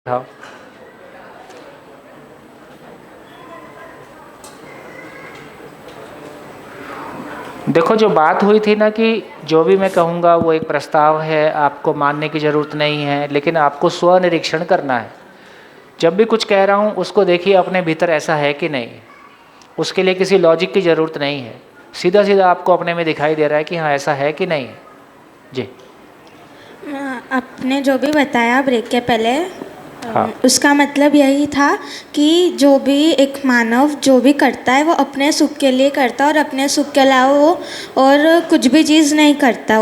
हाँ। देखो, जो बात हुई थी ना कि जो भी मैं कहूँगा वो एक प्रस्ताव है, आपको मानने की ज़रूरत नहीं है, लेकिन आपको स्वनिरीक्षण करना है। जब भी कुछ कह रहा हूँ उसको देखिए अपने भीतर ऐसा है कि नहीं। उसके लिए किसी लॉजिक की ज़रूरत नहीं है, सीधा सीधा आपको अपने में दिखाई दे रहा है कि हाँ ऐसा है कि नहीं है। जी। आपने जो भी बताया ब्रेक के पहले, हाँ। उसका मतलब यही था कि जो भी एक मानव जो भी करता है वो अपने सुख के लिए करता है और अपने सुख के अलावा वो और कुछ भी चीज़ नहीं करता।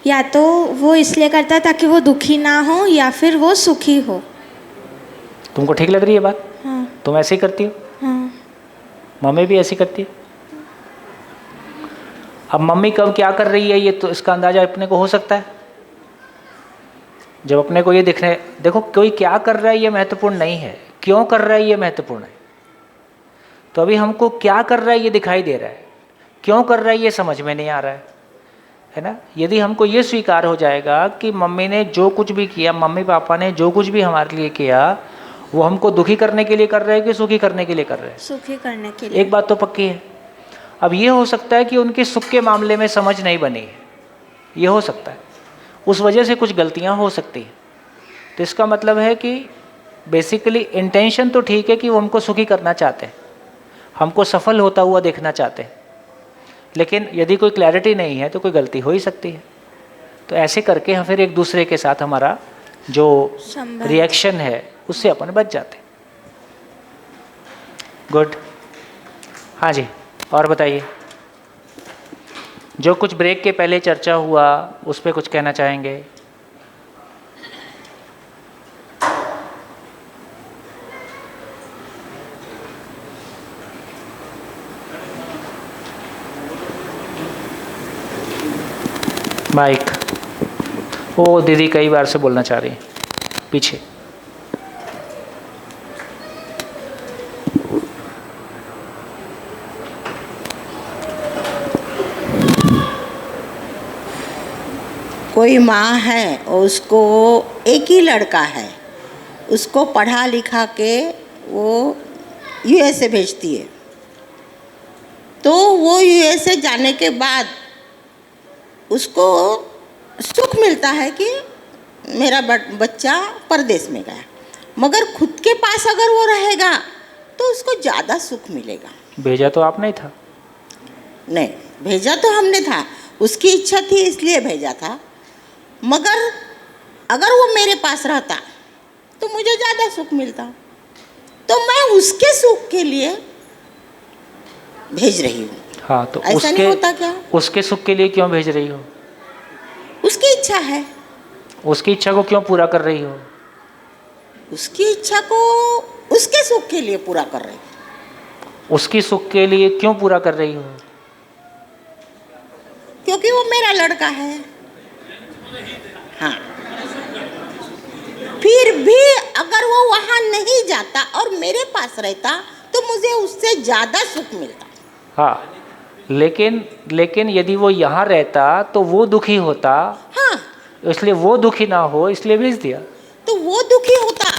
या तो वो इसलिए करता है ताकि वो दुखी ना हो या फिर वो सुखी हो। तुमको ठीक लग रही है बात? हाँ। तुम ऐसे ही करती हो? हाँ। मम्मी भी ऐसी करती है। अब मम्मी कब क्या कर रही है ये तो इसका अंदाज़ा अपने को हो सकता है। जब अपने को ये देखो कोई क्या कर रहा है ये महत्वपूर्ण नहीं है, क्यों कर रहा है ये महत्वपूर्ण है। तो अभी हमको क्या कर रहा है ये दिखाई दे रहा है, क्यों कर रहा है ये समझ में नहीं आ रहा है ना। यदि हमको ये स्वीकार हो जाएगा कि मम्मी ने जो कुछ भी किया, मम्मी पापा ने जो कुछ भी हमारे लिए किया, वो हमको दुखी करने के लिए कर रहे हैं कि सुखी करने के लिए कर रहे हैं? सुखी करने के लिए। एक बात तो पक्की है। अब ये हो सकता है कि उनके सुख के मामले में समझ नहीं बनी है, ये हो सकता है, उस वजह से कुछ गलतियां हो सकती हैं। तो इसका मतलब है कि बेसिकली इंटेंशन तो ठीक है कि वो हमको सुखी करना चाहते हैं, हमको सफल होता हुआ देखना चाहते हैं, लेकिन यदि कोई क्लैरिटी नहीं है तो कोई गलती हो ही सकती है। तो ऐसे करके हम फिर एक दूसरे के साथ हमारा जो रिएक्शन है उससे अपन बच जाते हैं। गुड। हाँ जी, और बताइए, जो कुछ ब्रेक के पहले चर्चा हुआ उस पर कुछ कहना चाहेंगे? माइक। ओ दीदी कई बार से बोलना चाह रही हैं, पीछे। कोई माँ है और उसको एक ही लड़का है, उसको पढ़ा लिखा के वो यूएसए भेजती है। तो वो यूएसए जाने के बाद उसको सुख मिलता है कि मेरा बच्चा परदेश में गया, मगर खुद के पास अगर वो रहेगा तो उसको ज़्यादा सुख मिलेगा। भेजा तो आपने ही था। नहीं, भेजा तो हमने था, उसकी इच्छा थी इसलिए भेजा था, मगर अगर वो मेरे पास रहता तो मुझे ज़्यादा सुख मिलता। तो मैं उसके सुख के लिए भेज रही हूँ। हाँ, तो ऐसा नहीं होता क्या? उसके सुख के लिए क्यों भेज रही हो? उसकी इच्छा है। उसकी इच्छा को क्यों पूरा कर रही हो? उसकी इच्छा को उसके सुख के लिए पूरा कर रही हूँ। उसकी सुख के लिए क्यों पूरा कर रही हो? क्योंकि वो मेरा लड़का है। हाँ, फिर भी अगर वो वहाँ नहीं जाता और मेरे पास रहता तो मुझे उससे ज़्यादा सुख मिलता। हाँ, लेकिन यदि वो यहाँ रहता तो वो दुखी होता। हाँ, इसलिए वो दुखी ना हो इसलिए भेज दिया। तो वो दुखी होता,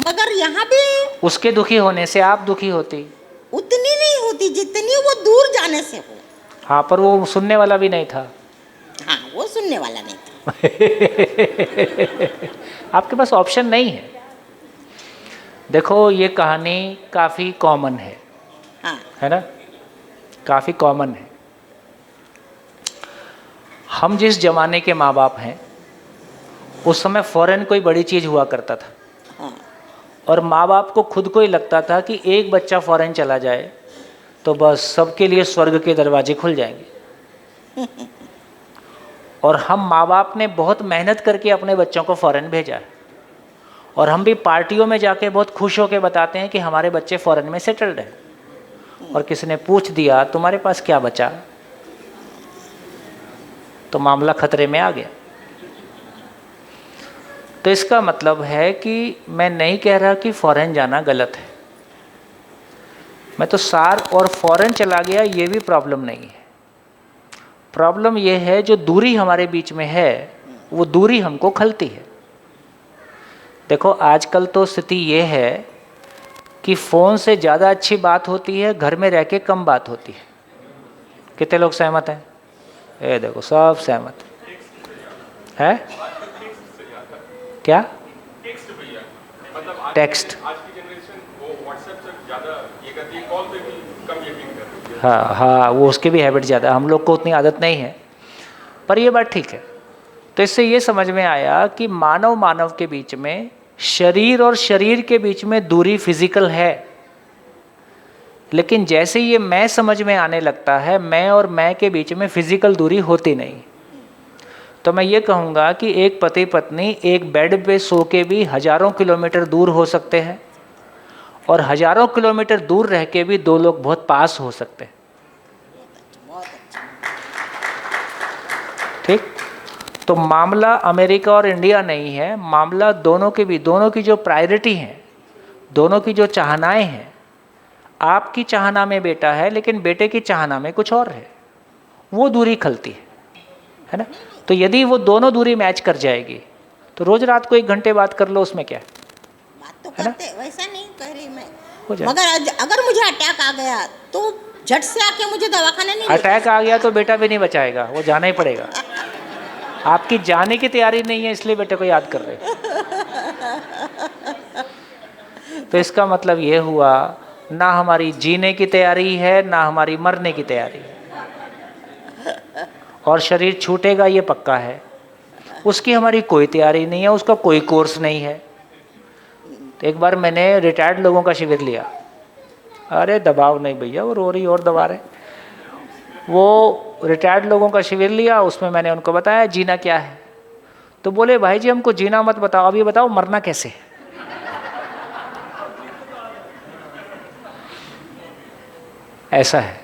मगर यहाँ भी उसके दुखी होने से आप दुखी होती। उतनी नहीं होती जितनी वो दूर जाने से हो। हाँ, पर वो सुनने वाला भी नहीं था। हाँ, वो सुनने वाला नहीं था। आपके पास ऑप्शन नहीं है। देखो, ये कहानी काफ़ी कॉमन है। हाँ, है ना, काफ़ी कॉमन है। हम जिस जमाने के माँ बाप हैं उस समय फॉरेन कोई बड़ी चीज़ हुआ करता था। हाँ, और माँ बाप को खुद को ही लगता था कि एक बच्चा फॉरेन चला जाए तो बस सबके लिए स्वर्ग के दरवाजे खुल जाएंगे। और हम माँ बाप ने बहुत मेहनत करके अपने बच्चों को फॉरेन भेजा है, और हम भी पार्टियों में जाके बहुत खुश होकर बताते हैं कि हमारे बच्चे फॉरेन में सेटल्ड हैं। और किसी ने पूछ दिया तुम्हारे पास क्या बचा, तो मामला खतरे में आ गया। तो इसका मतलब है कि मैं नहीं कह रहा कि फॉरेन जाना गलत है, मैं तो सार और फॉरेन चला गया ये भी प्रॉब्लम नहीं है। प्रॉब्लम ये है जो दूरी हमारे बीच में है वो दूरी हमको खलती है। देखो आजकल तो स्थिति ये है कि फ़ोन से ज़्यादा अच्छी बात होती है घर में रह के कम बात होती है। कितने लोग सहमत हैं? ये देखो सब सहमत है। क्या टेक्स्ट? हाँ हाँ, वो उसकी भी हैबिट ज़्यादा, हम लोग को उतनी आदत नहीं है, पर ये बात ठीक है। तो इससे ये समझ में आया कि मानव मानव के बीच में, शरीर और शरीर के बीच में दूरी फिजिकल है, लेकिन जैसे ये मैं समझ में आने लगता है, मैं और मैं के बीच में फिजिकल दूरी होती नहीं। तो मैं ये कहूँगा कि एक पति पत्नी एक बेड पे सो के भी हजारों किलोमीटर दूर हो सकते हैं, और हजारों किलोमीटर दूर रह के भी दो लोग बहुत पास हो सकते हैं। ठीक? तो मामला अमेरिका और इंडिया नहीं है, मामला दोनों के भी, दोनों की जो प्रायोरिटी है, दोनों की जो चाहनाएं हैं। आपकी चाहना में बेटा है, लेकिन बेटे की चाहना में कुछ और है, वो दूरी खलती है ना। तो यदि वो दोनों दूरी मैच कर जाएगी तो रोज रात को 1 घंटे बात कर लो, उसमें क्या बात तो करते, वैसा नहीं कह रही मैं, हो जाए। मगर अगर मुझे अटैक आ गया तो झट से आके मुझे दवाखाने नहीं अटैक आ गया तो बेटा भी नहीं बचाएगा, वो जाना ही पड़ेगा। आपकी जाने की तैयारी नहीं है, इसलिए बेटे को याद कर रहे। तो इसका मतलब ये हुआ, ना हमारी जीने की तैयारी है, ना हमारी मरने की तैयारी है। और शरीर छूटेगा ये पक्का है, उसकी हमारी कोई तैयारी नहीं है, उसका कोई कोर्स नहीं है। तो एक बार मैंने रिटायर्ड लोगों का शिविर लिया। अरे दबाव नहीं भैया, वो रो रही और दबा रहे। वो रिटायर्ड लोगों का शिविर लिया, उसमें मैंने उनको बताया जीना क्या है। तो बोले भाई जी हमको जीना मत बताओ, अभी बताओ मरना कैसे है। ऐसा है।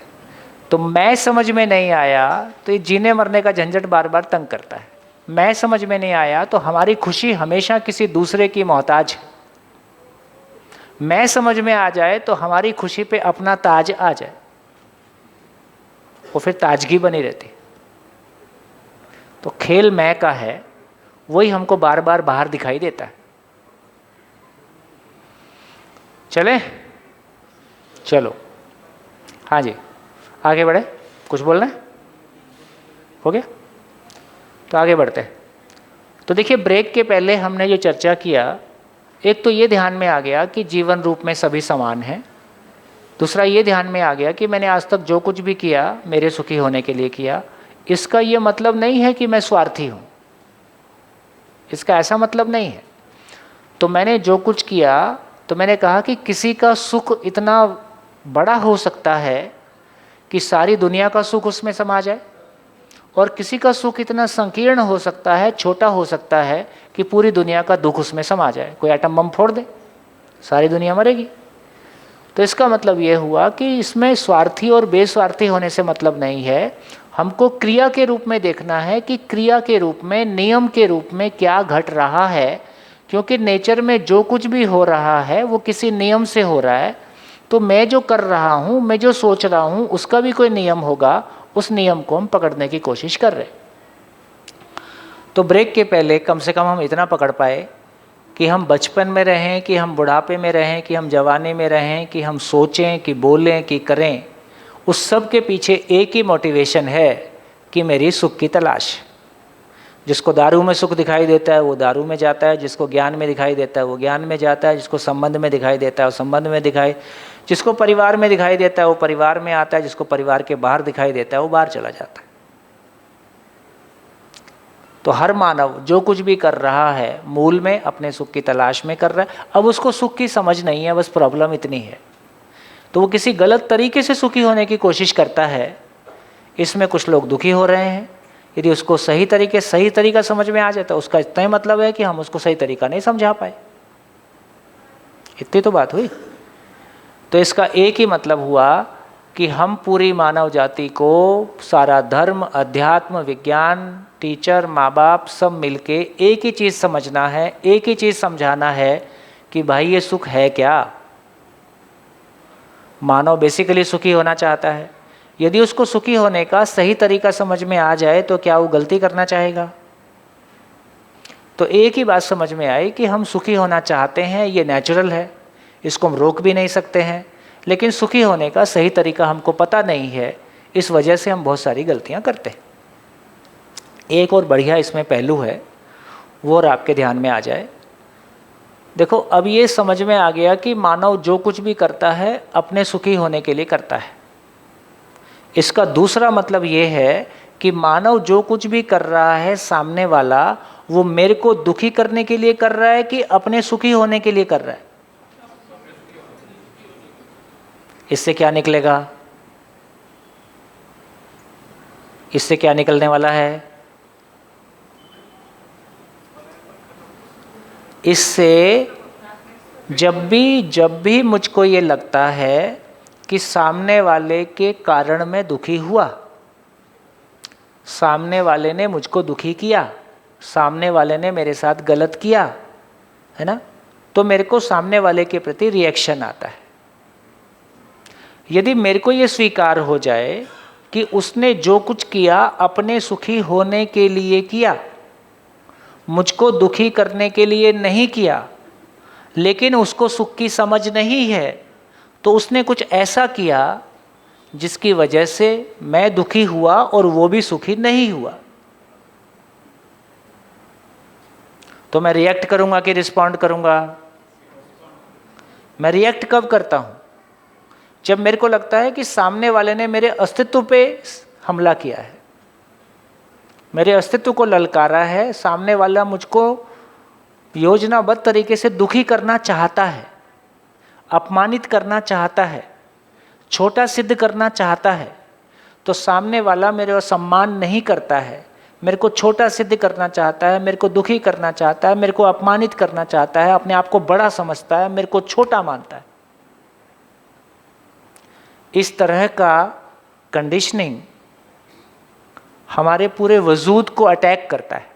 तो मैं समझ में नहीं आया तो ये जीने मरने का झंझट बार बार तंग करता है। मैं समझ में नहीं आया तो हमारी खुशी हमेशा किसी दूसरे की मोहताज है। मैं समझ में आ जाए तो हमारी खुशी पे अपना ताज आ जाए, वो फिर ताजगी बनी रहती। तो खेल मैं का है, वही हमको बार बार बाहर दिखाई देता है। चले चलो, हाँ जी आगे बढ़े। कुछ बोलना है? हो गया? तो आगे बढ़ते हैं। तो देखिए ब्रेक के पहले हमने जो चर्चा किया, एक तो ये ध्यान में आ गया कि जीवन रूप में सभी समान हैं। दूसरा ये ध्यान में आ गया कि मैंने आज तक जो कुछ भी किया मेरे सुखी होने के लिए किया। इसका ये मतलब नहीं है कि मैं स्वार्थी हूँ, इसका ऐसा मतलब नहीं है। तो मैंने जो कुछ किया, तो मैंने कहा कि किसी का सुख इतना बड़ा हो सकता है कि सारी दुनिया का सुख उसमें समा जाए, और किसी का सुख इतना संकीर्ण हो सकता है, छोटा हो सकता है कि पूरी दुनिया का दुख उसमें समा जाए। कोई एटम बम फोड़ दे, सारी दुनिया मरेगी। तो इसका मतलब ये हुआ कि इसमें स्वार्थी और बेस्वार्थी होने से मतलब नहीं है। हमको क्रिया के रूप में देखना है कि क्रिया के रूप में, नियम के रूप में क्या घट रहा है, क्योंकि नेचर में जो कुछ भी हो रहा है वो किसी नियम से हो रहा है। तो मैं जो कर रहा हूँ, मैं जो सोच रहा हूँ, उसका भी कोई नियम होगा, उस नियम को हम पकड़ने की कोशिश कर रहे हैं। तो ब्रेक के पहले कम से कम हम इतना पकड़ पाए कि हम बचपन में रहें, कि हम बुढ़ापे में रहें, कि हम जवानी में रहें, कि हम सोचें, कि बोलें, कि करें, उस सब के पीछे एक ही मोटिवेशन है कि मेरी सुख की तलाश। जिसको दारू में सुख दिखाई देता है वो दारू में जाता है, जिसको ज्ञान में दिखाई देता है वो ज्ञान में जाता है, जिसको संबंध में दिखाई देता है वो संबंध में जिसको परिवार में दिखाई देता है वो परिवार में आता है, जिसको परिवार के बाहर दिखाई देता है वो बाहर चला जाता है। तो हर मानव जो कुछ भी कर रहा है मूल में अपने सुख की तलाश में कर रहा है। अब उसको सुख की समझ नहीं है, बस प्रॉब्लम इतनी है। तो वो किसी गलत तरीके से सुखी होने की कोशिश करता है। इसमें कुछ लोग दुखी हो रहे हैं। यदि उसको सही तरीका समझ में आ जाता है, उसका इतना ही मतलब है कि हम उसको सही तरीका नहीं समझा पाए। इतनी तो बात हुई। तो इसका एक ही मतलब हुआ कि हम पूरी मानव जाति को, सारा धर्म, अध्यात्म, विज्ञान, टीचर, माँ बाप सब मिलके एक ही चीज़ समझना है, एक ही चीज़ समझाना है कि भाई ये सुख है क्या। मानव बेसिकली सुखी होना चाहता है। यदि उसको सुखी होने का सही तरीका समझ में आ जाए तो क्या वो गलती करना चाहेगा? तो एक ही बात समझ में आई कि हम सुखी होना चाहते हैं, ये नेचुरल है, इसको हम रोक भी नहीं सकते हैं, लेकिन सुखी होने का सही तरीका हमको पता नहीं है, इस वजह से हम बहुत सारी गलतियां करते हैं। एक और बढ़िया इसमें पहलू है, वो और आपके ध्यान में आ जाए। देखो, अब ये समझ में आ गया कि मानव जो कुछ भी करता है अपने सुखी होने के लिए करता है। इसका दूसरा मतलब ये है कि मानव जो कुछ भी कर रहा है सामने वाला, वो मेरे को दुखी करने के लिए कर रहा है कि अपने सुखी होने के लिए कर रहा है। इससे क्या निकलेगा? इससे क्या निकलने वाला है? इससे जब भी मुझको ये लगता है कि सामने वाले के कारण मैं दुखी हुआ, सामने वाले ने मुझको दुखी किया, सामने वाले ने मेरे साथ गलत किया, है ना, तो मेरे को सामने वाले के प्रति रिएक्शन आता है। यदि मेरे को ये स्वीकार हो जाए कि उसने जो कुछ किया अपने सुखी होने के लिए किया, मुझको दुखी करने के लिए नहीं किया, लेकिन उसको सुख की समझ नहीं है, तो उसने कुछ ऐसा किया जिसकी वजह से मैं दुखी हुआ और वो भी सुखी नहीं हुआ, तो मैं रिएक्ट करूंगा कि रिस्पॉन्ड करूंगा? मैं रिएक्ट कब करता हूं? जब मेरे को लगता है कि सामने वाले ने मेरे अस्तित्व पे हमला किया है, मेरे अस्तित्व को ललकारा है, सामने वाला मुझको योजनाबद्ध तरीके से दुखी करना चाहता है, अपमानित करना चाहता है, छोटा सिद्ध करना चाहता है, तो सामने वाला मेरे सम्मान नहीं करता है, मेरे को छोटा सिद्ध करना चाहता है, मेरे को दुखी करना चाहता है, मेरे को अपमानित करना चाहता है, अपने आप को बड़ा समझता है, मेरे को छोटा मानता है। इस तरह का कंडीशनिंग हमारे पूरे वजूद को अटैक करता है।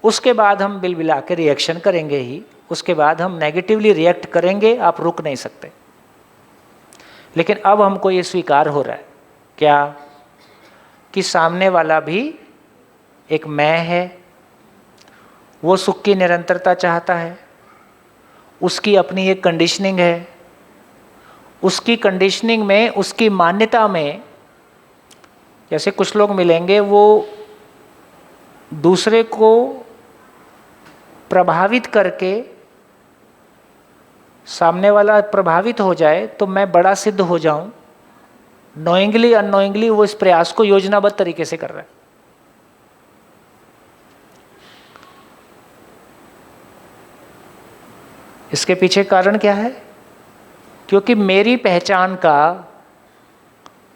उसके बाद हम बिलबिला के रिएक्शन करेंगे ही, उसके बाद हम नेगेटिवली रिएक्ट करेंगे, आप रुक नहीं सकते। लेकिन अब हमको ये स्वीकार हो रहा है क्या कि सामने वाला भी एक मैं है, वो सुख की निरंतरता चाहता है, उसकी अपनी एक कंडीशनिंग है, उसकी कंडीशनिंग में, उसकी मान्यता में, जैसे कुछ लोग मिलेंगे वो दूसरे को प्रभावित करके, सामने वाला प्रभावित हो जाए तो मैं बड़ा सिद्ध हो जाऊं, नोइंगली अननोइंगली वो इस प्रयास को योजनाबद्ध तरीके से कर रहा है। इसके पीछे कारण क्या है? क्योंकि मेरी पहचान का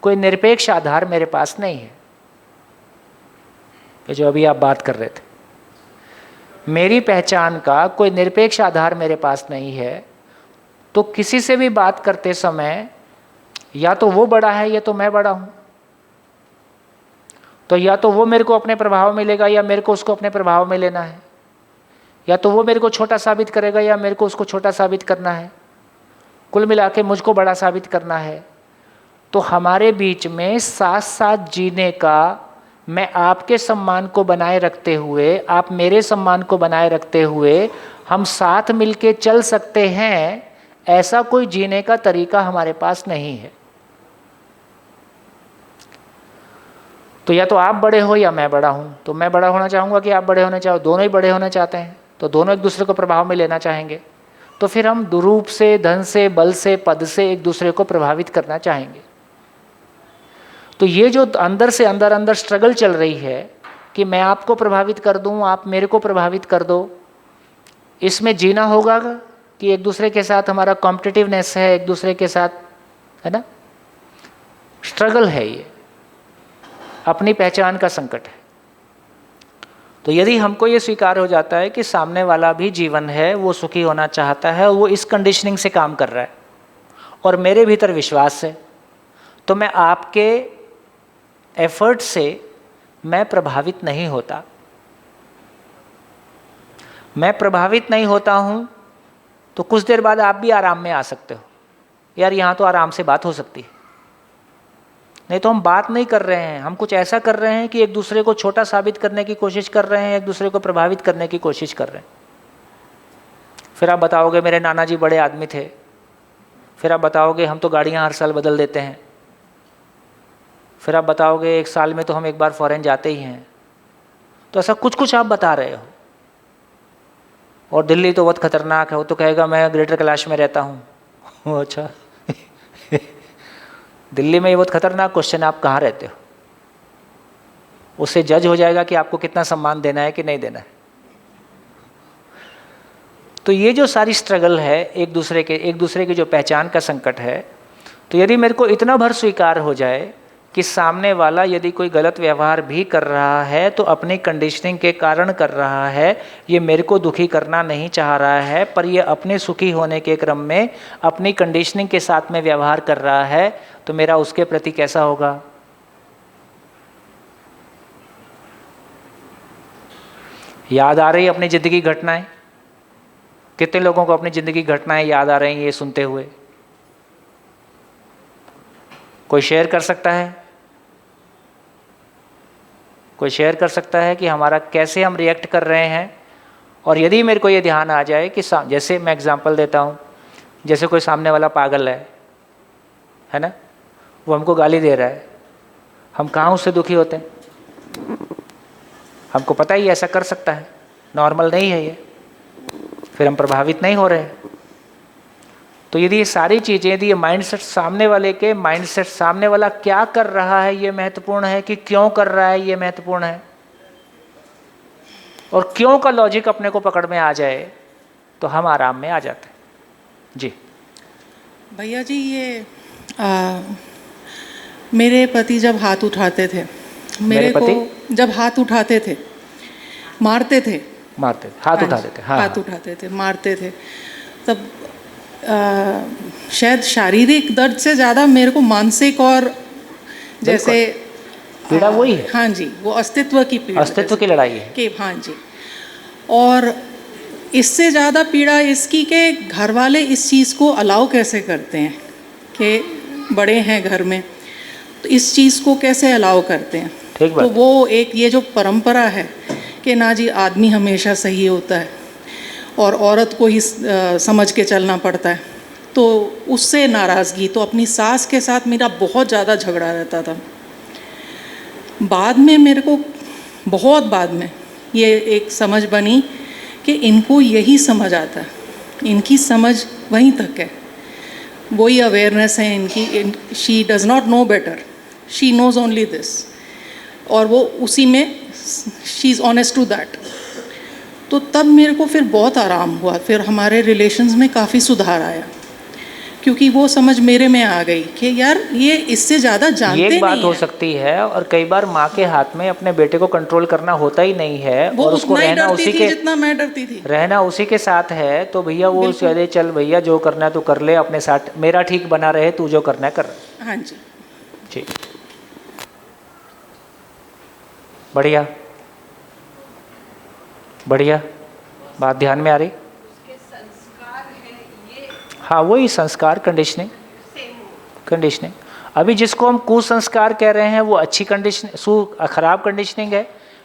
कोई निरपेक्ष आधार मेरे पास नहीं है। ये जो अभी आप बात कर रहे थे, मेरी पहचान का कोई निरपेक्ष आधार मेरे पास नहीं है, तो किसी से भी बात करते समय या तो वो बड़ा है या तो मैं बड़ा हूं, तो या तो वो मेरे को अपने प्रभाव में लेगा या मेरे को उसको अपने प्रभाव में लेना है, या तो वो मेरे को छोटा साबित करेगा या मेरे को उसको छोटा साबित करना है, कुल मिला के मुझको बड़ा साबित करना है। तो हमारे बीच में साथ साथ जीने का, मैं आपके सम्मान को बनाए रखते हुए, आप मेरे सम्मान को बनाए रखते हुए हम साथ मिलके चल सकते हैं, ऐसा कोई जीने का तरीका हमारे पास नहीं है। तो या तो आप बड़े हो या मैं बड़ा हूं, तो मैं बड़ा होना चाहूंगा कि आप बड़े होना चाहो, दोनों ही बड़े होना चाहते हैं, तो दोनों एक दूसरे को प्रभाव में लेना चाहेंगे, तो फिर हम दुरूप से, धन से, बल से, पद से एक दूसरे को प्रभावित करना चाहेंगे। तो ये जो अंदर से अंदर स्ट्रगल चल रही है कि मैं आपको प्रभावित कर दूं, आप मेरे को प्रभावित कर दो, इसमें जीना होगा कि एक दूसरे के साथ हमारा कॉम्पिटिटिवनेस है, एक दूसरे के साथ, है ना, स्ट्रगल है, ये अपनी पहचान का संकट है। तो यदि हमको ये स्वीकार हो जाता है कि सामने वाला भी जीवन है, वो सुखी होना चाहता है, वो इस कंडीशनिंग से काम कर रहा है और मेरे भीतर विश्वास है, तो मैं आपके एफर्ट से मैं प्रभावित नहीं होता। मैं प्रभावित नहीं होता हूँ तो कुछ देर बाद आप भी आराम में आ सकते हो, यार यहाँ तो आराम से बात हो सकती है, नहीं तो हम बात नहीं कर रहे हैं, हम कुछ ऐसा कर रहे हैं कि एक दूसरे को छोटा साबित करने की कोशिश कर रहे हैं, एक दूसरे को प्रभावित करने की कोशिश कर रहे हैं। फिर आप बताओगे मेरे नाना जी बड़े आदमी थे, फिर आप बताओगे हम तो गाड़ियाँ हर साल बदल देते हैं, फिर आप बताओगे 1 साल में तो हम 1 बार फॉरेन जाते ही हैं। तो ऐसा कुछ कुछ आप बता रहे हो। और दिल्ली तो बहुत खतरनाक है, वो तो कहेगा मैं ग्रेटर कैलाश में रहता हूँ। अच्छा दिल्ली में ये बहुत खतरनाक क्वेश्चन है, आप कहाँ रहते हो? उससे जज हो जाएगा कि आपको कितना सम्मान देना है कि नहीं देना है। तो ये जो सारी स्ट्रगल है एक दूसरे की जो पहचान का संकट है, तो यदि मेरे को इतना भर स्वीकार हो जाए कि सामने वाला यदि कोई गलत व्यवहार भी कर रहा है तो अपनी कंडीशनिंग के कारण कर रहा है, ये मेरे को दुखी करना नहीं चाह रहा है, पर ये अपने सुखी होने के क्रम में अपनी कंडीशनिंग के साथ में व्यवहार कर रहा है, तो मेरा उसके प्रति कैसा होगा? याद आ रही अपनी ज़िंदगी घटनाएं? कितने लोगों को अपनी ज़िंदगी घटनाएं याद आ रही हैं ये सुनते हुए? कोई शेयर कर सकता है? कोई शेयर कर सकता है कि हमारा कैसे हम रिएक्ट कर रहे हैं? और यदि मेरे को ये ध्यान आ जाए कि जैसे मैं एग्जांपल देता हूँ, जैसे कोई सामने वाला पागल है ना, वो हमको गाली दे रहा है, हम कहाँ उससे दुखी होते हैं? हमको पता ही ऐसा कर सकता है, नॉर्मल नहीं है ये, फिर हम प्रभावित नहीं हो रहे। तो यदि ये सारी चीज़ें, यदि ये माइंडसेट सामने वाले के माइंडसेट, सामने वाला क्या कर रहा है ये महत्वपूर्ण है कि क्यों कर रहा है ये महत्वपूर्ण है, और क्यों का लॉजिक अपने को पकड़ में आ जाए तो हम आराम में आ जाते हैं। जी भैया जी, ये मेरे पति जब हाथ उठाते थे, मेरे को जब हाथ उठाते थे, मारते थे, हाथ उठाते थे, हाँ, हाथ उठाते थे, मारते थे, तब शायद शारीरिक दर्द से ज़्यादा मेरे को मानसिक और जैसे पीड़ा वही है। हाँ जी, वो अस्तित्व की पीड़ा, अस्तित्व की लड़ाई है कि हाँ जी। और इससे ज़्यादा पीड़ा इसकी कि घर वाले इस चीज़ को अलाउ कैसे करते हैं, कि बड़े हैं घर में तो इस चीज़ को कैसे अलाउ करते हैं। तो वो एक ये जो परंपरा है कि ना जी आदमी हमेशा सही होता है और औरत को ही समझ के चलना पड़ता है, तो उससे नाराज़गी। तो अपनी सास के साथ मेरा बहुत ज़्यादा झगड़ा रहता था। बाद में मेरे को, बहुत बाद में ये एक समझ बनी कि इनको यही समझ आता है, इनकी समझ वहीं तक है, वही अवेयरनेस है इनकी। She does not know better, she knows only this, और वो उसी में she is honest to that. तो तब मेरे को फिर बहुत आराम हुआ, फिर हमारे रिलेशंस में काफ़ी सुधार आया, क्योंकि वो समझ मेरे में आ गई कि यार ये इससे ज़्यादा जानते नहीं है। ये बात हो सकती है, और कई बार माँ के हाथ में अपने बेटे को कंट्रोल करना होता ही नहीं है, और उसको रहना उसी के, जितना मैं डरती थी, रहना उसी के साथ है। तो भैया वो कहे चल भैया जो करना है तो कर ले, अपने साथ मेरा ठीक बना रहे, तू जो करना है कर। हाँ जी जी, बढ़िया बढ़िया, बात ध्यान में आ रही। हाँ, वही संस्कार, कंडीशनिंग। अभी जिसको हम कुसंस्कार कह रहे हैं वो अच्छी खराब कंडीशनिंग है,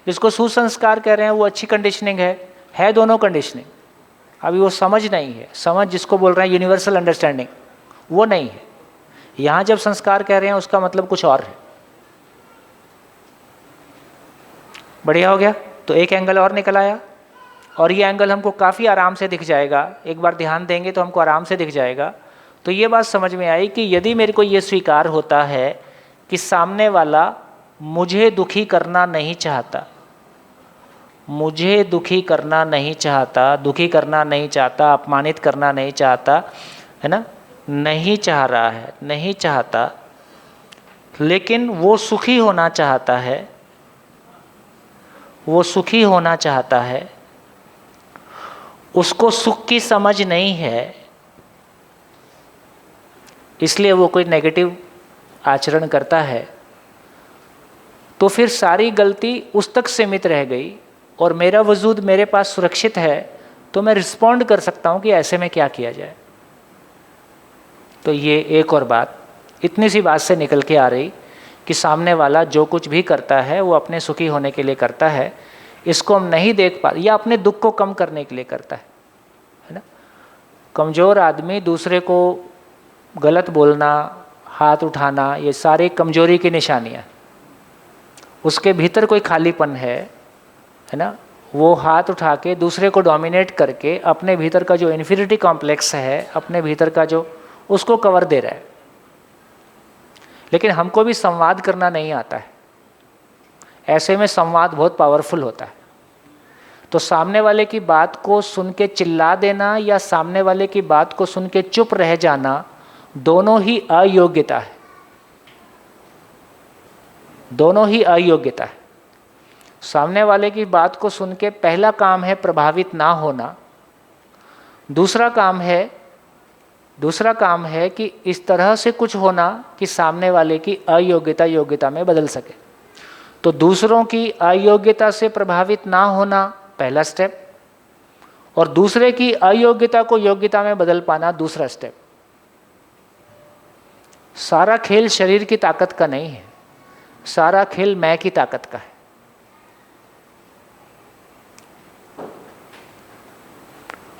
जिसको सुसंस्कार कह रहे हैं वो अच्छी कंडीशनिंग है दोनों कंडीशनिंग। अभी वो समझ नहीं है, समझ जिसको बोल रहे हैं यूनिवर्सल अंडरस्टैंडिंग, वो नहीं है। यहाँ जब संस्कार कह रहे हैं उसका मतलब कुछ और है। बढ़िया हो गया। तो एक एंगल और निकल आया, और ये एंगल हमको काफ़ी आराम से दिख जाएगा, एक बार ध्यान देंगे तो हमको आराम से दिख जाएगा। तो ये बात समझ में आई कि यदि मेरे को ये स्वीकार होता है कि सामने वाला मुझे दुखी करना नहीं चाहता, मुझे दुखी करना नहीं चाहता, दुखी करना नहीं चाहता, अपमानित करना नहीं चाहता, है ना, नहीं चाह रहा है, नहीं चाहता, लेकिन वो सुखी होना चाहता है, वो सुखी होना चाहता है, उसको सुख की समझ नहीं है, इसलिए वो कोई नेगेटिव आचरण करता है, तो फिर सारी गलती उस तक सीमित रह गई और मेरा वजूद मेरे पास सुरक्षित है, तो मैं रिस्पॉन्ड कर सकता हूँ कि ऐसे में क्या किया जाए। तो ये एक और बात इतनी सी बात से निकल के आ रही कि सामने वाला जो कुछ भी करता है वो अपने सुखी होने के लिए करता है, इसको हम नहीं देख पा, या अपने दुख को कम करने के लिए करता है ना। कमज़ोर आदमी दूसरे को गलत बोलना, हाथ उठाना, ये सारे कमजोरी की निशानियाँ। उसके भीतर कोई खालीपन है ना, वो हाथ उठा के दूसरे को डोमिनेट करके अपने भीतर का जो इन्फीरियरिटी कॉम्प्लेक्स है, अपने भीतर का जो, उसको कवर दे रहा है। लेकिन हमको भी संवाद करना नहीं आता है, ऐसे में संवाद बहुत पावरफुल होता है। तो सामने वाले की बात को सुन के चिल्ला देना या सामने वाले की बात को सुन के चुप रह जाना, दोनों ही अयोग्यता है, दोनों ही अयोग्यता है। सामने वाले की बात को सुन के पहला काम है प्रभावित ना होना, दूसरा काम है कि इस तरह से कुछ होना कि सामने वाले की अयोग्यता योग्यता में बदल सके। तो दूसरों की अयोग्यता से प्रभावित ना होना पहला स्टेप, और दूसरे की अयोग्यता को योग्यता में बदल पाना दूसरा स्टेप। सारा खेल शरीर की ताकत का नहीं है, सारा खेल मैं की ताकत का है।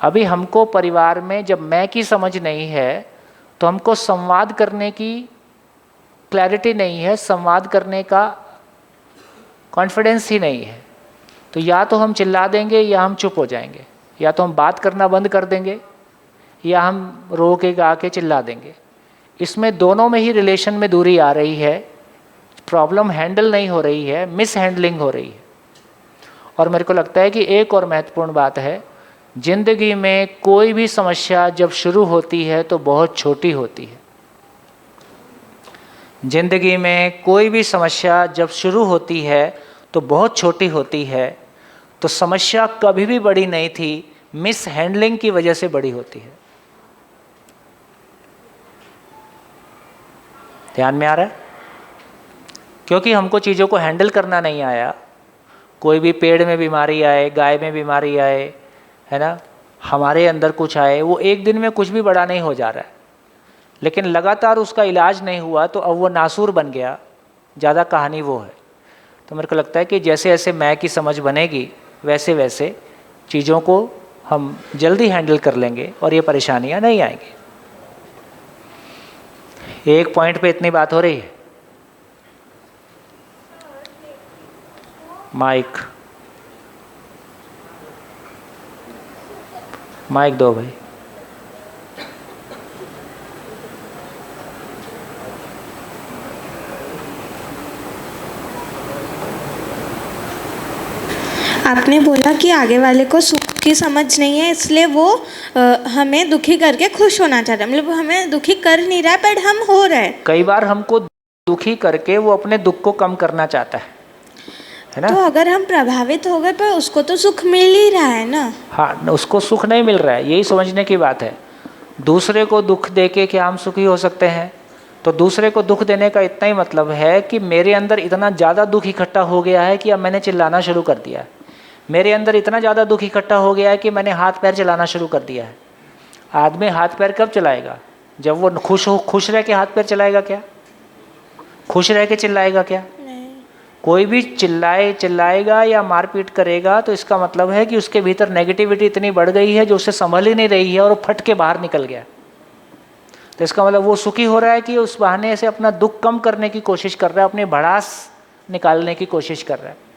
अभी हमको परिवार में जब मैं की समझ नहीं है तो हमको संवाद करने की क्लैरिटी नहीं है, संवाद करने का कॉन्फिडेंस ही नहीं है। तो या तो हम चिल्ला देंगे या हम चुप हो जाएंगे, या तो हम बात करना बंद कर देंगे या हम रो के गा के चिल्ला देंगे। इसमें दोनों में ही रिलेशन में दूरी आ रही है, प्रॉब्लम हैंडल नहीं हो रही है, मिस हैंडलिंग हो रही है। और मेरे को लगता है कि एक और महत्वपूर्ण बात है, जिंदगी में कोई भी समस्या जब शुरू होती है तो बहुत छोटी होती है। जिंदगी में कोई भी समस्या जब शुरू होती है तो बहुत छोटी होती है। तो समस्या कभी भी बड़ी नहीं थी, मिस हैंडलिंग की वजह से बड़ी होती है। ध्यान में आ रहा है? क्योंकि हमको चीज़ों को हैंडल करना नहीं आया। कोई भी पेड़ में बीमारी आए, गाय में बीमारी आए, है ना, हमारे अंदर कुछ आए, वो एक दिन में कुछ भी बड़ा नहीं हो जा रहा है, लेकिन लगातार उसका इलाज नहीं हुआ तो अब वो नासूर बन गया। ज़्यादा कहानी वो है। तो मेरे को लगता है कि जैसे जैसे मैं की समझ बनेगी वैसे वैसे चीज़ों को हम जल्दी हैंडल कर लेंगे और ये परेशानियाँ नहीं आएंगी। एक पॉइंट पे इतनी बात हो रही है। माइक दो भाई। आपने बोला कि आगे वाले को सुख की समझ नहीं है, इसलिए वो हमें दुखी करके खुश होना चाहता है। मतलब हमें दुखी कर नहीं रहा है, बट हम हो रहे हैं। कई बार हमको दुखी करके वो अपने दुख को कम करना चाहता है ना। तो अगर हम प्रभावित हो गए, पर उसको तो सुख मिल ही रहा है ना। हाँ, उसको सुख नहीं मिल रहा है, यही समझने की बात है। दूसरे को दुख देके क्या हम सुखी हो सकते हैं? तो दूसरे को दुख देने का इतना ही मतलब है कि मेरे अंदर इतना ज़्यादा दुख इकट्ठा हो गया है कि अब मैंने चिल्लाना शुरू कर दिया है। मेरे अंदर इतना ज़्यादा दुख इकट्ठा हो गया है कि मैंने हाथ पैर चलाना शुरू कर दिया है। आदमी हाथ पैर कब चलाएगा? जब वो खुश रह के हाथ पैर चलाएगा क्या? खुश रह के चिल्लाएगा क्या? कोई भी चिल्लाएगा या मारपीट करेगा तो इसका मतलब है कि उसके भीतर नेगेटिविटी इतनी बढ़ गई है जो उसे संभल ही नहीं रही है और वो फट के बाहर निकल गया। तो इसका मतलब वो सुखी हो रहा है कि उस बहाने से अपना दुख कम करने की कोशिश कर रहा है, अपनी भड़ास निकालने की कोशिश कर रहा है।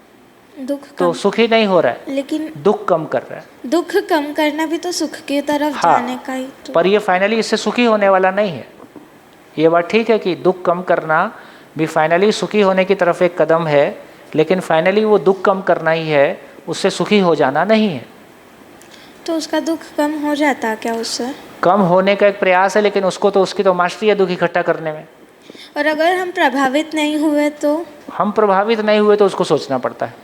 तो सुखी नहीं हो रहा है, लेकिन दुख कम कर रहा है। दुख कम करना भी तो सुख की तरफ जाने का ही तो। पर ये फाइनली इससे सुखी होने वाला नहीं है। ये बात ठीक है कि दुख कम करना भी फाइनली सुखी होने की तरफ एक कदम है, लेकिन फाइनली वो दुख कम करना ही है, उससे सुखी हो जाना नहीं है। तो उसका दुख कम हो जाता क्या? उससे कम होने का एक प्रयास है, लेकिन उसको तो उसकी तो मास्टरी है दुख इकट्ठा करने में। और अगर हम प्रभावित नहीं हुए तो? हम प्रभावित नहीं हुए तो उसको सोचना पड़ता है।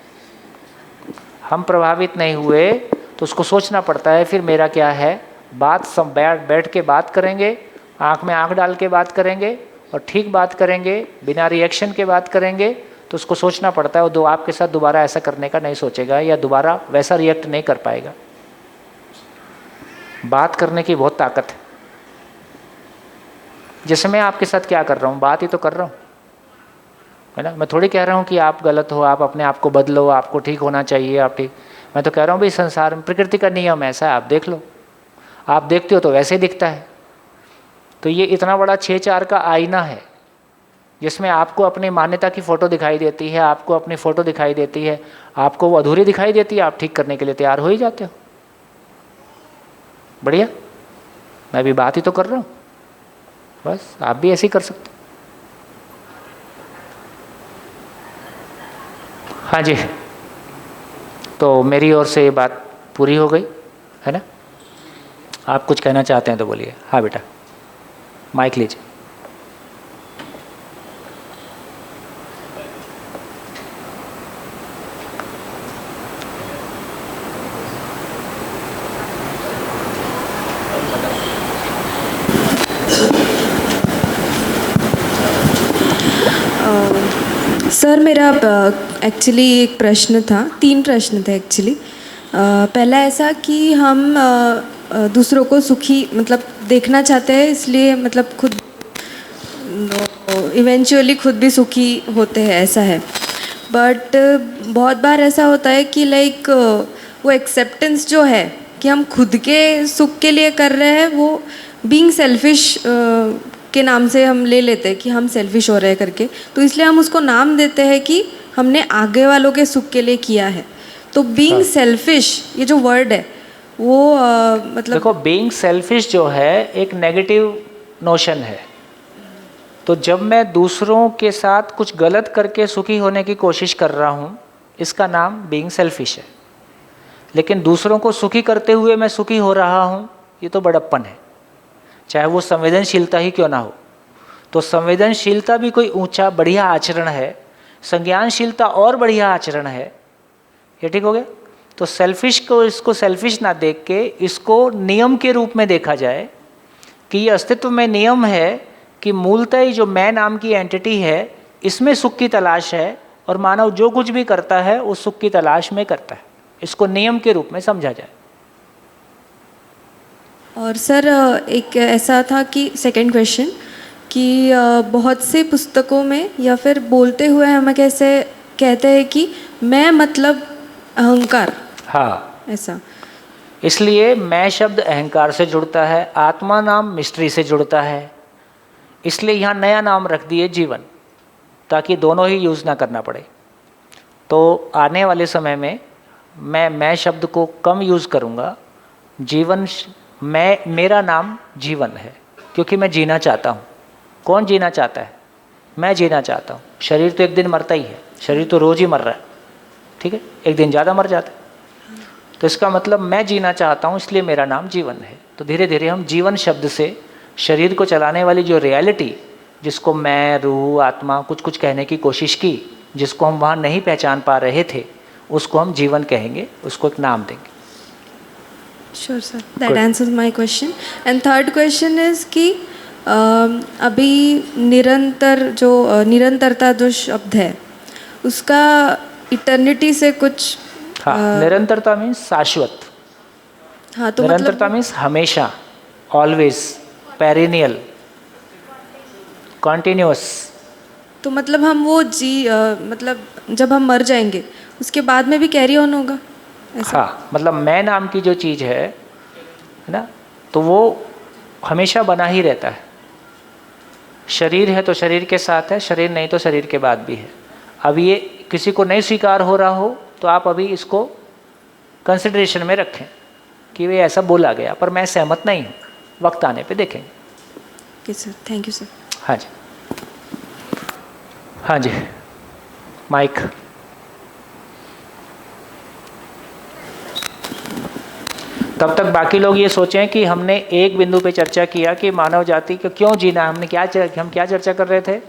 हम प्रभावित नहीं हुए तो उसको सोचना पड़ता है फिर मेरा क्या है। बात सब बैठ के बात करेंगे, आँख में आँख डाल के बात करेंगे और ठीक बात करेंगे, बिना रिएक्शन के बात करेंगे। तो उसको सोचना पड़ता है, वो आपके साथ दोबारा ऐसा करने का नहीं सोचेगा या दोबारा वैसा रिएक्ट नहीं कर पाएगा। बात करने की बहुत ताकत है। जैसे मैं आपके साथ क्या कर रहा हूँ, बात ही तो कर रहा हूँ। है ना। मैं थोड़ी कह रहा हूँ कि आप गलत हो, आप अपने आप को बदलो, आपको ठीक होना चाहिए, आप ठीक। मैं तो कह रहा हूँ भाई संसार में प्रकृति का नियम ऐसा है, आप देख लो, आप देखते हो तो वैसे ही दिखता है। तो ये इतना बड़ा 6-4 का आईना है जिसमें आपको अपनी मान्यता की फ़ोटो दिखाई देती है, आपको अपनी फ़ोटो दिखाई देती है, आपको वो अधूरी दिखाई देती है, आप ठीक करने के लिए तैयार हो ही जाते हो। बढ़िया, मैं भी बात ही तो कर रहा हूँ, बस आप भी ऐसे ही कर सकते हो। हाँ जी, तो मेरी ओर से ये बात पूरी हो गई है ना। आप कुछ कहना चाहते हैं तो बोलिए। हाँ बेटा, माइक लीजिए। सर मेरा एक्चुअली एक प्रश्न था, 3 प्रश्न थे एक्चुअली। पहला ऐसा कि हम दूसरों को सुखी मतलब देखना चाहते हैं, इसलिए मतलब खुद इवेंचुअली खुद भी सुखी होते हैं, ऐसा है। बट बहुत बार ऐसा होता है कि लाइक वो एक्सेप्टेंस जो है कि हम खुद के सुख के लिए कर रहे हैं, वो बीइंग सेल्फिश के नाम से हम ले लेते हैं कि हम सेल्फिश हो रहे हैं करके, तो इसलिए हम उसको नाम देते हैं कि हमने आगे वालों के सुख के लिए किया है। तो बीइंग सेल्फिश ये जो वर्ड है वो मतलब देखो, बीइंग सेल्फिश जो है एक नेगेटिव नोशन है। तो जब मैं दूसरों के साथ कुछ गलत करके सुखी होने की कोशिश कर रहा हूँ, इसका नाम बीइंग सेल्फिश है। लेकिन दूसरों को सुखी करते हुए मैं सुखी हो रहा हूँ, ये तो बड़प्पन है, चाहे वो संवेदनशीलता ही क्यों ना हो। तो संवेदनशीलता भी कोई ऊंचा बढ़िया आचरण है, संज्ञानशीलता और बढ़िया आचरण है। ये ठीक हो गया। तो सेल्फिश को, इसको सेल्फिश ना देख के इसको नियम के रूप में देखा जाए कि ये अस्तित्व में नियम है कि मूलतः ही जो मैं नाम की एंटिटी है इसमें सुख की तलाश है, और मानव जो कुछ भी करता है उस सुख की तलाश में करता है। इसको नियम के रूप में समझा जाए। और सर एक ऐसा था कि सेकंड क्वेश्चन कि बहुत से पुस्तकों में या फिर बोलते हुए हमें कैसे कहते हैं कि मैं मतलब अहंकार। हाँ, ऐसा इसलिए मैं शब्द अहंकार से जुड़ता है, आत्मा नाम मिस्ट्री से जुड़ता है, इसलिए यहाँ नया नाम रख दिए जीवन, ताकि दोनों ही यूज़ ना करना पड़े। तो आने वाले समय में मैं शब्द को कम यूज़ करूँगा। जीवन, मेरा नाम जीवन है, क्योंकि मैं जीना चाहता हूँ। कौन जीना चाहता है? मैं जीना चाहता हूँ। शरीर तो एक दिन मरता ही है, शरीर तो रोज़ ही मर रहा है, ठीक है, एक दिन ज़्यादा मर जाता है। तो इसका मतलब मैं जीना चाहता हूँ, इसलिए मेरा नाम जीवन है। तो धीरे धीरे हम जीवन शब्द से शरीर को चलाने वाली जो रियलिटी, जिसको मैं, रूह, आत्मा कुछ कुछ कहने की कोशिश की, जिसको हम वहाँ नहीं पहचान पा रहे थे, उसको हम जीवन कहेंगे, उसको एक नाम देंगे। Sure sir, that answers my question. And third question is कि अभी निरंतरता जो शब्द है उसका इटर्निटी से कुछ निरंतरता मीन्स शाश्वत। हाँ, तो निरंतरता मीन्स हमेशा, ऑलवेज, पेरिनियल, कॉन्टिन्यूअस। तो मतलब हम वो मतलब जब हम मर जाएंगे उसके बाद में भी कैरी ऑन होगा ऐसा? हाँ, मतलब मैं नाम की जो चीज़ है ना, तो वो हमेशा बना ही रहता है। शरीर है तो शरीर के साथ है, शरीर नहीं तो शरीर के बाद भी है। अब ये किसी को नहीं स्वीकार हो रहा हो तो आप अभी इसको कंसिडरेशन में रखें कि वे ऐसा बोला गया, पर मैं सहमत नहीं हूँ, वक्त आने पे देखेंगे। Okay sir, thank you sir. हाँ जी, हाँ जी, माइक। तब तक बाकी लोग ये सोचें कि हमने एक बिंदु पे चर्चा किया कि मानव जाति को क्यों जीना है। हम क्या चर्चा कर रहे थे?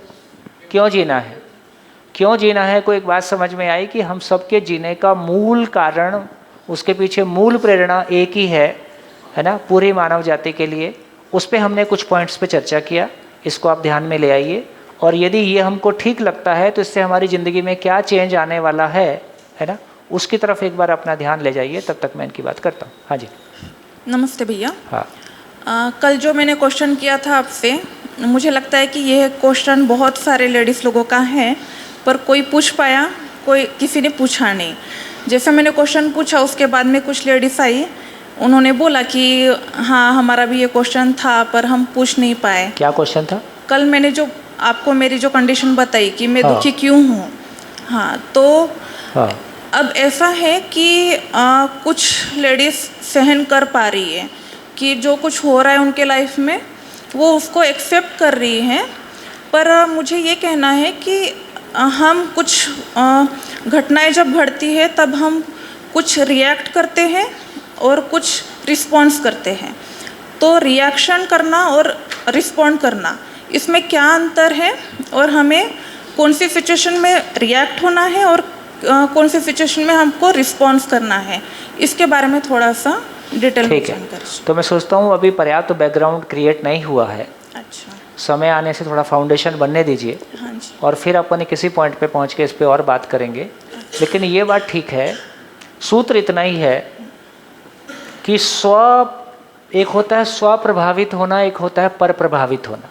क्यों जीना है, क्यों जीना है। कोई एक बात समझ में आई कि हम सबके जीने का मूल कारण, उसके पीछे मूल प्रेरणा एक ही है ना, पूरी मानव जाति के लिए। उस पर हमने कुछ पॉइंट्स पे चर्चा किया, इसको आप ध्यान में ले आइए। और यदि ये हमको ठीक लगता है तो इससे हमारी ज़िंदगी में क्या चेंज आने वाला है ना, उसकी तरफ एक बार अपना ध्यान ले जाइए। तब तक मैं इनकी बात करता हूँ। हाँ जी, नमस्ते भैया। हाँ, कल जो मैंने क्वेश्चन किया था आपसे, मुझे लगता है कि यह क्वेश्चन बहुत सारे लेडीज़ लोगों का है पर कोई पूछ पाया, कोई किसी ने पूछा नहीं। जैसे मैंने क्वेश्चन पूछा उसके बाद में कुछ लेडीज आई, उन्होंने बोला कि हाँ हमारा भी ये क्वेश्चन था पर हम पूछ नहीं पाए। क्या क्वेश्चन था? कल मैंने जो आपको मेरी जो कंडीशन बताई कि मैं हाँ। दुखी क्यों हूँ, हाँ तो हाँ अब ऐसा है कि कुछ लेडीज़ सहन कर पा रही है कि जो कुछ हो रहा है उनके लाइफ में वो उसको एक्सेप्ट कर रही हैं, पर मुझे ये कहना है कि हम कुछ घटनाएं जब घटती है तब हम कुछ रिएक्ट करते हैं और कुछ रिस्पॉन्स करते हैं। तो रिएक्शन करना और रिस्पॉन्ड करना, इसमें क्या अंतर है और हमें कौन सी सिचुएशन में रिएक्ट होना है और कौन सी सिचुएशन में हमको रिस्पॉन्स करना है, इसके बारे में थोड़ा सा डिटेल में ठीक है। जानकारी। तो मैं सोचता हूँ अभी पर्याप्त बैकग्राउंड क्रिएट नहीं हुआ है, अच्छा, समय आने से थोड़ा फाउंडेशन बनने दीजिए हाँ जी, और फिर अपन किसी पॉइंट पे पहुँच के इस पे और बात करेंगे। लेकिन ये बात ठीक है, सूत्र इतना ही है कि एक होता है स्व प्रभावित होना, एक होता है पर प्रभावित होना।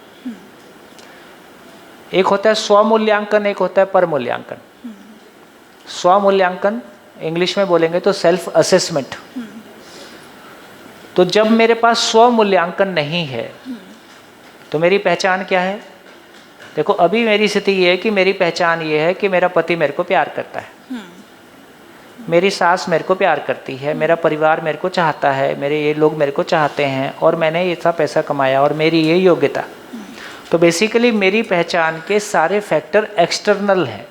एक होता है स्व मूल्यांकन, एक होता है पर मूल्यांकन। स्व मूल्यांकन इंग्लिश में बोलेंगे तो सेल्फ असेसमेंट। तो जब मेरे पास स्व मूल्यांकन नहीं है तो मेरी पहचान क्या है? देखो अभी मेरी स्थिति ये है कि मेरी पहचान ये है कि मेरा पति मेरे को प्यार करता है, मेरी सास मेरे को प्यार करती है, मेरा परिवार मेरे को चाहता है, मेरे ये लोग मेरे को चाहते हैं और मैंने ये सब पैसा कमाया और मेरी ये योग्यता। तो बेसिकली मेरी पहचान के सारे फैक्टर एक्सटर्नल हैं,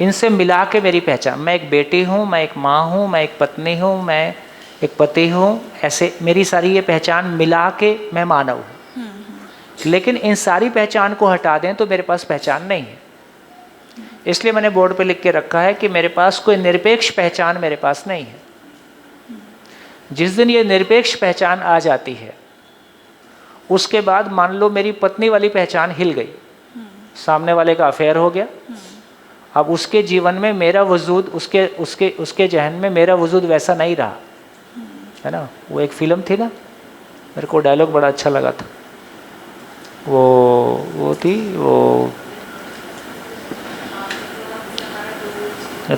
इनसे मिला के मेरी पहचान, मैं एक बेटी हूँ, मैं एक माँ हूँ, मैं एक पत्नी हूँ, मैं एक पति हूँ, ऐसे मेरी सारी ये पहचान मिला के मैं मानव हूँ। लेकिन इन सारी पहचान को हटा दें तो मेरे पास पहचान नहीं है। इसलिए मैंने बोर्ड पे लिख के रखा है कि मेरे पास कोई निरपेक्ष पहचान मेरे पास नहीं है। जिस दिन ये निरपेक्ष पहचान आ जाती है उसके बाद मान लो मेरी पत्नी वाली पहचान हिल गई, सामने वाले का अफेयर हो गया, अब उसके जीवन में मेरा वजूद, उसके जहन में मेरा वजूद वैसा नहीं रहा है ना। वो एक फिल्म थी ना, मेरे को डायलॉग बड़ा अच्छा लगा था, वो थी वो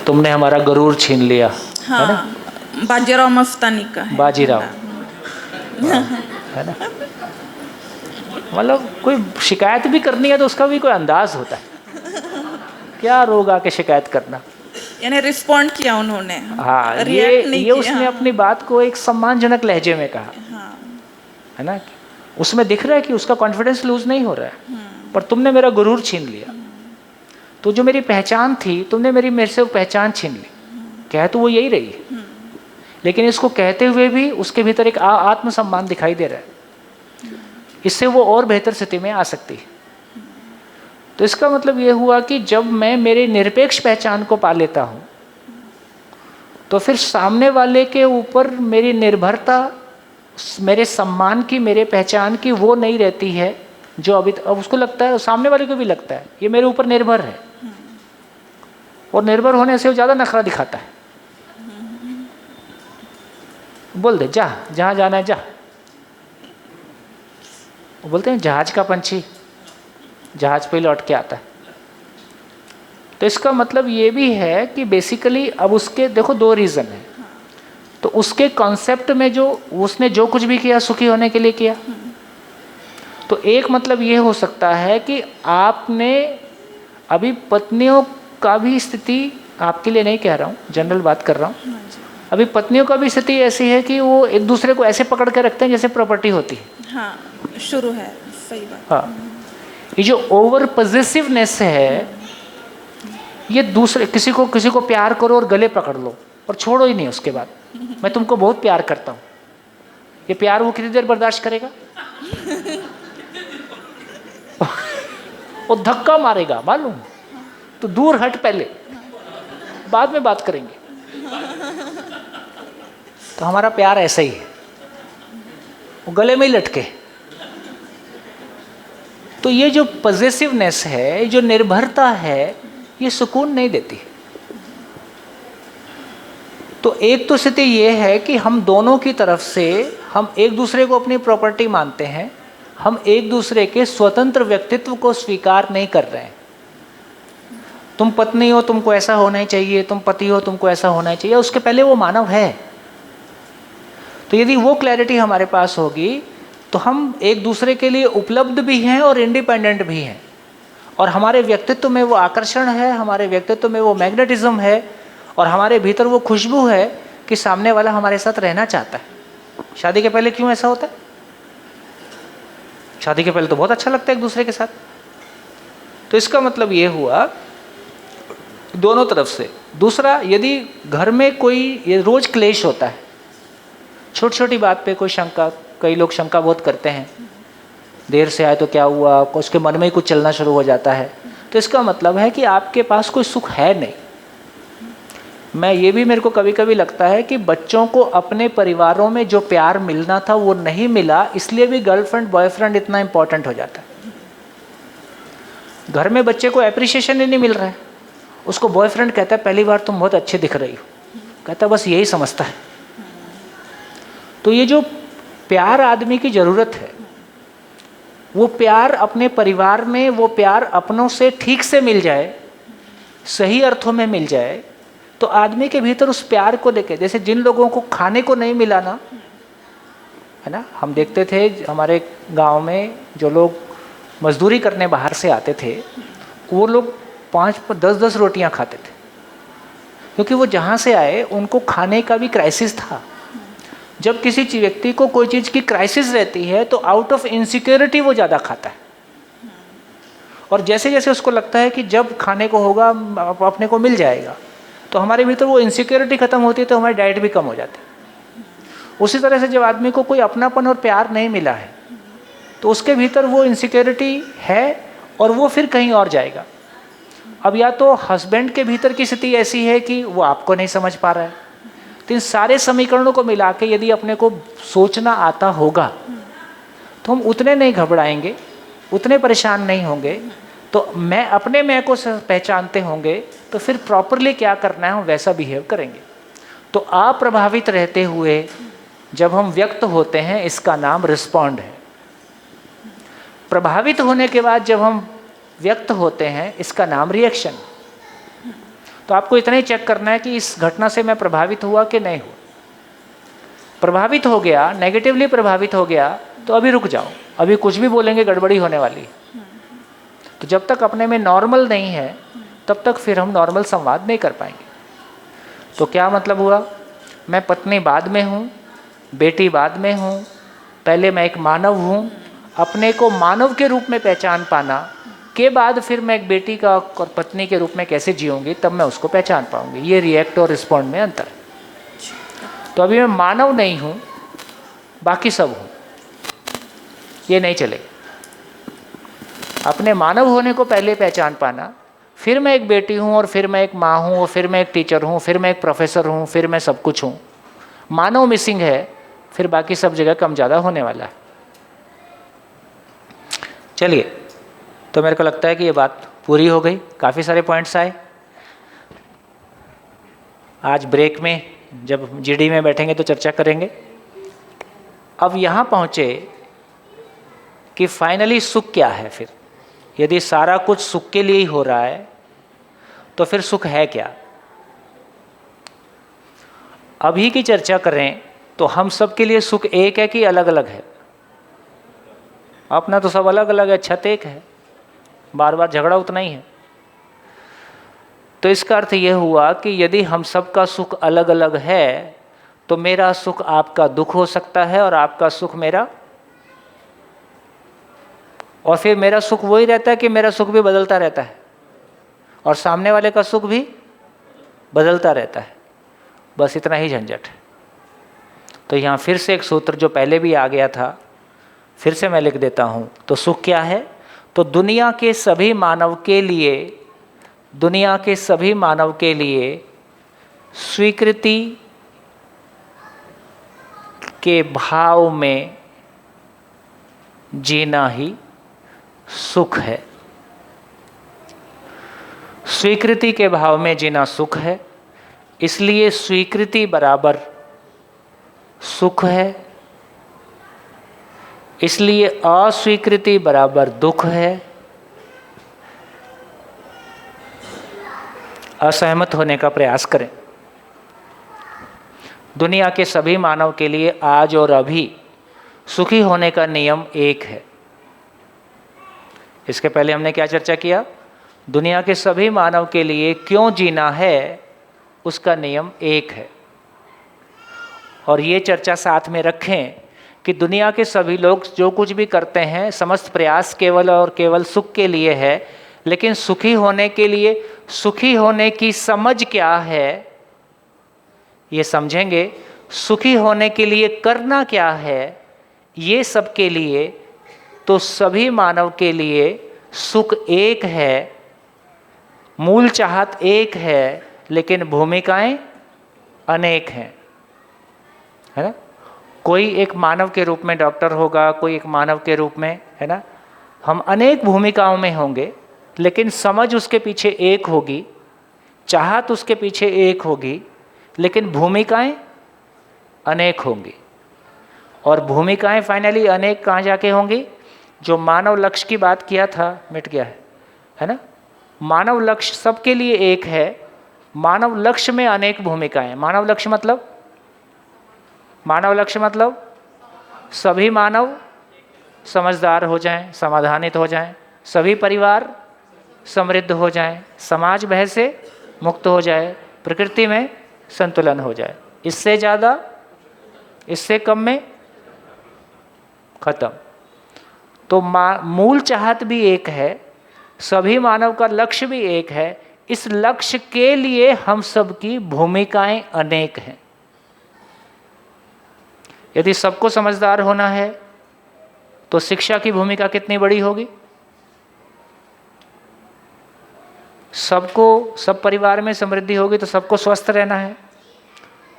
तुमने हमारा गरूर छीन लिया, है ना, बाजीराव मस्तानी का है, बाजीराव, है ना। मतलब कोई शिकायत भी करनी है तो उसका भी कोई अंदाज होता है, क्या रोग आके शिकायत करना। यानी रिस्पॉन्ड किया उन्होंने, हाँ, रिएक्ट नहीं ये किया। उसने अपनी बात को एक सम्मानजनक लहजे में कहा, हाँ, है ना। उसमें दिख रहा है कि उसका कॉन्फिडेंस लूज नहीं हो रहा है, पर तुमने मेरा गुरूर छीन लिया। तो जो मेरी पहचान थी तुमने मेरे से वो पहचान छीन ली। कह तो वो यही रही है, लेकिन इसको कहते हुए भी उसके भीतर एक आत्मसम्मान दिखाई दे रहा है, इससे वो और बेहतर स्थिति में आ सकती है। तो इसका मतलब ये हुआ कि जब मैं मेरे निरपेक्ष पहचान को पा लेता हूँ तो फिर सामने वाले के ऊपर मेरी निर्भरता, मेरे सम्मान की, मेरे पहचान की वो नहीं रहती है जो अभी अब उसको लगता है, सामने वाले को भी लगता है ये मेरे ऊपर निर्भर है, और निर्भर होने से वो ज़्यादा नखरा दिखाता है। बोल दे जा, जहाँ जाना है जा। वो बोलते हैं जहाज का पंछी जहाज पे लौट के आता है। तो इसका मतलब ये भी है कि बेसिकली अब उसके देखो दो रीज़न है। तो उसके कॉन्सेप्ट में जो उसने जो कुछ भी किया सुखी होने के लिए किया। तो एक मतलब ये हो सकता है कि आपने अभी पत्नियों का भी स्थिति, आपके लिए नहीं कह रहा हूँ, जनरल बात कर रहा हूँ, अभी पत्नियों का भी स्थिति ऐसी है कि वो एक दूसरे को ऐसे पकड़ के रखते हैं जैसे प्रॉपर्टी होती है। हाँ, शुरू है, सही बात। हाँ, ये जो ओवर पॉजेसिवनेस है, ये दूसरे किसी को प्यार करो और गले पकड़ लो और छोड़ो ही नहीं उसके बाद, मैं तुमको बहुत प्यार करता हूँ, ये प्यार वो कितनी देर बर्दाश्त करेगा? वो धक्का मारेगा मालूम, तो दूर हट, पहले बाद में बात करेंगे। तो हमारा प्यार ऐसा ही है, वो गले में ही लटके। तो ये जो पॉजेसिवनेस है, जो निर्भरता है, ये सुकून नहीं देती। तो एक तो स्थिति ये है कि हम दोनों की तरफ से हम एक दूसरे को अपनी प्रॉपर्टी मानते हैं हम एक दूसरे के स्वतंत्र व्यक्तित्व को स्वीकार नहीं कर रहे हैं। तुम पत्नी हो, तुमको ऐसा होना ही चाहिए, तुम पति हो, तुमको ऐसा होना ही चाहिए, उसके पहले वो मानव है। तो यदि वो क्लैरिटी हमारे पास होगी तो हम एक दूसरे के लिए उपलब्ध भी हैं और इंडिपेंडेंट भी हैं, और हमारे व्यक्तित्व में वो आकर्षण है, हमारे व्यक्तित्व में वो मैग्नेटिज्म है, और हमारे भीतर वो खुशबू है कि सामने वाला हमारे साथ रहना चाहता है। शादी के पहले क्यों ऐसा होता है? शादी के पहले तो बहुत अच्छा लगता है एक दूसरे के साथ। तो इसका मतलब ये हुआ दोनों तरफ से। दूसरा, यदि घर में कोई ये रोज क्लेश होता है, छोटी छोटी बात पे कोई शंका, कई लोग शंका बहुत करते हैं, देर से आए तो क्या हुआ, उसके मन में ही कुछ चलना शुरू हो जाता है, तो इसका मतलब है कि आपके पास कोई सुख है नहीं। मेरे को कभी कभी लगता है कि बच्चों को अपने परिवारों में जो प्यार मिलना था वो नहीं मिला, इसलिए भी गर्लफ्रेंड बॉयफ्रेंड इतना इंपॉर्टेंट हो जाता है। घर में बच्चे को एप्रिशिएशन ही नहीं मिल रहा है, उसको बॉयफ्रेंड कहता है पहली बार तुम बहुत अच्छी दिख रही हो, कहता बस यही समझता है। तो ये जो प्यार आदमी की ज़रूरत है, वो प्यार अपने परिवार में, वो प्यार अपनों से ठीक से मिल जाए, सही अर्थों में मिल जाए, तो आदमी के भीतर उस प्यार को लेके, जैसे जिन लोगों को खाने को नहीं मिला ना, है ना, हम देखते थे हमारे गांव में जो लोग मजदूरी करने बाहर से आते थे, वो लोग 5-10 रोटियां खाते थे, क्योंकि वो जहाँ से आए उनको खाने का भी क्राइसिस था। जब किसी व्यक्ति को कोई चीज़ की क्राइसिस रहती है तो आउट ऑफ इनसिक्योरिटी वो ज़्यादा खाता है, और जैसे जैसे उसको लगता है कि जब खाने को होगा अपने को मिल जाएगा, तो हमारे भीतर वो इनसिक्योरिटी खत्म होती है, तो हमारी डाइट भी कम हो जाती है। उसी तरह से जब आदमी को कोई अपनापन और प्यार नहीं मिला है तो उसके भीतर वो इनसिक्योरिटी है और वो फिर कहीं और जाएगा। अब या तो हस्बैंड के भीतर की स्थिति ऐसी है कि वो आपको नहीं समझ पा रहा है, तो इन सारे समीकरणों को मिला के यदि अपने को सोचना आता होगा तो हम उतने नहीं घबराएंगे, उतने परेशान नहीं होंगे, तो मैं अपने मैं को पहचानते होंगे, तो फिर प्रॉपरली क्या करना है हम वैसा बिहेव करेंगे। तो अप्रभावित रहते हुए जब हम व्यक्त होते हैं, इसका नाम रिस्पॉन्ड है। प्रभावित होने के बाद जब हम व्यक्त होते हैं, इसका नाम रिएक्शन। तो आपको इतना ही चेक करना है कि इस घटना से मैं प्रभावित हुआ कि नहीं हुआ। प्रभावित हो गया, नेगेटिवली प्रभावित हो गया, तो अभी रुक जाओ, अभी कुछ भी बोलेंगे गड़बड़ी होने वाली है। तो जब तक अपने में नॉर्मल नहीं है तब तक फिर हम नॉर्मल संवाद नहीं कर पाएंगे। तो क्या मतलब हुआ, मैं पत्नी बाद में हूँ, बेटी बाद में हूँ, पहले मैं एक मानव हूँ। अपने को मानव के रूप में पहचान पाना के बाद फिर मैं एक बेटी का और पत्नी के रूप में कैसे जीऊँगी, तब मैं उसको पहचान पाऊँगी। ये रिएक्ट और रिस्पॉन्ड में अंतर है। तो अभी मैं मानव नहीं हूँ, बाकी सब हूँ, ये नहीं चलेगा। अपने मानव होने को पहले पहचान पाना, फिर मैं एक बेटी हूँ, और फिर मैं एक माँ हूँ, और फिर मैं एक टीचर हूँ, फिर मैं एक प्रोफेसर हूँ, फिर मैं सब कुछ हूँ। मानव मिसिंग है, फिर बाकी सब जगह कम ज़्यादा होने वाला है। चलिए, तो मेरे को लगता है कि ये बात पूरी हो गई, काफ़ी सारे पॉइंट्स आए। आज ब्रेक में जब जीडी में बैठेंगे तो चर्चा करेंगे। अब यहाँ पहुँचे कि फाइनली सुख क्या है। फिर यदि सारा कुछ सुख के लिए ही हो रहा है तो फिर सुख है क्या। अभी की चर्चा करें तो हम सब के लिए सुख एक है कि अलग अलग है। अपना तो सब अलग अलग है, छत एक है, बार बार झगड़ा उतना ही है। तो इसका अर्थ यह हुआ कि यदि हम सब का सुख अलग अलग है तो मेरा सुख आपका दुख हो सकता है, और आपका सुख मेरा, और फिर मेरा सुख वही रहता है कि मेरा सुख भी बदलता रहता है और सामने वाले का सुख भी बदलता रहता है। बस इतना ही झंझट है। तो यहाँ फिर से एक सूत्र जो पहले भी आ गया था, फिर से मैं लिख देता हूँ। तो सुख क्या है, तो दुनिया के सभी मानव के लिए, दुनिया के सभी मानव के लिए स्वीकृति के भाव में जीना ही सुख है। स्वीकृति के भाव में जीना सुख है, इसलिए स्वीकृति बराबर सुख है। इसलिए अस्वीकृति बराबर दुख है। असहमत होने का प्रयास करें। दुनिया के सभी मानव के लिए आज और अभी सुखी होने का नियम एक है। इसके पहले हमने क्या चर्चा किया? दुनिया के सभी मानव के लिए क्यों जीना है उसका नियम एक है। और ये चर्चा साथ में रखें कि दुनिया के सभी लोग जो कुछ भी करते हैं समस्त प्रयास केवल और केवल सुख के लिए है, लेकिन सुखी होने के लिए सुखी होने की समझ क्या है ये समझेंगे। सुखी होने के लिए करना क्या है ये सबके लिए, तो सभी मानव के लिए सुख एक है, मूल चाहत एक है, लेकिन भूमिकाएं अनेक हैं, है ना। कोई एक मानव के रूप में डॉक्टर होगा, कोई एक मानव के रूप में, है ना। हम अनेक भूमिकाओं में होंगे, लेकिन समझ उसके पीछे एक होगी, चाहत उसके पीछे एक होगी, लेकिन भूमिकाएं अनेक होंगी। और भूमिकाएं फाइनली अनेक कहाँ जाके होंगी? जो मानव लक्ष्य की बात किया था मिट गया है ना। मानव लक्ष्य सबके लिए एक है, मानव लक्ष्य में अनेक भूमिकाएं। मानव लक्ष्य मतलब सभी मानव समझदार हो जाएं, समाधानित हो जाएं, सभी परिवार समृद्ध हो जाएं, समाज भय से मुक्त हो जाए, प्रकृति में संतुलन हो जाए। इससे ज़्यादा, इससे कम में खत्म। तो मूल चाहत भी एक है, सभी मानव का लक्ष्य भी एक है। इस लक्ष्य के लिए हम सबकी भूमिकाएं अनेक हैं। यदि सबको समझदार होना है तो शिक्षा की भूमिका कितनी बड़ी होगी? सब परिवार में समृद्धि होगी तो सबको स्वस्थ रहना है,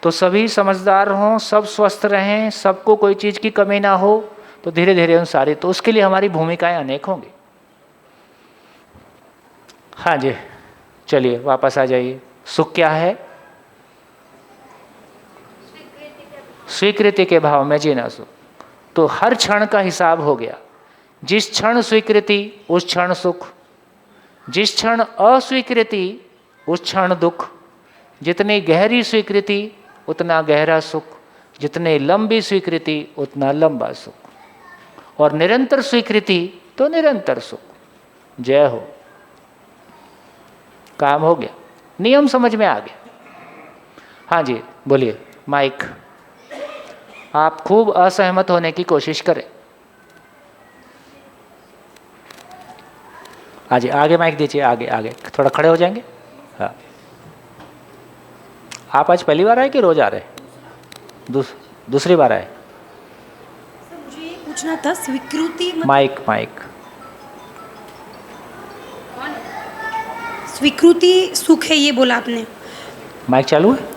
तो सभी समझदार हों, सब स्वस्थ रहें, सबको कोई चीज़ की कमी ना हो, तो धीरे धीरे अनुसारी, तो उसके लिए हमारी भूमिकाएं अनेक होंगी। हाँ जी, चलिए वापस आ जाइए। सुख क्या है? स्वीकृति के भाव में जीना सुख। तो हर क्षण का हिसाब हो गया। जिस क्षण स्वीकृति उस क्षण सुख, जिस क्षण अस्वीकृति उस क्षण दुख। जितनी गहरी स्वीकृति उतना गहरा सुख, जितनी लंबी स्वीकृति उतना लंबा सुख, और निरंतर स्वीकृति तो निरंतर सुख। जय हो। काम हो गया, नियम समझ में आ गया। हाँ जी बोलिए। माइक, आप खूब असहमत होने की कोशिश करें। हाँ जी, आगे माइक दीजिए, आगे आगे थोड़ा खड़े हो जाएंगे। हाँ, आप आज पहली बार आए कि रोज आ रहे? दूसरी बार आए? मुझे ये पूछना था, स्वीकृति माइक स्वीकृति सुख है ये बोला आपने। माइक चालू है?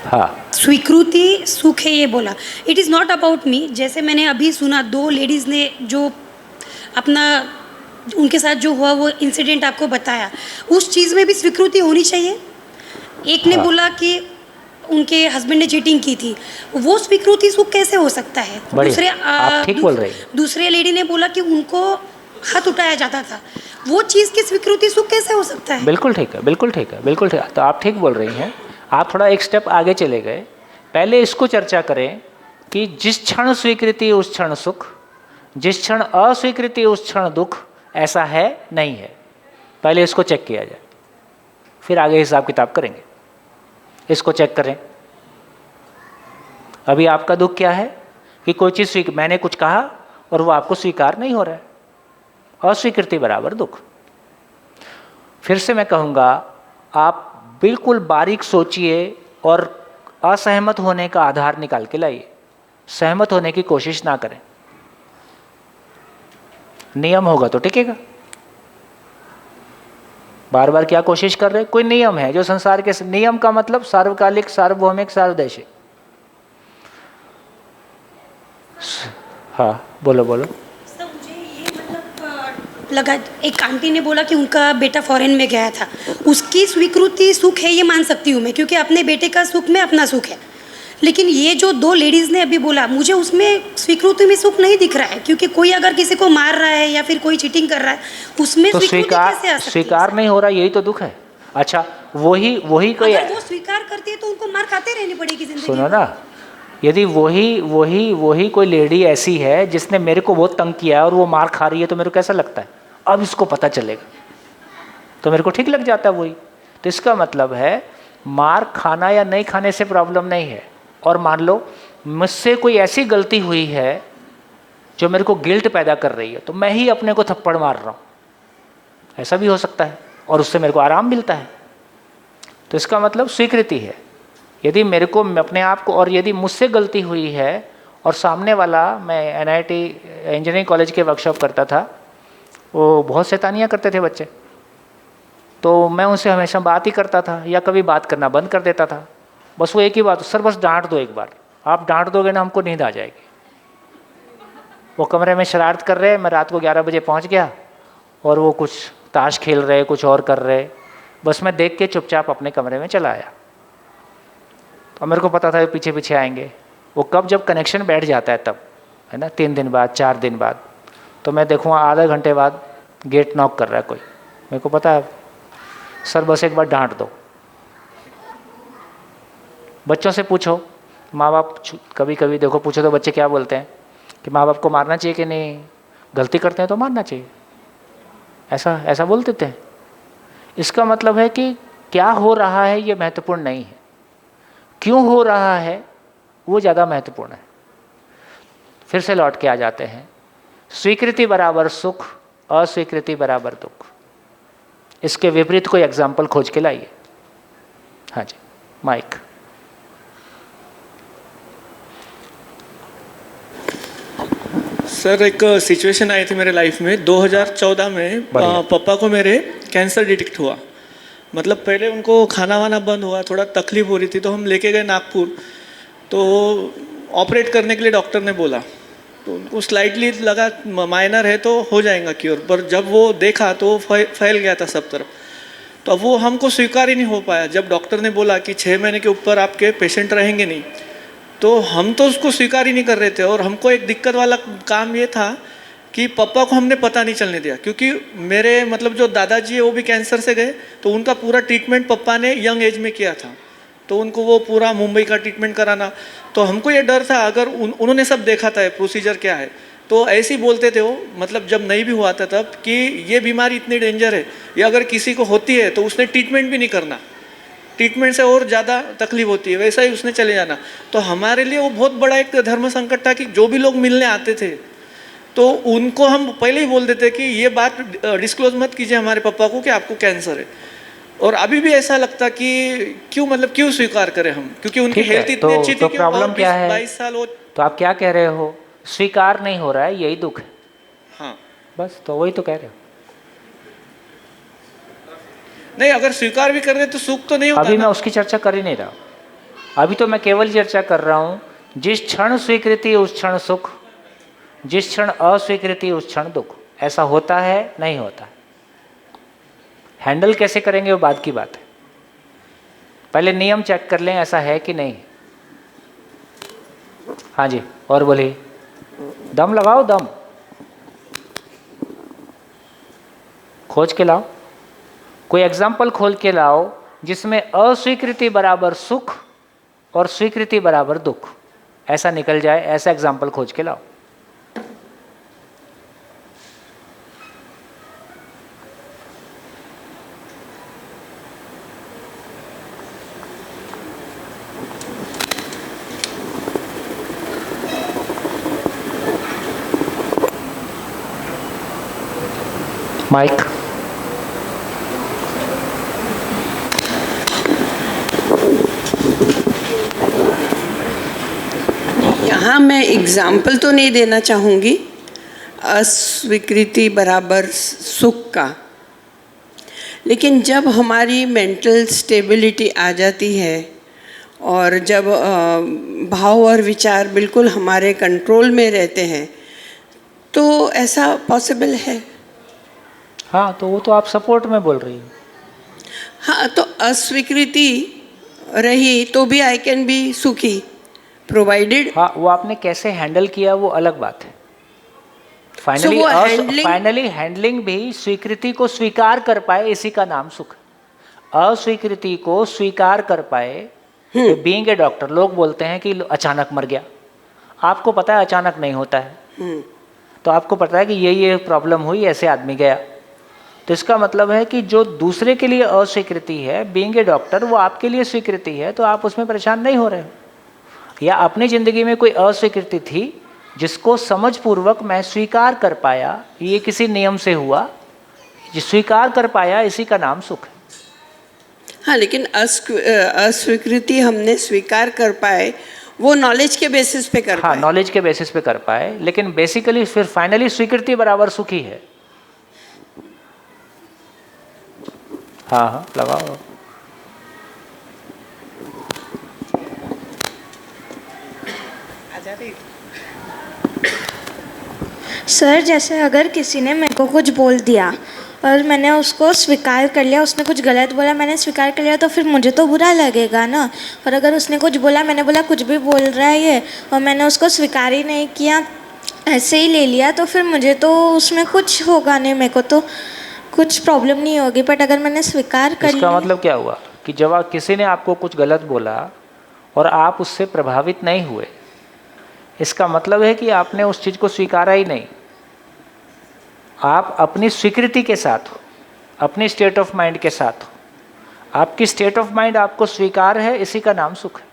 हाँ, स्वीकृति सुख है ये बोला। It is not about me. जैसे मैंने अभी सुना, दो लेडीज़ ने जो अपना उनके साथ जो हुआ वो इंसिडेंट आपको बताया, उस चीज़ में भी स्वीकृति होनी चाहिए। एक ने बोला कि उनके हस्बैंड ने चीटिंग की थी, वो स्वीकृति सुख कैसे हो सकता है? आप ठीक बोल रहे हैं। दूसरे लेडी ने बोला कि उनको हाथ उठाया जाता था, वो चीज़ की स्वीकृति सुख कैसे हो सकता है? बिल्कुल ठीक है, बिल्कुल ठीक है, बिल्कुल ठीक है। तो आप ठीक बोल रही हैं। आप थोड़ा एक स्टेप आगे चले गए। पहले इसको चर्चा करें कि जिस क्षण स्वीकृति उस क्षण सुख, जिस क्षण अस्वीकृति उस क्षण दुख। ऐसा है नहीं है, पहले इसको चेक किया जाए, फिर आगे हिसाब किताब करेंगे। इसको चेक करें। अभी आपका दुख क्या है कि कोई चीज़ मैंने कुछ कहा और वो आपको स्वीकार नहीं हो रहा है। अस्वीकृति बराबर दुख। फिर से मैं कहूँगा, आप बिल्कुल बारीक सोचिए और असहमत होने का आधार निकाल के लाइए। सहमत होने की कोशिश ना करें। नियम होगा तो टिकेगा। बार बार क्या कोशिश कर रहे? कोई नियम है जो संसार के नियम का मतलब सार्वकालिक, सार्वभौमिक, सार्वदेशिक। हाँ बोलो बोलो। सर मुझे ये मतलब लगा, एक आंटी ने बोला कि उनका बेटा फॉरेन में गया था, उसकी स्वीकृति सुख है ये मान सकती हूँ मैं, क्योंकि अपने बेटे का सुख में अपना सुख है। लेकिन ये जो दो लेडीज़ ने अभी बोला, मुझे उसमें स्वीकृति में सुख नहीं दिख रहा है, क्योंकि कोई अगर किसी को मार रहा है या फिर कोई चीटिंग कर रहा है, उसमें तो स्वीकृति कैसे आ सकती है? स्वीकार नहीं हो रहा, यही तो दुख है। अच्छा, वही कोई, अगर वो स्वीकार करती है तो उनको मार खाते रहनी पड़ेगी जिंदगी सुनो भर। ना, यदि वही कोई लेडी ऐसी है जिसने मेरे को बहुत तंग किया है और वो मार खा रही है, तो मेरे को कैसा लगता है, अब इसको पता चलेगा तो मेरे को ठीक लग जाता है वही। तो इसका मतलब है मार खाना या नहीं खाने से प्रॉब्लम नहीं है। और मान लो मुझसे कोई ऐसी गलती हुई है जो मेरे को गिल्ट पैदा कर रही है, तो मैं ही अपने को थप्पड़ मार रहा हूँ, ऐसा भी हो सकता है, और उससे मेरे को आराम मिलता है। तो इसका मतलब स्वीकृति है। यदि मेरे को अपने आप को, और यदि मुझसे गलती हुई है और सामने वाला, मैं NIT इंजीनियरिंग कॉलेज के वर्कशॉप करता था, वो बहुत शैतानियाँ करते थे बच्चे, तो मैं उनसे हमेशा बात ही करता था या कभी बात करना बंद कर देता था। बस वो एक ही बात, सर बस डांट दो एक बार, आप डांट दोगे ना हमको नींद आ जाएगी। वो कमरे में शरारत कर रहे, मैं रात को 11 बजे पहुंच गया और वो कुछ ताश खेल रहे, कुछ और कर रहे, बस मैं देख के चुपचाप अपने कमरे में चला आया। और मेरे को पता था पीछे पीछे आएंगे। वो कब, जब कनेक्शन बैठ जाता है तब, है ना, 3 दिन बाद, 4 दिन बाद, तो मैं देखूँगा आधा घंटे बाद गेट नॉक कर रहा है कोई, मेरे को पता है सर बस एक बार डांट दो। बच्चों से पूछो, माँ बाप कभी कभी देखो पूछो तो बच्चे क्या बोलते हैं कि माँ बाप को मारना चाहिए कि नहीं, गलती करते हैं तो मारना चाहिए, ऐसा बोल देते हैं। इसका मतलब है कि क्या हो रहा है ये महत्वपूर्ण नहीं है, क्यों हो रहा है वो ज़्यादा महत्वपूर्ण है। फिर से लौट के आ जाते हैं, स्वीकृति बराबर सुख, अस्वीकृति बराबर दुख। इसके विपरीत कोई एग्जाम्पल खोज के लाइए। हाँ जी, माइक। सर, एक सिचुएशन आई थी मेरे लाइफ में 2014 में। पापा को मेरे कैंसर डिटेक्ट हुआ। मतलब पहले उनको खाना वाना बंद हुआ, थोड़ा तकलीफ हो रही थी, तो हम लेके गए नागपुर। तो ऑपरेट करने के लिए डॉक्टर ने बोला, तो उनको स्लाइटली लगा माइनर है तो हो जाएगा क्योर, पर जब वो देखा तो फैल गया था सब तरफ। तो अब वो हमको स्वीकार ही नहीं हो पाया। जब डॉक्टर ने बोला कि 6 महीने के ऊपर आपके पेशेंट रहेंगे नहीं, तो हम तो उसको स्वीकार ही नहीं कर रहे थे। और हमको एक दिक्कत वाला काम ये था कि पापा को हमने पता नहीं चलने दिया, क्योंकि मेरे मतलब जो दादाजी है वो भी कैंसर से गए, तो उनका पूरा ट्रीटमेंट पापा ने यंग एज में किया था, तो उनको वो पूरा मुंबई का ट्रीटमेंट कराना। तो हमको ये डर था अगर उन्होंने सब देखा था प्रोसीजर क्या है, तो ऐसे ही बोलते थे वो, मतलब जब नहीं भी हुआ था तब, कि ये बीमारी इतनी डेंजर है, या अगर किसी को होती है तो उसने ट्रीटमेंट भी नहीं करना, ट्रीटमेंट से और ज़्यादा तकलीफ होती है, वैसा ही उसने चले जाना। तो हमारे लिए वो बहुत बड़ा एक धर्म संकट था कि जो भी लोग मिलने आते थे तो उनको हम पहले ही बोल देते कि ये बात डिस्क्लोज मत कीजिए हमारे पापा को कि आपको कैंसर है। और अभी भी ऐसा लगता कि क्यों स्वीकार करें हम, क्योंकि उनकी हेल्थ इतनी अच्छी थी। तो प्रॉब्लम क्या है? 22 साल हो। तो आप क्या कह रहे हो, स्वीकार नहीं हो रहा है, यही दुख है। हाँ, बस तो वही तो कह रहे हो। नहीं, अगर स्वीकार भी कर रहे तो सुख तो नहीं होता। अभी मैं उसकी चर्चा कर ही नहीं रहा, अभी तो मैं केवल चर्चा कर रहा हूँ जिस क्षण स्वीकृति उस क्षण सुख, जिस क्षण अस्वीकृति उस क्षण दुख। ऐसा होता है नहीं होता है, हैंडल कैसे करेंगे वो बात की बात है। पहले नियम चेक कर लें ऐसा है कि नहीं। हाँ जी, और बोलिए, दम लगाओ, दम खोज के लाओ, कोई एग्जाम्पल खोल के लाओ जिसमें अस्वीकृति बराबर सुख और स्वीकृति बराबर दुख ऐसा निकल जाए, ऐसा एग्जाम्पल खोज के लाओ। माइक। यहाँ मैं एग्ज़ाम्पल तो नहीं देना चाहूँगी अस्वीकृति बराबर सुख का, लेकिन जब हमारी मेंटल स्टेबिलिटी आ जाती है और जब भाव और विचार बिल्कुल हमारे कंट्रोल में रहते हैं तो ऐसा पॉसिबल है। हाँ, तो वो तो आप सपोर्ट में बोल रही हो। हाँ, तो अस्वीकृति रही तो भी आई कैन बी सुखी, प्रोवाइडेड। हाँ, वो आपने कैसे हैंडल किया वो अलग बात है। फाइनली हैंडलिंग भी स्वीकृति को स्वीकार कर पाए, इसी का नाम सुख। अस्वीकृति को स्वीकार कर पाए, बीइंग ए डॉक्टर लोग बोलते हैं कि अचानक मर गया, आपको पता है अचानक नहीं होता है, तो आपको पता है कि ये प्रॉब्लम हुई, ऐसे आदमी गया, तो इसका मतलब है कि जो दूसरे के लिए अस्वीकृति है, बीइंग ए डॉक्टर, वो आपके लिए स्वीकृति है, तो आप उसमें परेशान नहीं हो रहे हो। या अपनी ज़िंदगी में कोई अस्वीकृति थी जिसको समझपूर्वक मैं स्वीकार कर पाया, ये किसी नियम से हुआ, जो स्वीकार कर पाया, इसी का नाम सुख है। हाँ, लेकिन अस्वीकृति हमने स्वीकार कर पाए, वो नॉलेज के बेसिस पे कर पाए। हाँ, नॉलेज के बेसिस पे कर पाए, लेकिन बेसिकली फिर फाइनली स्वीकृति बराबर सुखी है। हाँ, लगाओ। सर, जैसे अगर किसी ने मेरे को कुछ बोल दिया और मैंने उसको स्वीकार कर लिया, उसने कुछ गलत बोला, मैंने स्वीकार कर लिया, तो फिर मुझे तो बुरा लगेगा ना। और अगर उसने कुछ बोला, मैंने बोला कुछ भी बोल रहा है ये, और मैंने उसको स्वीकार ही नहीं किया, ऐसे ही ले लिया, तो फिर मुझे तो उसमें कुछ होगा नहीं, मेरे को तो कुछ प्रॉब्लम नहीं होगी। बट अगर मैंने स्वीकार कर लिया, इसका मतलब क्या हुआ कि जब किसी ने आपको कुछ गलत बोला और आप उससे प्रभावित नहीं हुए, इसका मतलब है कि आपने उस चीज़ को स्वीकारा ही नहीं। आप अपनी स्वीकृति के साथ हो, अपनी स्टेट ऑफ माइंड के साथ हो, आपकी स्टेट ऑफ माइंड आपको स्वीकार है, इसी का नाम सुख है।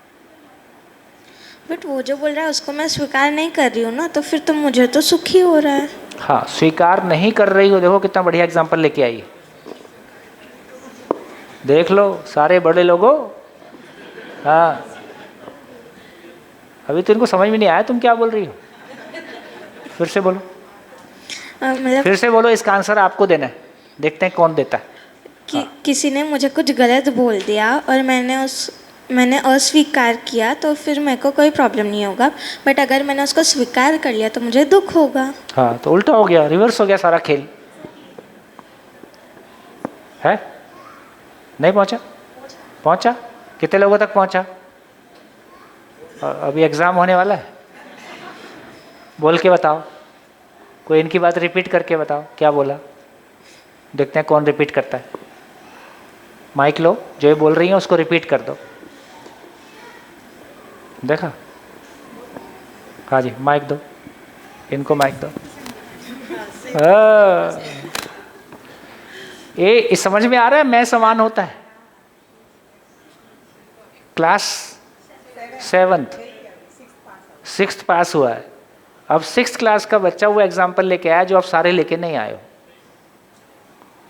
बट वो जो बोल रहा है उसको मैं स्वीकार नहीं कर रही हूँ ना, तो फिर तो मुझे तो सुख ही हो रहा है। हाँ, स्वीकार नहीं कर रही हो, देखो कितना बढ़िया एग्जाम्पल लेके आई है। देख लो सारे बड़े लोगों, हाँ, अभी तो इनको समझ में नहीं आया तुम क्या बोल रही हो, फिर से बोलो। मतलब फिर से बोलो, इसका आंसर आपको देना है, देखते हैं कौन देता है। किसी ने मुझे कुछ गलत बोल दिया और मैंने अस्वीकार किया, तो फिर मेरे को कोई प्रॉब्लम नहीं होगा। बट अगर मैंने उसको स्वीकार कर लिया तो मुझे दुख होगा। हाँ, तो उल्टा हो गया, रिवर्स हो गया सारा खेल। है नहीं पहुंचा? पहुंचा? कितने लोगों तक पहुंचा? अभी एग्जाम होने वाला है, बोल के बताओ, कोई इनकी बात रिपीट करके बताओ क्या बोला, देखते हैं कौन रिपीट करता है। माइक लो, जो ये बोल रही है उसको रिपीट कर दो। देखा? हाँ जी, माइक दो, इनको माइक दो। ये समझ में आ रहा है? मैं समान होता है। क्लास 7th 6th पास हुआ है, अब 6th क्लास का बच्चा वो एग्जाम्पल लेके आया जो आप सारे लेके नहीं आए हो,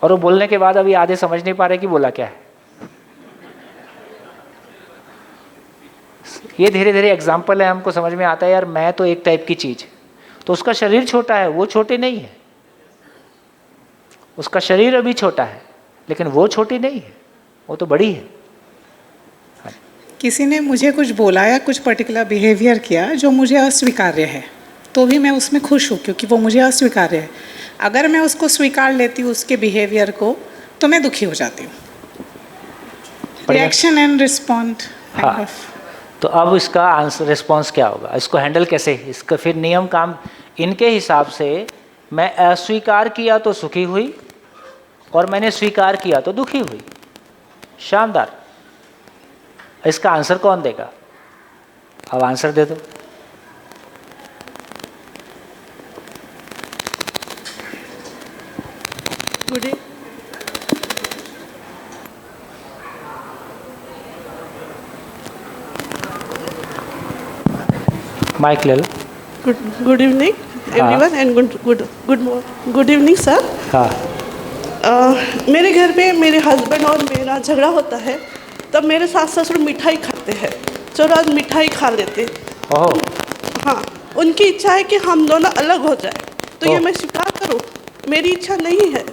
और वो बोलने के बाद अभी आधे समझ नहीं पा रहे कि बोला क्या है। ये धीरे धीरे एग्जाम्पल है, हमको समझ में आता है यार मैं तो एक टाइप की चीज़, तो उसका शरीर छोटा है, वो छोटे नहीं है। उसका शरीर अभी छोटा है लेकिन वो छोटी नहीं है, वो तो बड़ी है। किसी ने मुझे कुछ बोला या कुछ पर्टिकुलर बिहेवियर किया जो मुझे अस्वीकार्य है, तो भी मैं उसमें खुश हूँ क्योंकि वो मुझे अस्वीकार्य है। अगर मैं उसको स्वीकार लेती हूँ उसके बिहेवियर को, तो मैं दुखी हो जाती हूँ। Reaction and respond. हाँ, तो अब इसका आंसर रिस्पॉन्स क्या होगा, इसको हैंडल कैसे? इसका फिर नियम काम इनके हिसाब से, मैं अस्वीकार किया तो सुखी हुई और मैंने स्वीकार किया तो दुखी हुई। शानदार। इसका आंसर कौन देगा? अब आंसर दे दो। माइक ले लो। Good evening everyone and good evening sir. हाँ, मेरे घर पे मेरे हस्बैंड और मेरा झगड़ा होता है, तब मेरे सास ससुर मिठाई खाते हैं, जो रोज मिठाई खा लेते। ओह, हाँ, उनकी इच्छा है कि हम दोनों अलग हो जाए, तो ये मैं स्वीकार करूँ? मेरी इच्छा नहीं है।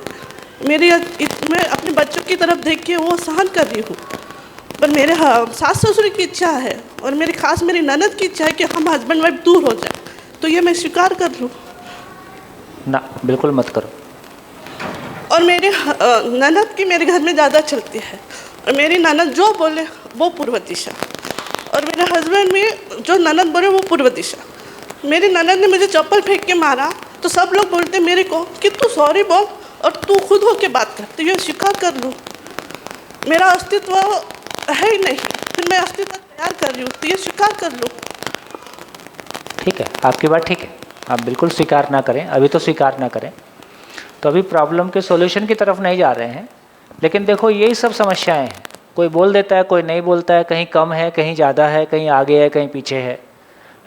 मैं अपने बच्चों की तरफ देख के वो सहन कर रही हूँ, पर मेरे सास ससुर की इच्छा है और मेरी ननद की इच्छा है कि हम हस्बैंड वाइफ दूर हो जाए, तो ये मैं स्वीकार कर लूँ? ना, बिल्कुल मत करो। और मेरी ननद की मेरे घर में ज़्यादा चलती है, और मेरी ननद जो बोले वो पूर्व दिशा, और मेरे हस्बैंड में जो ननद बोले वो पूर्व दिशा। मेरी ननद ने मुझे चप्पल फेंक के मारा तो सब लोग बोलते मेरे को कि तू सॉरी बोल और तू खुद होके बात कर, तो ये स्वीकार कर लूँ। मेरा अस्तित्व है ही नहीं, फिर मैं अस्तित्व तैयार कर रही हूँ, तो ये स्वीकार कर लूँ। ठीक है, आपकी बात ठीक है, आप बिल्कुल स्वीकार ना करें, अभी तो स्वीकार ना करें, तो अभी प्रॉब्लम के सॉल्यूशन की तरफ नहीं जा रहे हैं। लेकिन देखो यही सब समस्याएं हैं, कोई बोल देता है कोई नहीं बोलता है, कहीं कम है कहीं ज़्यादा है, कहीं आगे है कहीं पीछे है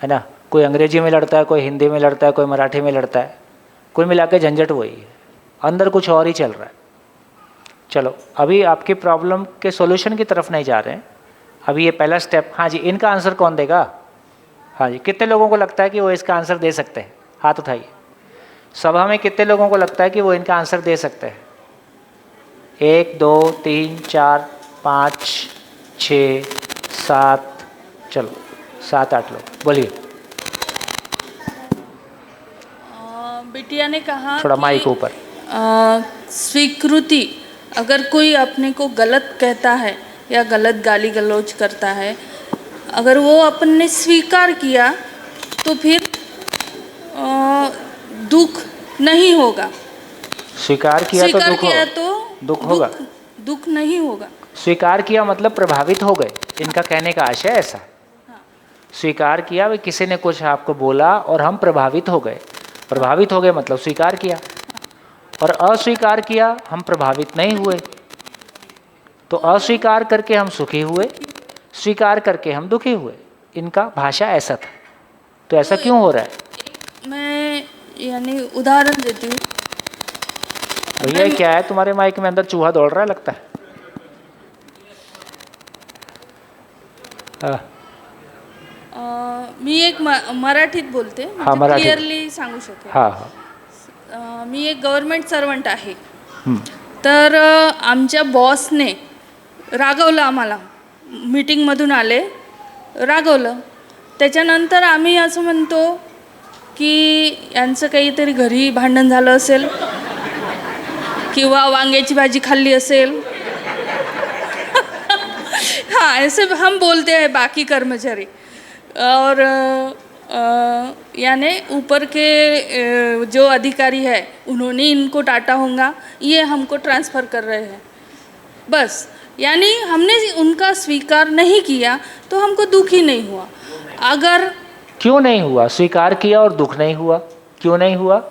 ना। कोई अंग्रेजी में लड़ता है, कोई हिंदी में लड़ता है, कोई मराठी में लड़ता है, कुल मिला के झंझट वही है, अंदर कुछ और ही चल रहा है। चलो अभी आपकी प्रॉब्लम के सॉल्यूशन की तरफ नहीं जा रहे हैं, अभी ये पहला स्टेप। हाँ जी, इनका आंसर कौन देगा? हाँ जी, कितने लोगों को लगता है कि वो इसका आंसर दे सकते हैं? हाथ उठाइए। सभा में कितने लोगों को लगता है कि वो इनका आंसर दे सकते हैं? 1 2 3 4 5 6 7, चलो 7 8 लोग, बोलिए। बिटिया ने कहा थोड़ा कि माइक ऊपर। स्वीकृति, अगर कोई अपने को गलत कहता है या गलत गाली गलौज करता है, अगर वो अपन ने स्वीकार किया तो फिर दुख नहीं होगा। स्वीकार किया तो दुख होगा, दुख नहीं होगा। स्वीकार किया मतलब प्रभावित हो गए, इनका कहने का आशय ऐसा। स्वीकार किया, भाई किसी ने कुछ आपको बोला और हम प्रभावित हो गए, प्रभावित हो गए मतलब स्वीकार किया, और अस्वीकार किया हम प्रभावित नहीं हुए, तो अस्वीकार करके हम सुखी हुए, स्वीकार करके हम दुखी हुए। इनका भाषा ऐसा था, तो ऐसा क्यों हो रहा है? मैं यानी उदाहरण देती हूँ। भैया क्या है तुम्हारे माइक में, अंदर चूहा दौड़ रहा है लगता है। मी एक मराठीत बोलते, हाँ, मराठी क्लिअरली सांगू शकेल। हाँ मी एक गव्हर्नमेंट सर्वंट आहे, तर आमच्या बॉसने रागवलं आम्हाला, मीटिंगमधून आले रागवलं, त्याच्यानंतर आम्ही असं म्हणतो की यांचं काहीतरी घरी भांडण झालं असेल किंवा वांग्याची भाजी खाल्ली असेल। हाँ, ऐसे हम बोलते हैं बाकी कर्मचारी, और यानी ऊपर के जो अधिकारी है उन्होंने इनको डांटा होगा, ये हमको ट्रांसफ़र कर रहे हैं बस। यानी हमने उनका स्वीकार नहीं किया तो हमको दुख ही नहीं हुआ। अगर क्यों नहीं हुआ? स्वीकार किया और दुख नहीं हुआ, क्यों नहीं हुआ?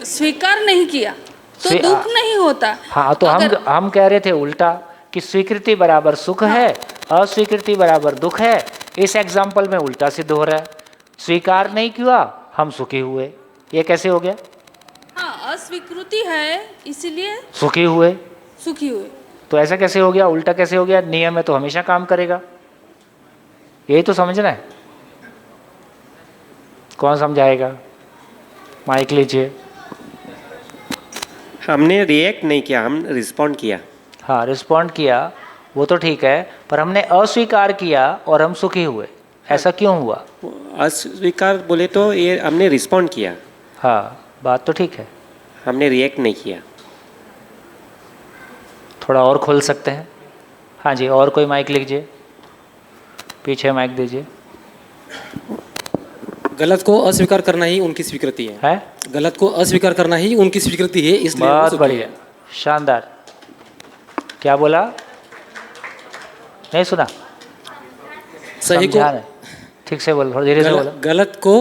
स्वीकार नहीं किया तो दुख नहीं होता। हाँ, तो हम कह रहे थे उल्टा कि स्वीकृति बराबर सुख है, अस्वीकृति बराबर दुख है। इस एग्जाम्पल में उल्टा सिद्ध हो रहा है, स्वीकार नहीं किया हम सुखी हुए, ये कैसे हो गया? हाँ, अस्वीकृति है इसीलिए सुखी हुए, सुखी हुए, तो ऐसा कैसे हो गया? उल्टा कैसे हो गया? नियम है तो हमेशा काम करेगा, यही तो समझना है। कौन समझाएगा? माइक लीजिए। हमने रिएक्ट नहीं किया, हम रिस्पॉन्ड किया। हाँ, रिस्पॉन्ड किया वो तो ठीक है, पर हमने अस्वीकार किया और हम सुखी हुए, ऐसा क्यों हुआ? अस्वीकार बोले तो ये हमने रिस्पॉन्ड किया। हाँ, बात तो ठीक है, हमने रिएक्ट नहीं किया। थोड़ा और खोल सकते हैं? हाँ जी, और कोई माइक लीजिए, पीछे माइक दीजिए। गलत को अस्वीकार करना ही उनकी स्वीकृति है? गलत को अस्वीकार करना ही उनकी स्वीकृति है, इसलिए बहुत बढ़िया, शानदार। क्या बोला? नहीं सुना? सही को ठीक से बोलो, थोड़ा धीरे से बोलो। गलत को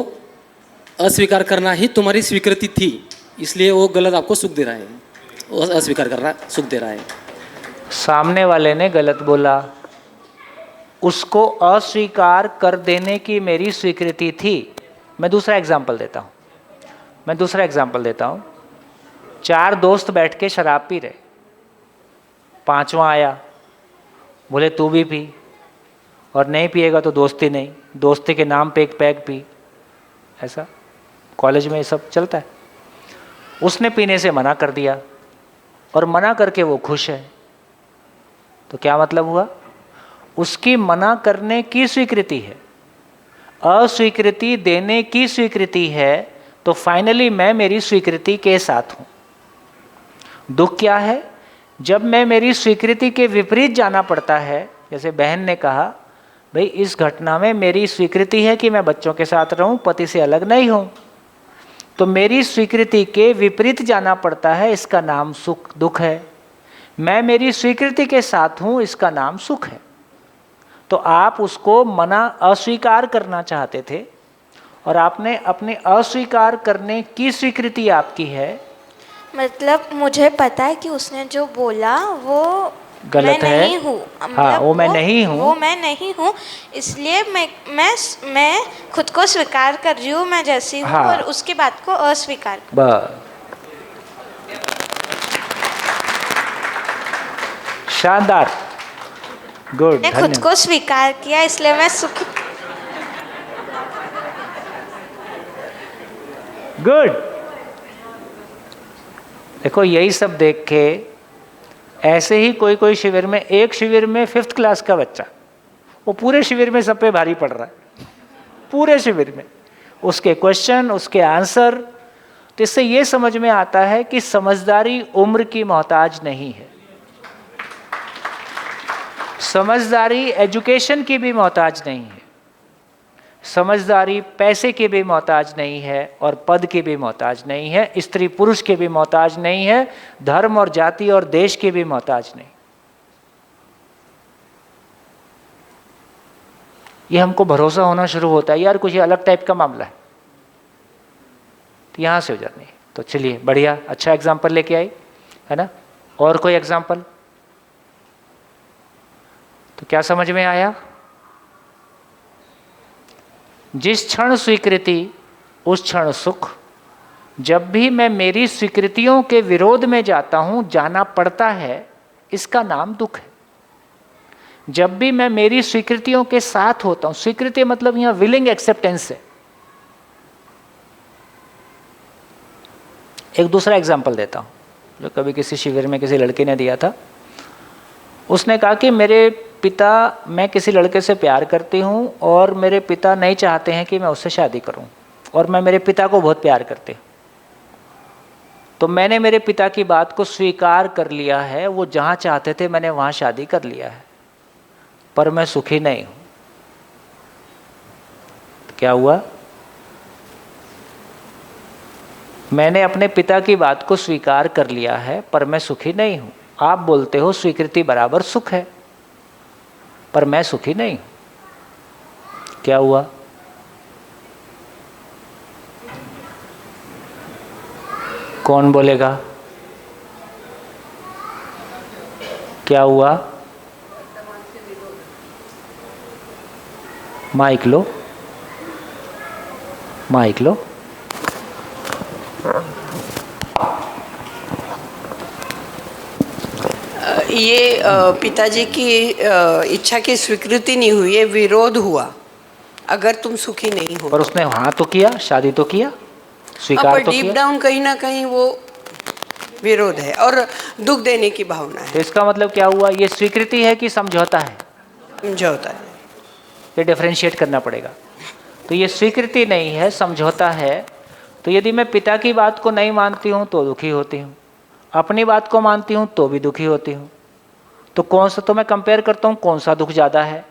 अस्वीकार करना ही तुम्हारी स्वीकृति थी, इसलिए वो गलत आपको सुख दे रहा है, वो अस्वीकार करना सुख दे रहा है। सामने वाले ने गलत बोला, उसको अस्वीकार कर देने की मेरी स्वीकृति थी। मैं दूसरा एग्जाम्पल देता हूँ। 4 दोस्त बैठ के शराब पी रहे, 5वां आया, बोले तू भी पी, और नहीं पिएगा तो दोस्ती नहीं, दोस्ती के नाम पे एक पैग पी। ऐसा कॉलेज में ये सब चलता है। उसने पीने से मना कर दिया और मना करके वो खुश है, तो क्या मतलब हुआ? उसकी मना करने की स्वीकृति है, अस्वीकृति देने की स्वीकृति है, तो फाइनली मैं मेरी स्वीकृति के साथ हूँ। दुख क्या है? जब मैं मेरी स्वीकृति के विपरीत जाना पड़ता है, जैसे बहन ने कहा भाई इस घटना में मेरी स्वीकृति है कि मैं बच्चों के साथ रहूं, पति से अलग नहीं हूं, तो मेरी स्वीकृति के विपरीत जाना पड़ता है, इसका नाम सुख दुख है। मैं मेरी स्वीकृति के साथ हूं, इसका नाम सुख है। तो आप उसको मना अस्वीकार करना चाहते थे और आपने अपने अस्वीकार करने की स्वीकृति आपकी है। मतलब मुझे पता है कि उसने जो बोला वो गलत मैं है। नहीं हूँ, हाँ, वो मैं नहीं हूँ, वो मैं नहीं हूँ, इसलिए मैं खुद को स्वीकार कर रही हूँ मैं जैसी हूँ। हाँ। और उसकी बात को अस्वीकार बस, शानदार, गुड। मैंने खुद को स्वीकार किया, इसलिए मैं सुखी। गुड। देखो यही सब देख के ऐसे ही कोई शिविर में, एक शिविर में 5th क्लास का बच्चा, वो पूरे शिविर में सब पे भारी पड़ रहा है, पूरे शिविर में उसके क्वेश्चन, उसके आंसर। तो इससे ये समझ में आता है कि समझदारी उम्र की मोहताज नहीं है, समझदारी एजुकेशन की भी मोहताज नहीं है, समझदारी पैसे की भी मोहताज नहीं है और पद की भी मोहताज नहीं है, स्त्री पुरुष के भी मोहताज नहीं है, धर्म और जाति और देश की भी मोहताज नहीं। ये हमको भरोसा होना शुरू होता है, यार कुछ अलग टाइप का मामला है, तो यहां से हो जानी है। तो चलिए बढ़िया, अच्छा एग्जाम्पल लेके आई है ना। और कोई एग्जाम्पल? तो क्या समझ में आया? जिस क्षण स्वीकृति उस क्षण सुख। जब भी मैं मेरी स्वीकृतियों के विरोध में जाता हूं, जाना पड़ता है, इसका नाम दुख है। जब भी मैं मेरी स्वीकृतियों के साथ होता हूं, स्वीकृति मतलब यहां विलिंग एक्सेप्टेंस है। एक दूसरा एग्जाम्पल देता हूं जो कभी किसी शिविर में किसी लड़के ने दिया था। उसने कहा कि मेरे पिता, मैं किसी लड़के से प्यार करती हूँ और मेरे पिता नहीं चाहते हैं कि मैं उससे शादी करूँ, और मैं मेरे पिता को बहुत प्यार करती हूँ। तो मैंने मेरे पिता की बात को स्वीकार कर लिया है, वो जहाँ चाहते थे मैंने वहाँ शादी कर लिया है, पर मैं सुखी नहीं हूँ। तो क्या हुआ? मैंने अपने पिता की बात को स्वीकार कर लिया है पर मैं सुखी नहीं हूँ। आप बोलते हो स्वीकृति बराबर सुख है, पर मैं सुखी नहीं हूं। क्या हुआ? कौन बोलेगा? क्या हुआ? माइक लो, माइक लो। ये पिताजी की इच्छा की स्वीकृति नहीं हुई, ये विरोध हुआ। अगर तुम सुखी नहीं हो, पर उसने हाँ तो किया, शादी तो किया, स्वीकार तो डीप किया। डाउन कहीं ना कहीं वो विरोध है और दुख देने की भावना है। तो इसका मतलब क्या हुआ? ये स्वीकृति है कि समझौता है? समझौता है। ये डिफरेंशिएट करना पड़ेगा। तो ये स्वीकृति नहीं है, समझौता है। तो यदि मैं पिता की बात को नहीं मानती हूँ तो दुखी होती हूँ, अपनी बात को मानती हूँ तो भी दुखी होती हूँ। तो कौन सा, तो मैं कंपेयर करता हूँ कौन सा दुख ज़्यादा है।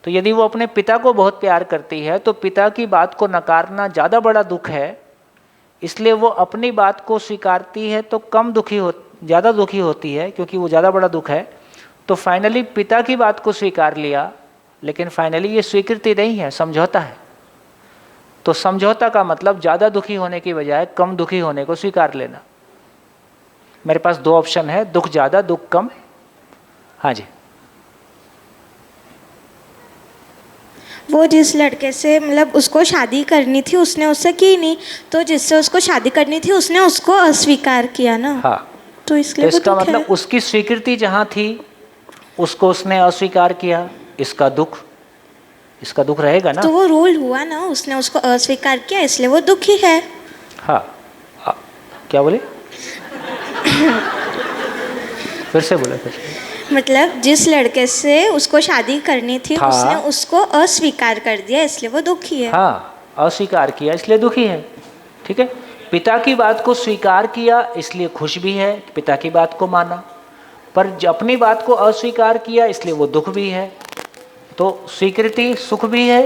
तो यदि वो अपने पिता को बहुत प्यार करती है तो पिता की बात को नकारना ज़्यादा बड़ा दुख है, इसलिए वो अपनी बात को स्वीकारती है तो कम दुखी हो, ज़्यादा दुखी होती है क्योंकि वो ज़्यादा बड़ा दुख है। तो फाइनली पिता की बात को स्वीकार लिया, लेकिन फाइनली ये स्वीकृति नहीं है, समझौता है। तो समझौता का मतलब ज़्यादा दुखी होने की बजाय कम दुखी होने को स्वीकार लेना। मेरे पास दो ऑप्शन है, दुख ज़्यादा दुख कम। हाँ जी। वो जिस लड़के से मतलब उसको शादी करनी थी उसने उससे की नहीं, तो जिससे उसको शादी करनी थी उसने उसको अस्वीकार किया ना। हाँ, तो इसलिए तो इसका वो दुख मतलब है। उसकी स्वीकृति जहाँ थी उसको उसने अस्वीकार किया, इसका दुख रहेगा ना। तो वो रोल हुआ ना, उसने उसको अस्वीकार किया इसलिए वो दुखी है। हाँ, क्या बोले? फिर से बोले, फिर से। मतलब जिस लड़के से उसको शादी करनी थी हाँ। उसने उसको अस्वीकार कर दिया इसलिए वो दुखी है। हाँ, अस्वीकार किया इसलिए दुखी है। ठीक है, पिता की बात को स्वीकार किया इसलिए खुश भी है, पिता की बात को माना, पर अपनी बात को अस्वीकार किया इसलिए वो दुख भी है। तो स्वीकृति सुख भी है,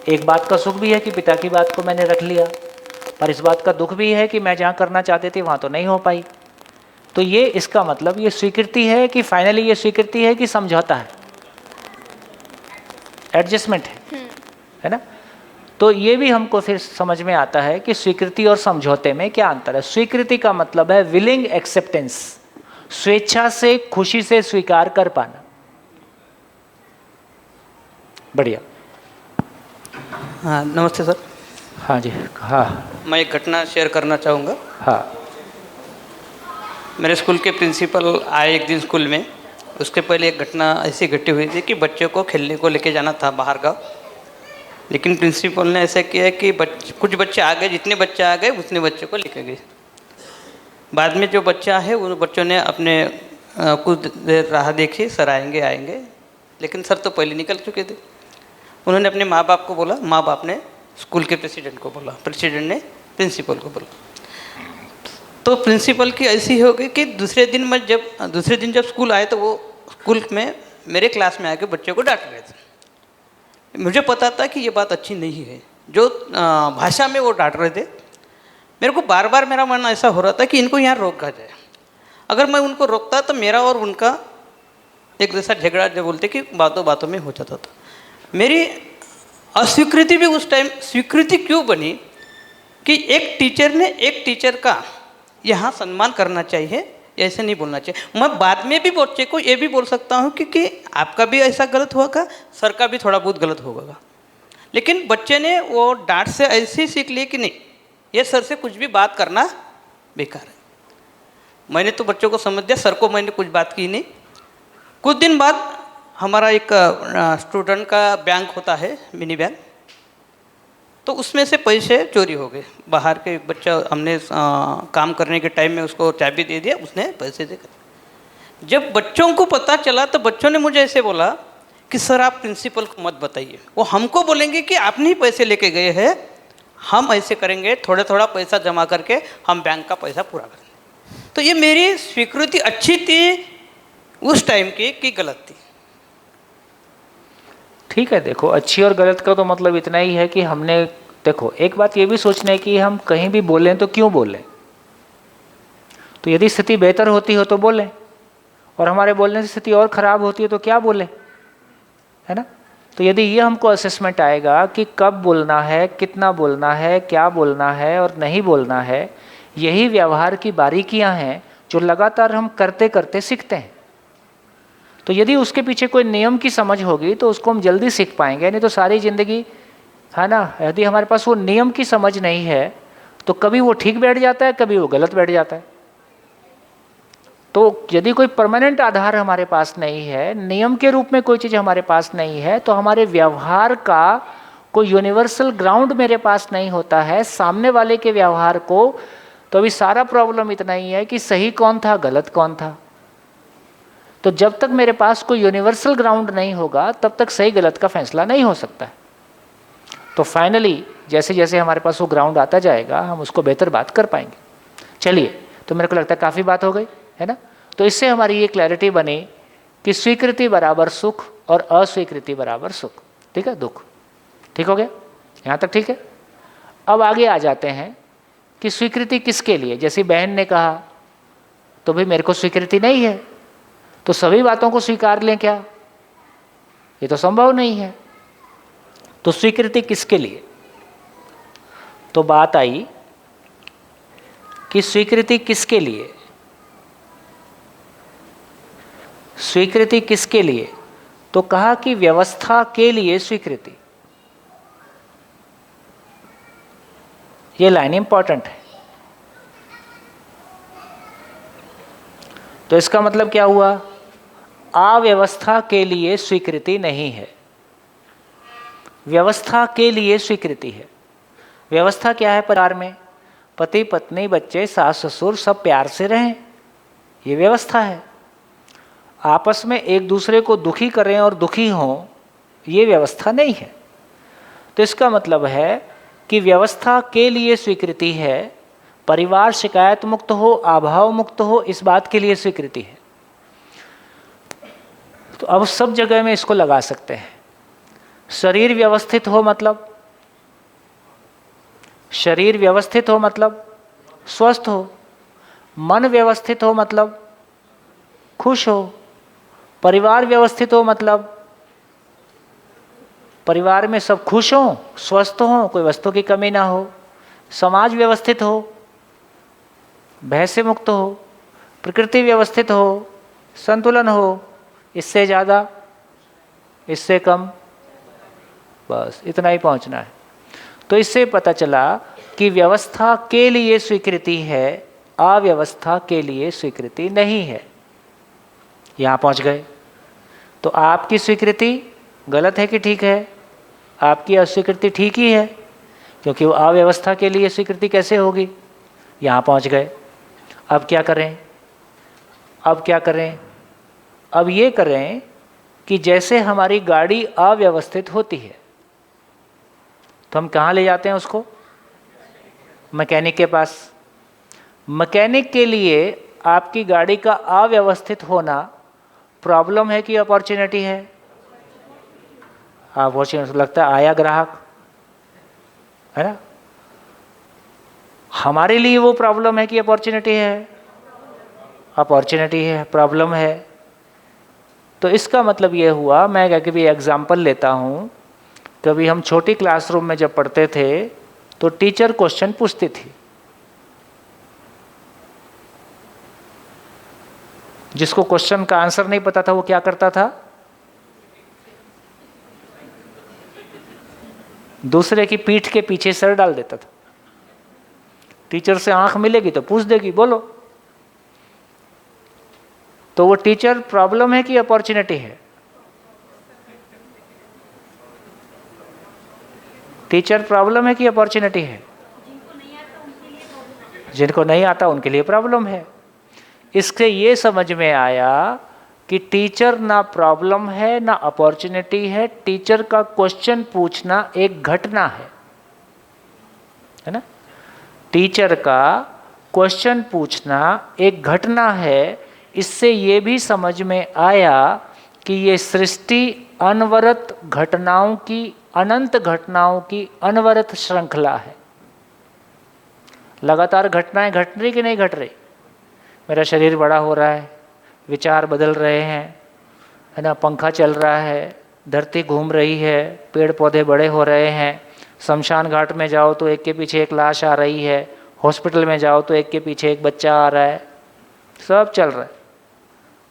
एक बात का सुख भी है कि पिता की बात को मैंने रख लिया, पर इस बात का दुख भी है कि मैं जहाँ करना चाहती थी वहाँ तो नहीं हो पाई। तो ये इसका मतलब ये स्वीकृति है कि फाइनली ये स्वीकृति है कि समझौता है, एडजस्टमेंट है ना। तो ये भी हमको फिर समझ में आता है कि स्वीकृति और समझौते में क्या अंतर है। स्वीकृति का मतलब है विलिंग एक्सेप्टेंस, स्वेच्छा से खुशी से स्वीकार कर पाना। बढ़िया। हाँ नमस्ते सर। हाँ जी। हाँ मैं एक घटना शेयर करना चाहूँगा। हाँ। मेरे स्कूल के प्रिंसिपल आए एक दिन स्कूल में। उसके पहले एक घटना ऐसी घटी हुई थी कि बच्चों को खेलने को लेके जाना था बाहर गाँव, लेकिन प्रिंसिपल ने ऐसा किया कि कुछ बच्चे आ गए, जितने बच्चे आ गए उतने बच्चों को लेके गए। बाद में जो बच्चा है उन बच्चों ने अपने कुछ देर राह देखी, सर आएंगे आएंगे, लेकिन सर तो पहले निकल चुके थे। उन्होंने अपने माँ बाप को बोला, माँ बाप ने स्कूल के प्रेसिडेंट को बोला, प्रेसिडेंट ने प्रिंसिपल को बोला। तो प्रिंसिपल की ऐसी हो गई कि दूसरे दिन जब स्कूल आए तो वो स्कूल में मेरे क्लास में आके बच्चों को डांट रहे थे। मुझे पता था कि ये बात अच्छी नहीं है, जो भाषा में वो डांट रहे थे। मेरे को बार बार मेरा मन ऐसा हो रहा था कि इनको यहाँ रोका जाए। अगर मैं उनको रोकता तो मेरा और उनका एक जैसा झगड़ा जो बोलते कि बातों बातों में हो जाता था। मेरी अस्वीकृति भी उस टाइम स्वीकृति क्यों बनी कि एक टीचर ने एक टीचर का यहाँ सम्मान करना चाहिए, ऐसे नहीं बोलना चाहिए। मैं बाद में भी बच्चे को ये भी बोल सकता हूँ कि आपका भी ऐसा गलत हुआ का, सर का भी थोड़ा बहुत गलत होगा, लेकिन बच्चे ने वो डांट से ऐसे सीख लिए कि नहीं, ये सर से कुछ भी बात करना बेकार है। मैंने तो बच्चों को समझ दिया, सर को मैंने कुछ बात की नहीं। कुछ दिन बाद हमारा एक स्टूडेंट का बैंक होता है, मिनी बैंक, तो उसमें से पैसे चोरी हो गए। बाहर के एक बच्चा, हमने काम करने के टाइम में उसको चाबी दे दिया, उसने पैसे दे कर। जब बच्चों को पता चला तो बच्चों ने मुझे ऐसे बोला कि सर आप प्रिंसिपल को मत बताइए, वो हमको बोलेंगे कि आपने ही पैसे लेके गए हैं, हम ऐसे करेंगे, थोड़ा थोड़ा पैसा जमा करके हम बैंक का पैसा पूरा करेंगे। तो ये मेरी स्वीकृति अच्छी थी उस टाइम की कि गलत थी? ठीक है, देखो अच्छी और गलत का तो मतलब इतना ही है कि हमने, देखो एक बात ये भी सोचना है कि हम कहीं भी बोलें तो क्यों बोलें। तो यदि स्थिति बेहतर होती हो तो बोलें, और हमारे बोलने से स्थिति और ख़राब होती है तो क्या बोलें, है ना। तो यदि ये हमको असेसमेंट आएगा कि कब बोलना है, कितना बोलना है, क्या बोलना है और नहीं बोलना है, यही व्यवहार की बारीकियां हैं जो लगातार हम करते करते सीखते हैं। तो यदि उसके पीछे कोई नियम की समझ होगी तो उसको हम जल्दी सीख पाएंगे, नहीं तो सारी ज़िंदगी, है ना। यदि हमारे पास वो नियम की समझ नहीं है तो कभी वो ठीक बैठ जाता है, कभी वो गलत बैठ जाता है। तो यदि कोई परमानेंट आधार हमारे पास नहीं है, नियम के रूप में कोई चीज़ हमारे पास नहीं है, तो हमारे व्यवहार का कोई यूनिवर्सल ग्राउंड मेरे पास नहीं होता है सामने वाले के व्यवहार को। तो अभी सारा प्रॉब्लम इतना ही है कि सही कौन था, गलत कौन था। तो जब तक मेरे पास कोई यूनिवर्सल ग्राउंड नहीं होगा तब तक सही गलत का फैसला नहीं हो सकता है। तो फाइनली जैसे जैसे हमारे पास वो ग्राउंड आता जाएगा हम उसको बेहतर बात कर पाएंगे। चलिए, तो मेरे को लगता है काफ़ी बात हो गई, है ना। तो इससे हमारी ये क्लैरिटी बनी कि स्वीकृति बराबर सुख और अस्वीकृति बराबर सुख, ठीक है, दुख। ठीक हो गया, यहाँ तक ठीक है। अब आगे आ जाते हैं कि स्वीकृति किसके लिए। जैसे बहन ने कहा तो भाई मेरे को स्वीकृति नहीं है तो सभी बातों को स्वीकार लें क्या, ये तो संभव नहीं है। तो स्वीकृति किसके लिए, तो बात आई कि स्वीकृति किसके लिए, स्वीकृति किसके लिए, तो कहा कि व्यवस्था के लिए स्वीकृति। ये लाइन इंपॉर्टेंट है। तो इसका मतलब क्या हुआ, अव्यवस्था के लिए स्वीकृति नहीं है, व्यवस्था के लिए स्वीकृति है। व्यवस्था क्या है परिवार में, पति पत्नी बच्चे सास ससुर सब प्यार से रहें, ये व्यवस्था है। आपस में एक दूसरे को दुखी करें और दुखी हों, ये व्यवस्था नहीं है। तो इसका मतलब है कि व्यवस्था के लिए स्वीकृति है, परिवार शिकायत मुक्त हो, अभाव मुक्त हो, इस बात के लिए स्वीकृति है। तो अब सब जगह में इसको लगा सकते हैं। शरीर व्यवस्थित हो मतलब, शरीर व्यवस्थित हो मतलब स्वस्थ हो, मन व्यवस्थित हो मतलब खुश हो, परिवार व्यवस्थित हो मतलब परिवार में सब खुश हों, स्वस्थ हों, कोई वस्तु की कमी ना हो, समाज व्यवस्थित हो, भय से मुक्त हो, प्रकृति व्यवस्थित हो, संतुलन हो, इससे ज़्यादा, इससे कम, बस इतना ही पहुंचना है। तो इससे पता चला कि व्यवस्था के लिए स्वीकृति है, अव्यवस्था के लिए स्वीकृति नहीं है। यहाँ पहुंच गए। तो आपकी स्वीकृति गलत है कि ठीक है? आपकी अस्वीकृति ठीक ही है, क्योंकि वो अव्यवस्था के लिए स्वीकृति कैसे होगी? यहाँ पहुंच गए। अब क्या करें? अब क्या करें? अब ये करें कि जैसे हमारी गाड़ी अव्यवस्थित होती है तो हम कहाँ ले जाते हैं उसको? मैकेनिक के पास। मैकेनिक के लिए आपकी गाड़ी का अव्यवस्थित होना प्रॉब्लम है कि अपॉर्चुनिटी है? अपॉर्चुनिटी। लगता है आया ग्राहक, है ना? हमारे लिए वो प्रॉब्लम है कि अपॉर्चुनिटी है? अपॉर्चुनिटी है, प्रॉब्लम है। तो इसका मतलब ये हुआ, मैं कभी एग्जाम्पल लेता हूँ, कभी हम छोटी क्लासरूम में जब पढ़ते थे तो टीचर क्वेश्चन पूछती थी, जिसको क्वेश्चन का आंसर नहीं पता था वो क्या करता था? दूसरे की पीठ के पीछे सर डाल देता था। टीचर से आंख मिलेगी तो पूछ देगी, बोलो। तो वो टीचर प्रॉब्लम है कि अपॉर्चुनिटी है? टीचर प्रॉब्लम है कि अपॉर्चुनिटी है? जिनको नहीं आता उनके लिए प्रॉब्लम है। इससे ये समझ में आया कि टीचर ना प्रॉब्लम है ना अपॉर्चुनिटी है, टीचर का क्वेश्चन पूछना एक घटना है ना? टीचर का क्वेश्चन पूछना एक घटना है। इससे ये भी समझ में आया कि ये सृष्टि अनवरत घटनाओं की, अनंत घटनाओं की अनवरत श्रृंखला है। लगातार घटनाएं घट रही कि नहीं घट रही? मेरा शरीर बड़ा हो रहा है, विचार बदल रहे हैं, है ना? पंखा चल रहा है, धरती घूम रही है, पेड़ पौधे बड़े हो रहे हैं, शमशान घाट में जाओ तो एक के पीछे एक लाश आ रही है, हॉस्पिटल में जाओ तो एक के पीछे एक बच्चा आ रहा है, सब चल रहा है,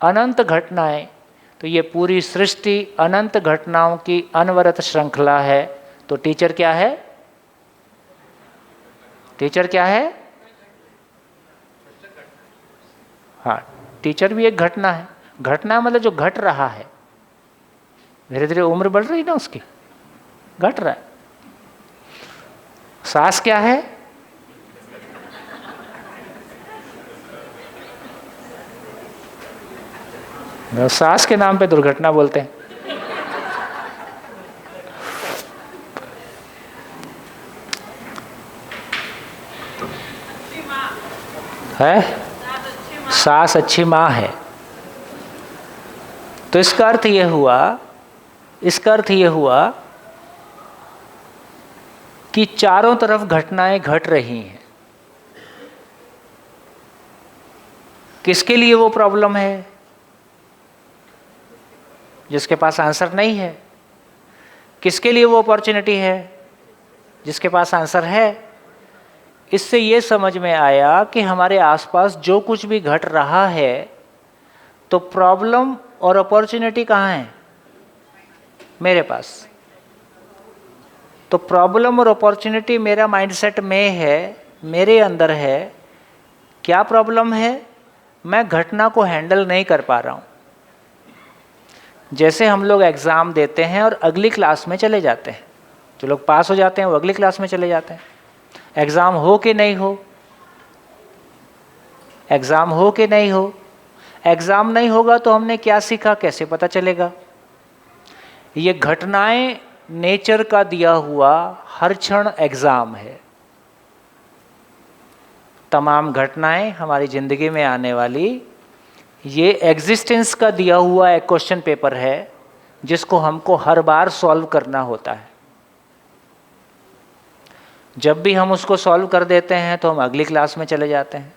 अनंत घटनाएं। तो ये पूरी सृष्टि अनंत घटनाओं की अनवरत श्रृंखला है। तो टीचर क्या है? टीचर क्या है? हाँ, टीचर भी एक घटना है। घटना मतलब जो घट रहा है, धीरे धीरे उम्र बढ़ रही ना उसकी, घट रहा है। सांस क्या है? सांस के नाम पे दुर्घटना बोलते हैं। है? सांस अच्छी माँ है। तो इसका अर्थ ये हुआ कि चारों तरफ घटनाएं घट रही हैं। किसके लिए वो प्रॉब्लम है? जिसके पास आंसर नहीं है। किसके लिए वो अपॉर्चुनिटी है? जिसके पास आंसर है। इससे ये समझ में आया कि हमारे आसपास जो कुछ भी घट रहा है, तो प्रॉब्लम और अपॉर्चुनिटी कहाँ है? मेरे पास। तो प्रॉब्लम और अपॉर्चुनिटी मेरा माइंडसेट में है, मेरे अंदर है। क्या प्रॉब्लम है? मैं घटना को हैंडल नहीं कर पा रहा हूँ। जैसे हम लोग एग्ज़ाम देते हैं और अगली क्लास में चले जाते हैं, जो लोग पास हो जाते हैं वो अगली क्लास में चले जाते हैं। एग्ज़ाम हो कि नहीं हो, एग्ज़ाम हो कि नहीं हो, एग्ज़ाम नहीं होगा तो हमने क्या सीखा कैसे पता चलेगा? ये घटनाएं नेचर का दिया हुआ हर क्षण एग्ज़ाम है। तमाम घटनाएं हमारी ज़िंदगी में आने वाली, ये एग्जिस्टेंस का दिया हुआ एक क्वेश्चन पेपर है। जिसको हमको हर बार सॉल्व करना होता है। जब भी हम उसको सॉल्व कर देते हैं तो हम अगली क्लास में चले जाते हैं,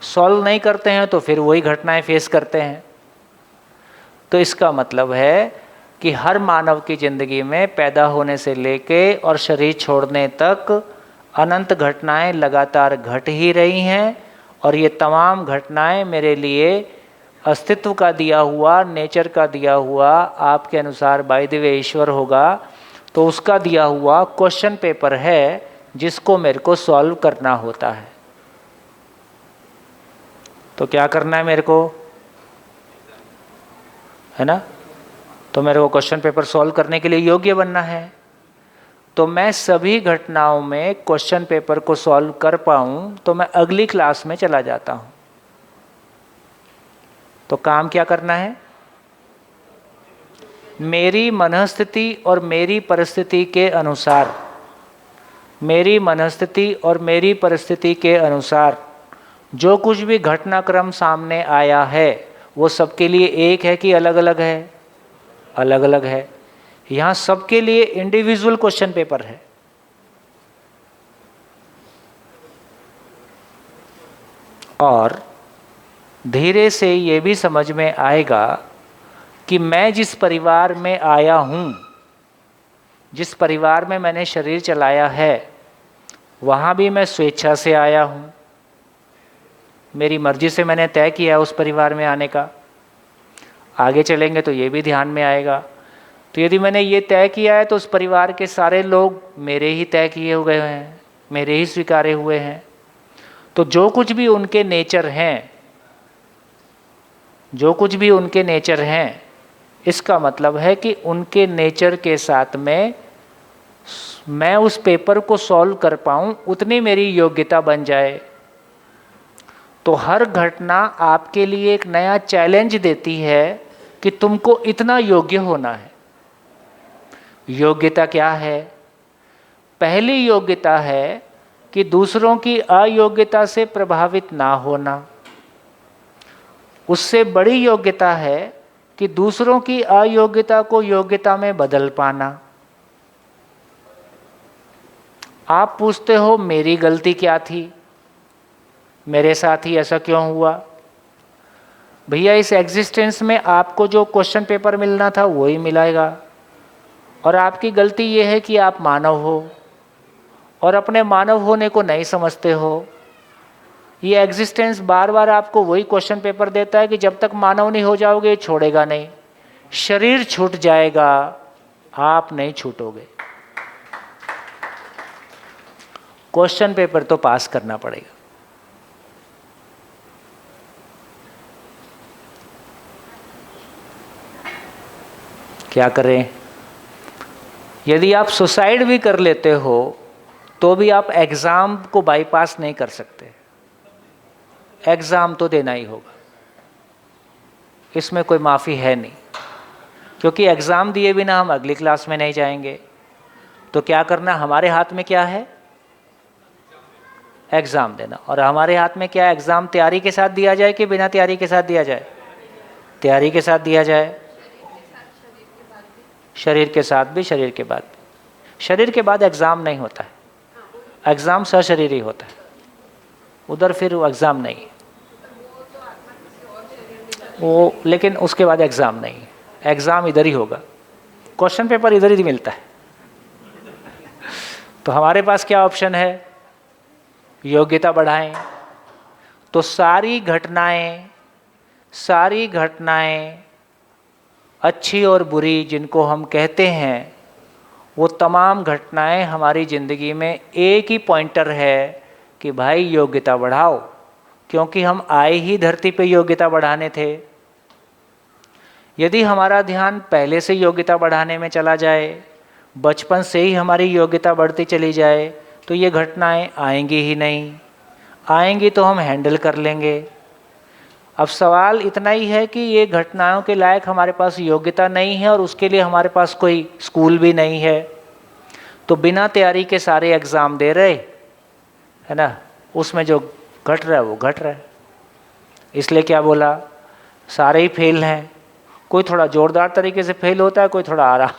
सॉल्व नहीं करते हैं तो फिर वही घटनाएं फेस करते हैं। तो इसका मतलब है कि हर मानव की ज़िंदगी में पैदा होने से लेके और शरीर छोड़ने तक अनंत घटनाएं लगातार घट ही रही हैं, और ये तमाम घटनाएं मेरे लिए अस्तित्व का दिया हुआ, नेचर का दिया हुआ, आपके अनुसार बाय द वे ईश्वर होगा तो उसका दिया हुआ क्वेश्चन पेपर है जिसको मेरे को सॉल्व करना होता है। तो क्या करना है मेरे को, है ना? तो मेरे को क्वेश्चन पेपर सॉल्व करने के लिए योग्य बनना है। तो मैं सभी घटनाओं में क्वेश्चन पेपर को सॉल्व कर पाऊँ तो मैं अगली क्लास में चला जाता हूँ। तो काम क्या करना है? मेरी मनस्थिति और मेरी परिस्थिति के अनुसार, मेरी मनस्थिति और मेरी परिस्थिति के अनुसार जो कुछ भी घटनाक्रम सामने आया है वो सबके लिए एक है कि अलग अलग है? अलग अलग है। यहाँ सबके लिए इंडिविजुअल क्वेश्चन पेपर है। और धीरे से ये भी समझ में आएगा कि मैं जिस परिवार में आया हूँ, जिस परिवार में मैंने शरीर चलाया है, वहाँ भी मैं स्वेच्छा से आया हूँ, मेरी मर्जी से मैंने तय किया उस परिवार में आने का। आगे चलेंगे तो ये भी ध्यान में आएगा। तो यदि मैंने ये तय किया है तो उस परिवार के सारे लोग मेरे ही तय किए हुए हैं, मेरे ही स्वीकारे हुए हैं। तो जो कुछ भी उनके नेचर हैं, जो कुछ भी उनके नेचर हैं, इसका मतलब है कि उनके नेचर के साथ में मैं उस पेपर को सॉल्व कर पाऊँ उतनी मेरी योग्यता बन जाए। तो हर घटना आपके लिए एक नया चैलेंज देती है कि तुमको इतना योग्य होना है। योग्यता क्या है? पहली योग्यता है कि दूसरों की अयोग्यता से प्रभावित ना होना। उससे बड़ी योग्यता है कि दूसरों की अयोग्यता को योग्यता में बदल पाना। आप पूछते हो मेरी गलती क्या थी, मेरे साथ ही ऐसा क्यों हुआ? भैया इस एग्जिस्टेंस में आपको जो क्वेश्चन पेपर मिलना था वही मिलेगा, और आपकी गलती ये है कि आप मानव हो और अपने मानव होने को नहीं समझते हो। ये एग्जिस्टेंस बार बार आपको वही क्वेश्चन पेपर देता है कि जब तक मानव नहीं हो जाओगे छोड़ेगा नहीं। शरीर छूट जाएगा, आप नहीं छूटोगे। क्वेश्चन पेपर तो पास करना पड़ेगा। क्या करें? यदि आप सुसाइड भी कर लेते हो तो भी आप एग्ज़ाम को बाईपास नहीं कर सकते। एग्ज़ाम तो देना ही होगा, इसमें कोई माफ़ी है नहीं, क्योंकि एग्ज़ाम दिए बिना हम अगली क्लास में नहीं जाएंगे। तो क्या करना, हमारे हाथ में क्या है? एग्ज़ाम देना। और हमारे हाथ में क्या है? एग्ज़ाम तैयारी के साथ दिया जाए कि बिना तैयारी के साथ दिया जाए? तैयारी के साथ दिया जाए। शरीर के साथ भी, शरीर के बाद भी। शरीर के बाद एग्ज़ाम नहीं होता है, एग्ज़ाम सशरीर ही होता है, उधर फिर वो एग्ज़ाम नहीं वो, लेकिन उसके बाद एग्ज़ाम नहीं, एग्ज़ाम इधर ही होगा, क्वेश्चन पेपर इधर ही मिलता है। तो हमारे पास क्या ऑप्शन है? योग्यता बढ़ाएं। तो सारी घटनाएं अच्छी और बुरी जिनको हम कहते हैं, वो तमाम घटनाएं हमारी ज़िंदगी में एक ही पॉइंटर है कि भाई योग्यता बढ़ाओ, क्योंकि हम आए ही धरती पे योग्यता बढ़ाने थे। यदि हमारा ध्यान पहले से योग्यता बढ़ाने में चला जाए, बचपन से ही हमारी योग्यता बढ़ती चली जाए, तो ये घटनाएं आएंगी ही नहीं। आएंगी तो हम हैंडल कर लेंगे। अब सवाल इतना ही है कि ये घटनाओं के लायक हमारे पास योग्यता नहीं है और उसके लिए हमारे पास कोई स्कूल भी नहीं है। तो बिना तैयारी के सारे एग्ज़ाम दे रहे, है ना, उसमें जो घट रहा है वो घट रहा है। इसलिए क्या बोला? सारे ही फेल हैं, कोई थोड़ा जोरदार तरीके से फेल होता है, कोई थोड़ा आराम।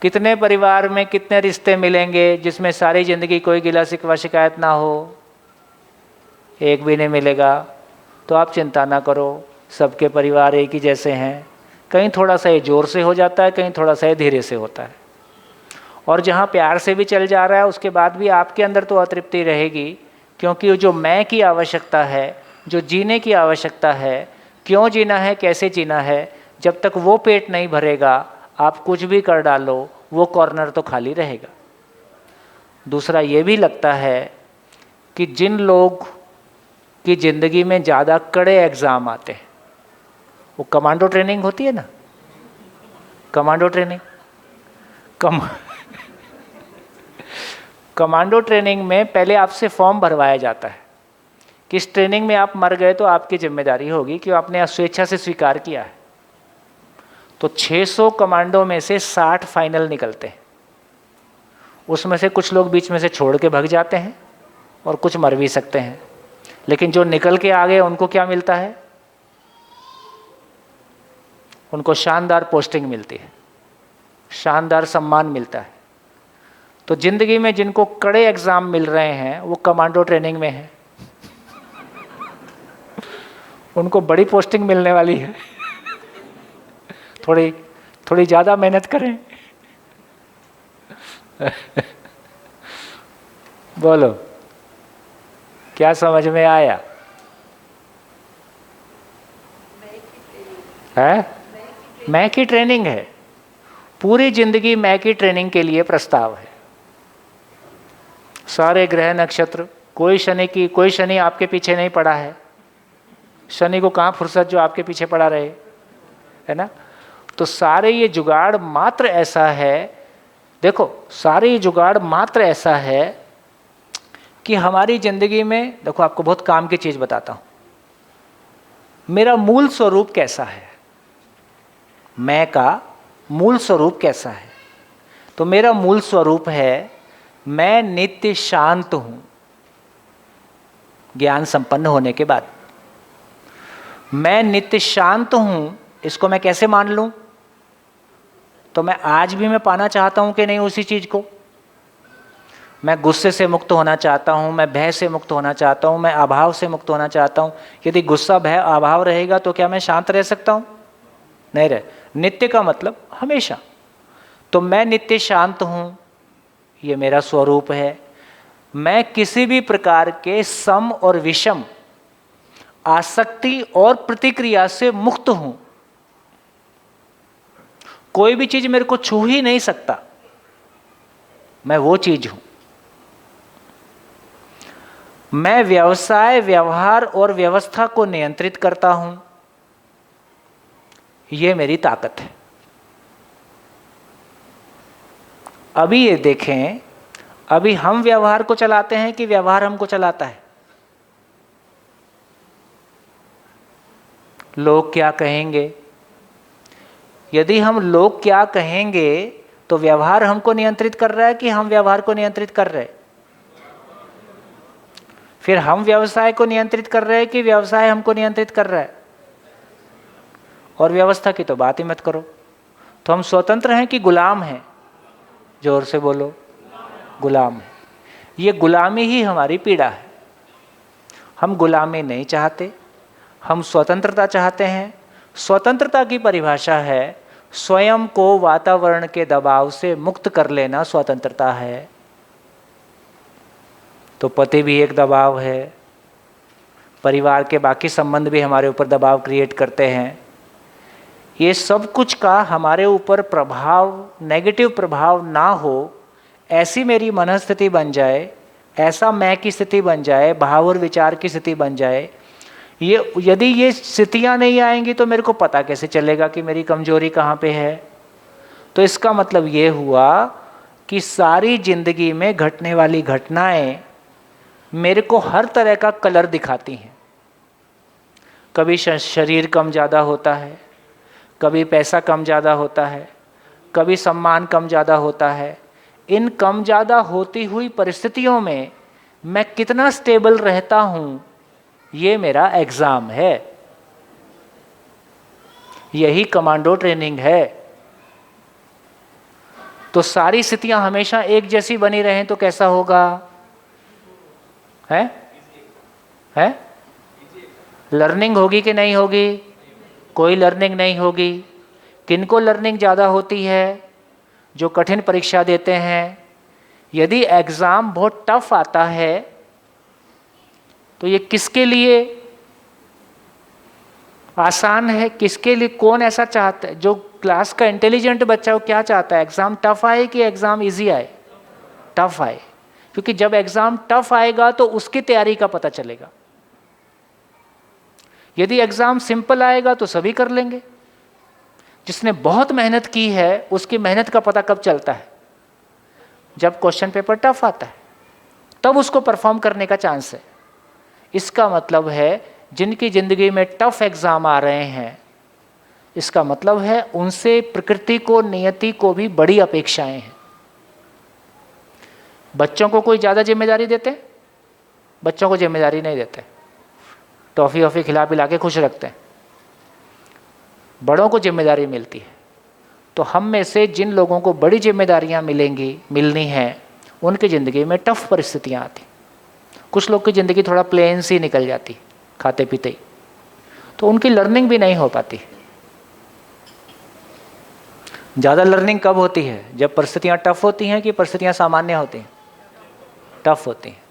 कितने परिवार में कितने रिश्ते मिलेंगे जिसमें सारी ज़िंदगी कोई गिला शिकवा शिकायत ना हो? एक भी नहीं मिलेगा। तो आप चिंता ना करो, सबके परिवार एक ही जैसे हैं। कहीं थोड़ा सा ये जोर से हो जाता है, कहीं थोड़ा सा ये धीरे से होता है। और जहाँ प्यार से भी चल जा रहा है उसके बाद भी आपके अंदर तो अतृप्ति रहेगी, क्योंकि जो मैं की आवश्यकता है, जो जीने की आवश्यकता है, क्यों जीना है, कैसे जीना है, जब तक वो पेट नहीं भरेगा आप कुछ भी कर डालो वो कॉर्नर तो खाली रहेगा। दूसरा ये भी लगता है कि जिन लोग की ज़िंदगी में ज़्यादा कड़े एग्ज़ाम आते हैं, वो कमांडो ट्रेनिंग होती है ना, कमांडो ट्रेनिंग, कमांडो ट्रेनिंग में पहले आपसे फॉर्म भरवाया जाता है कि इस ट्रेनिंग में आप मर गए तो आपकी जिम्मेदारी होगी कि आपने स्वेच्छा से स्वीकार किया है। तो 600 कमांडो में से 60 फाइनल निकलते हैं। उसमें से कुछ लोग बीच में से छोड़ के भाग जाते हैं और कुछ मर भी सकते हैं, लेकिन जो निकल के आ गए उनको क्या मिलता है? उनको शानदार पोस्टिंग मिलती है, शानदार सम्मान मिलता है। तो जिंदगी में जिनको कड़े एग्जाम मिल रहे हैं वो कमांडो ट्रेनिंग में हैं, उनको बड़ी पोस्टिंग मिलने वाली है। थोड़ी ज़्यादा मेहनत करें। बोलो, क्या समझ में आया? है मैं की ट्रेनिंग है, पूरी जिंदगी मैं की ट्रेनिंग के लिए प्रस्ताव है। सारे ग्रह नक्षत्र, कोई शनि आपके पीछे नहीं पड़ा है। शनि को कहाँ फुर्सत जो आपके पीछे पड़ा रहे, है ना? तो सारे ये जुगाड़ मात्र ऐसा है, देखो सारे ये जुगाड़ मात्र ऐसा है कि हमारी ज़िंदगी में, देखो आपको बहुत काम की चीज़ बताता हूँ, मेरा मूल स्वरूप कैसा है, मैं का मूल स्वरूप कैसा है। तो मेरा मूल स्वरूप है मैं नित्य शांत हूँ। ज्ञान संपन्न होने के बाद मैं नित्य शांत हूँ, इसको मैं कैसे मान लूँ? तो मैं आज भी मैं पाना चाहता हूँ कि नहीं उसी चीज़ को। मैं गुस्से से मुक्त होना चाहता हूँ, मैं भय से मुक्त होना चाहता हूँ, मैं अभाव से मुक्त होना चाहता हूँ। यदि गुस्सा भय अभाव रहेगा तो क्या मैं शांत रह सकता हूँ? नहीं रह। नित्य का मतलब हमेशा। तो मैं नित्य शांत हूँ, ये मेरा स्वरूप है। मैं किसी भी प्रकार के सम और विषम, आसक्ति और प्रतिक्रिया से मुक्त हूँ। कोई भी चीज़ मेरे को छू ही नहीं सकता, मैं वो चीज़ हूँ। मैं व्यवसाय, व्यवहार और व्यवस्था को नियंत्रित करता हूँ, ये मेरी ताकत है। अभी ये देखें, अभी हम व्यवहार को चलाते हैं कि व्यवहार हमको चलाता है? लोग क्या कहेंगे? यदि हम लोग क्या कहेंगे तो व्यवहार हमको नियंत्रित कर रहा है कि हम व्यवहार को नियंत्रित कर रहे हैं? फिर हम व्यवसाय को नियंत्रित कर रहे हैं कि व्यवसाय हमको नियंत्रित कर रहा है? और व्यवस्था की तो बात ही मत करो। तो हम स्वतंत्र हैं कि गुलाम हैं? जोर से बोलो, गुलाम है। ये गुलामी ही हमारी पीड़ा है। हम गुलामी नहीं चाहते, हम स्वतंत्रता चाहते हैं। स्वतंत्रता की परिभाषा है स्वयं को वातावरण के दबाव से मुक्त कर लेना, स्वतंत्रता है। तो पति भी एक दबाव है, परिवार के बाकी संबंध भी हमारे ऊपर दबाव क्रिएट करते हैं। ये सब कुछ का हमारे ऊपर प्रभाव, नेगेटिव प्रभाव ना हो, ऐसी मेरी मनस्थिति बन जाए, ऐसा मैं की स्थिति बन जाए, भाव और विचार की स्थिति बन जाए। ये यदि ये स्थितियाँ नहीं आएंगी तो मेरे को पता कैसे चलेगा कि मेरी कमजोरी कहाँ पे है? तो इसका मतलब ये हुआ कि सारी जिंदगी में घटने वाली घटनाएं मेरे को हर तरह का कलर दिखाती हैं। कभी शरीर कम ज़्यादा होता है, कभी पैसा कम ज़्यादा होता है, कभी सम्मान कम ज़्यादा होता है। इन कम ज़्यादा होती हुई परिस्थितियों में मैं कितना स्टेबल रहता हूँ, ये मेरा एग्ज़ाम है। यही कमांडो ट्रेनिंग है। तो सारी स्थितियां हमेशा एक जैसी बनी रहें तो कैसा होगा? है लर्निंग होगी कि नहीं होगी? कोई लर्निंग नहीं होगी। किनको लर्निंग ज़्यादा होती है? जो कठिन परीक्षा देते हैं। यदि एग्ज़ाम बहुत टफ आता है तो ये किसके लिए आसान है, किसके लिए? कौन ऐसा चाहता है? जो क्लास का इंटेलिजेंट बच्चा, वो क्या चाहता है? एग्ज़ाम टफ आए कि एग्ज़ाम इजी आए? टफ आए, क्योंकि जब एग्ज़ाम टफ आएगा तो उसकी तैयारी का पता चलेगा। यदि एग्ज़ाम सिंपल आएगा तो सभी कर लेंगे। जिसने बहुत मेहनत की है उसकी मेहनत का पता कब चलता है? जब क्वेश्चन पेपर टफ आता है, तब उसको परफॉर्म करने का चांस है। इसका मतलब है जिनकी ज़िंदगी में टफ एग्ज़ाम आ रहे हैं, इसका मतलब है उनसे प्रकृति को, नियति को भी बड़ी अपेक्षाएं हैं। बच्चों को कोई ज़्यादा जिम्मेदारी देते हैं? बच्चों को जिम्मेदारी नहीं देते, टॉफ़ी वॉफ़ी खिला पिला के खुश रखते हैं। बड़ों को जिम्मेदारी मिलती है। तो हम में से जिन लोगों को बड़ी जिम्मेदारियां मिलनी हैं, उनकी ज़िंदगी में टफ परिस्थितियां आती। कुछ लोग की ज़िंदगी थोड़ा प्लेन सी निकल जाती, खाते पीते ही, तो उनकी लर्निंग भी नहीं हो पाती। ज़्यादा लर्निंग कब होती है? जब परिस्थितियाँ टफ होती हैं कि परिस्थितियाँ सामान्य होती हैं? टफ होती हैं।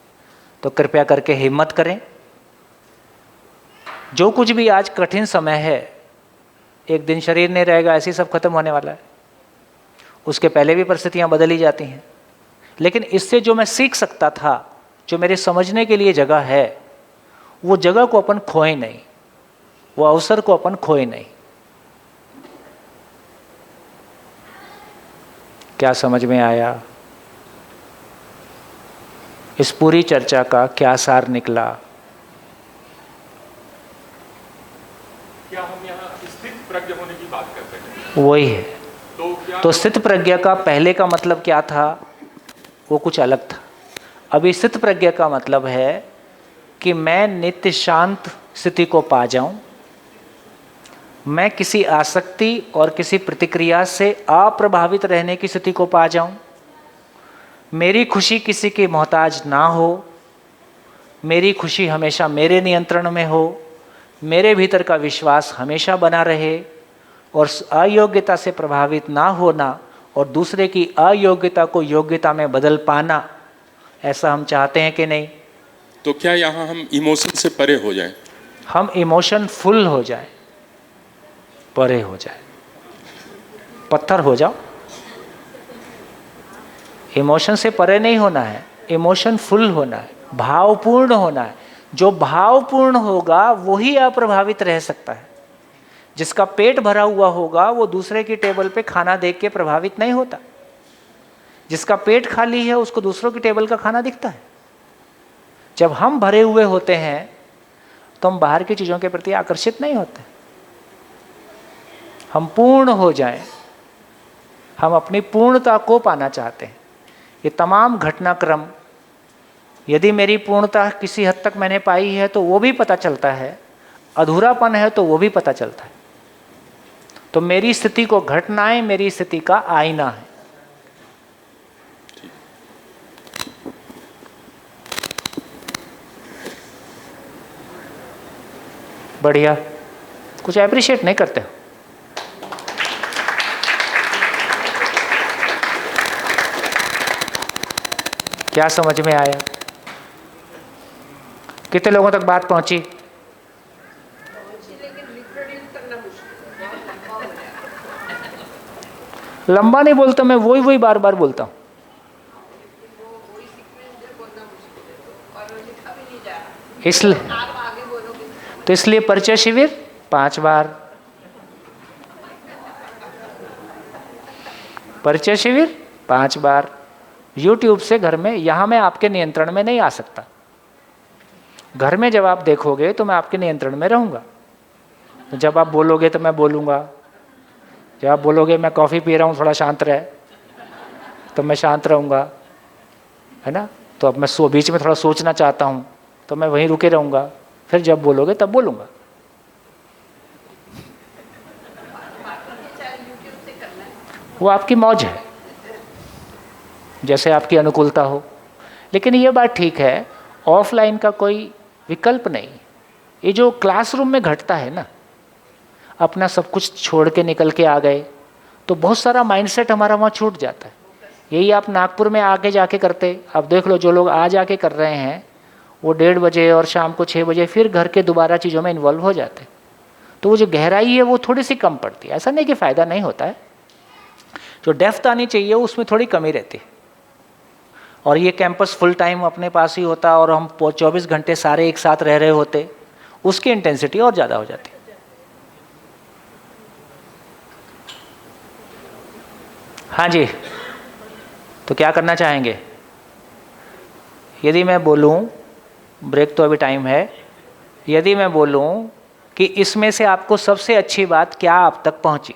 तो कृपया करके हिम्मत करें। जो कुछ भी आज कठिन समय है, एक दिन शरीर नहीं रहेगा, ऐसे ही सब खत्म होने वाला है। उसके पहले भी परिस्थितियाँ बदली जाती हैं। लेकिन इससे जो मैं सीख सकता था, जो मेरे समझने के लिए जगह है, वो जगह को अपन खोए नहीं, वो अवसर को अपन खोए नहीं। क्या समझ में आया? इस पूरी चर्चा का क्या सार निकला? क्या हम यहाँ स्थित प्रज्ञ होने की बात करते हैं? वही है। तो स्थित प्रज्ञा का पहले का मतलब क्या था? वो कुछ अलग था। अभी स्थित प्रज्ञा का मतलब है कि मैं नित्य शांत स्थिति को पा जाऊं, मैं किसी आसक्ति और किसी प्रतिक्रिया से अप्रभावित रहने की स्थिति को पा जाऊं, मेरी खुशी किसी की मोहताज ना हो, मेरी खुशी हमेशा मेरे नियंत्रण में हो, मेरे भीतर का विश्वास हमेशा बना रहे और अयोग्यता से प्रभावित ना होना और दूसरे की अयोग्यता को योग्यता में बदल पाना, ऐसा हम चाहते हैं कि नहीं? तो क्या यहाँ हम इमोशन से परे हो जाएं? हम इमोशन फुल हो जाए, परे हो जाए, पत्थर हो जाओ। इमोशन से परे नहीं होना है, इमोशन फुल होना है, भावपूर्ण होना है। जो भावपूर्ण होगा वही अप्रभावित रह सकता है। जिसका पेट भरा हुआ होगा वो दूसरे की टेबल पे खाना देख के प्रभावित नहीं होता। जिसका पेट खाली है उसको दूसरों की टेबल का खाना दिखता है। जब हम भरे हुए होते हैं तो हम बाहर की चीज़ों के प्रति आकर्षित नहीं होते। हम पूर्ण हो जाएं, हम अपनी पूर्णता को पाना चाहते हैं। ये तमाम घटनाक्रम, यदि मेरी पूर्णता किसी हद तक मैंने पाई है तो वो भी पता चलता है, अधूरापन है तो वो भी पता चलता है। तो मेरी स्थिति को घटनाएं मेरी स्थिति का आईना है। बढ़िया, कुछ अप्रिशिएट नहीं करते हो? क्या समझ में आया? कितने लोगों तक बात पहुंची? लंबा नहीं बोलता मैं, वही बार बार बोलता हूं। इसलिए परिचय शिविर 5 बार, परिचय शिविर 5 बार। YouTube से घर में, यहाँ मैं आपके नियंत्रण में नहीं आ सकता। घर में जब आप देखोगे तो मैं आपके नियंत्रण में रहूँगा। तो जब आप बोलोगे तो मैं बोलूँगा। जब आप बोलोगे मैं कॉफ़ी पी रहा हूँ थोड़ा शांत रहे, तो मैं शांत रहूँगा, है ना। तो अब मैं बीच में थोड़ा सोचना चाहता हूँ तो मैं वहीं रुके रहूँगा। फिर जब बोलोगे तब बोलूँगा। वो आपकी मौज है, जैसे आपकी अनुकूलता हो। लेकिन ये बात ठीक है, ऑफलाइन का कोई विकल्प नहीं। ये जो क्लासरूम में घटता है ना, अपना सब कुछ छोड़ के निकल के आ गए, तो बहुत सारा माइंडसेट हमारा वहाँ छूट जाता है। यही आप नागपुर में आके जाके करते, अब देख लो जो लोग आ जाके कर रहे हैं वो 1:30 बजे और शाम को 6 बजे फिर घर के दोबारा चीज़ों में इन्वॉल्व हो जाते, तो वो जो गहराई है वो थोड़ी सी कम पड़ती है। ऐसा नहीं कि फ़ायदा नहीं होता है, जो डेप्थ आनी चाहिए उसमें थोड़ी कमी रहती है। और ये कैंपस फुल टाइम अपने पास ही होता और हम 24 घंटे सारे एक साथ रह रहे होते, उसकी इंटेंसिटी और ज़्यादा हो जाती। हाँ जी, तो क्या करना चाहेंगे? यदि मैं बोलूं, ब्रेक तो अभी टाइम है, यदि मैं बोलूं कि इसमें से आपको सबसे अच्छी बात क्या आप तक पहुंची,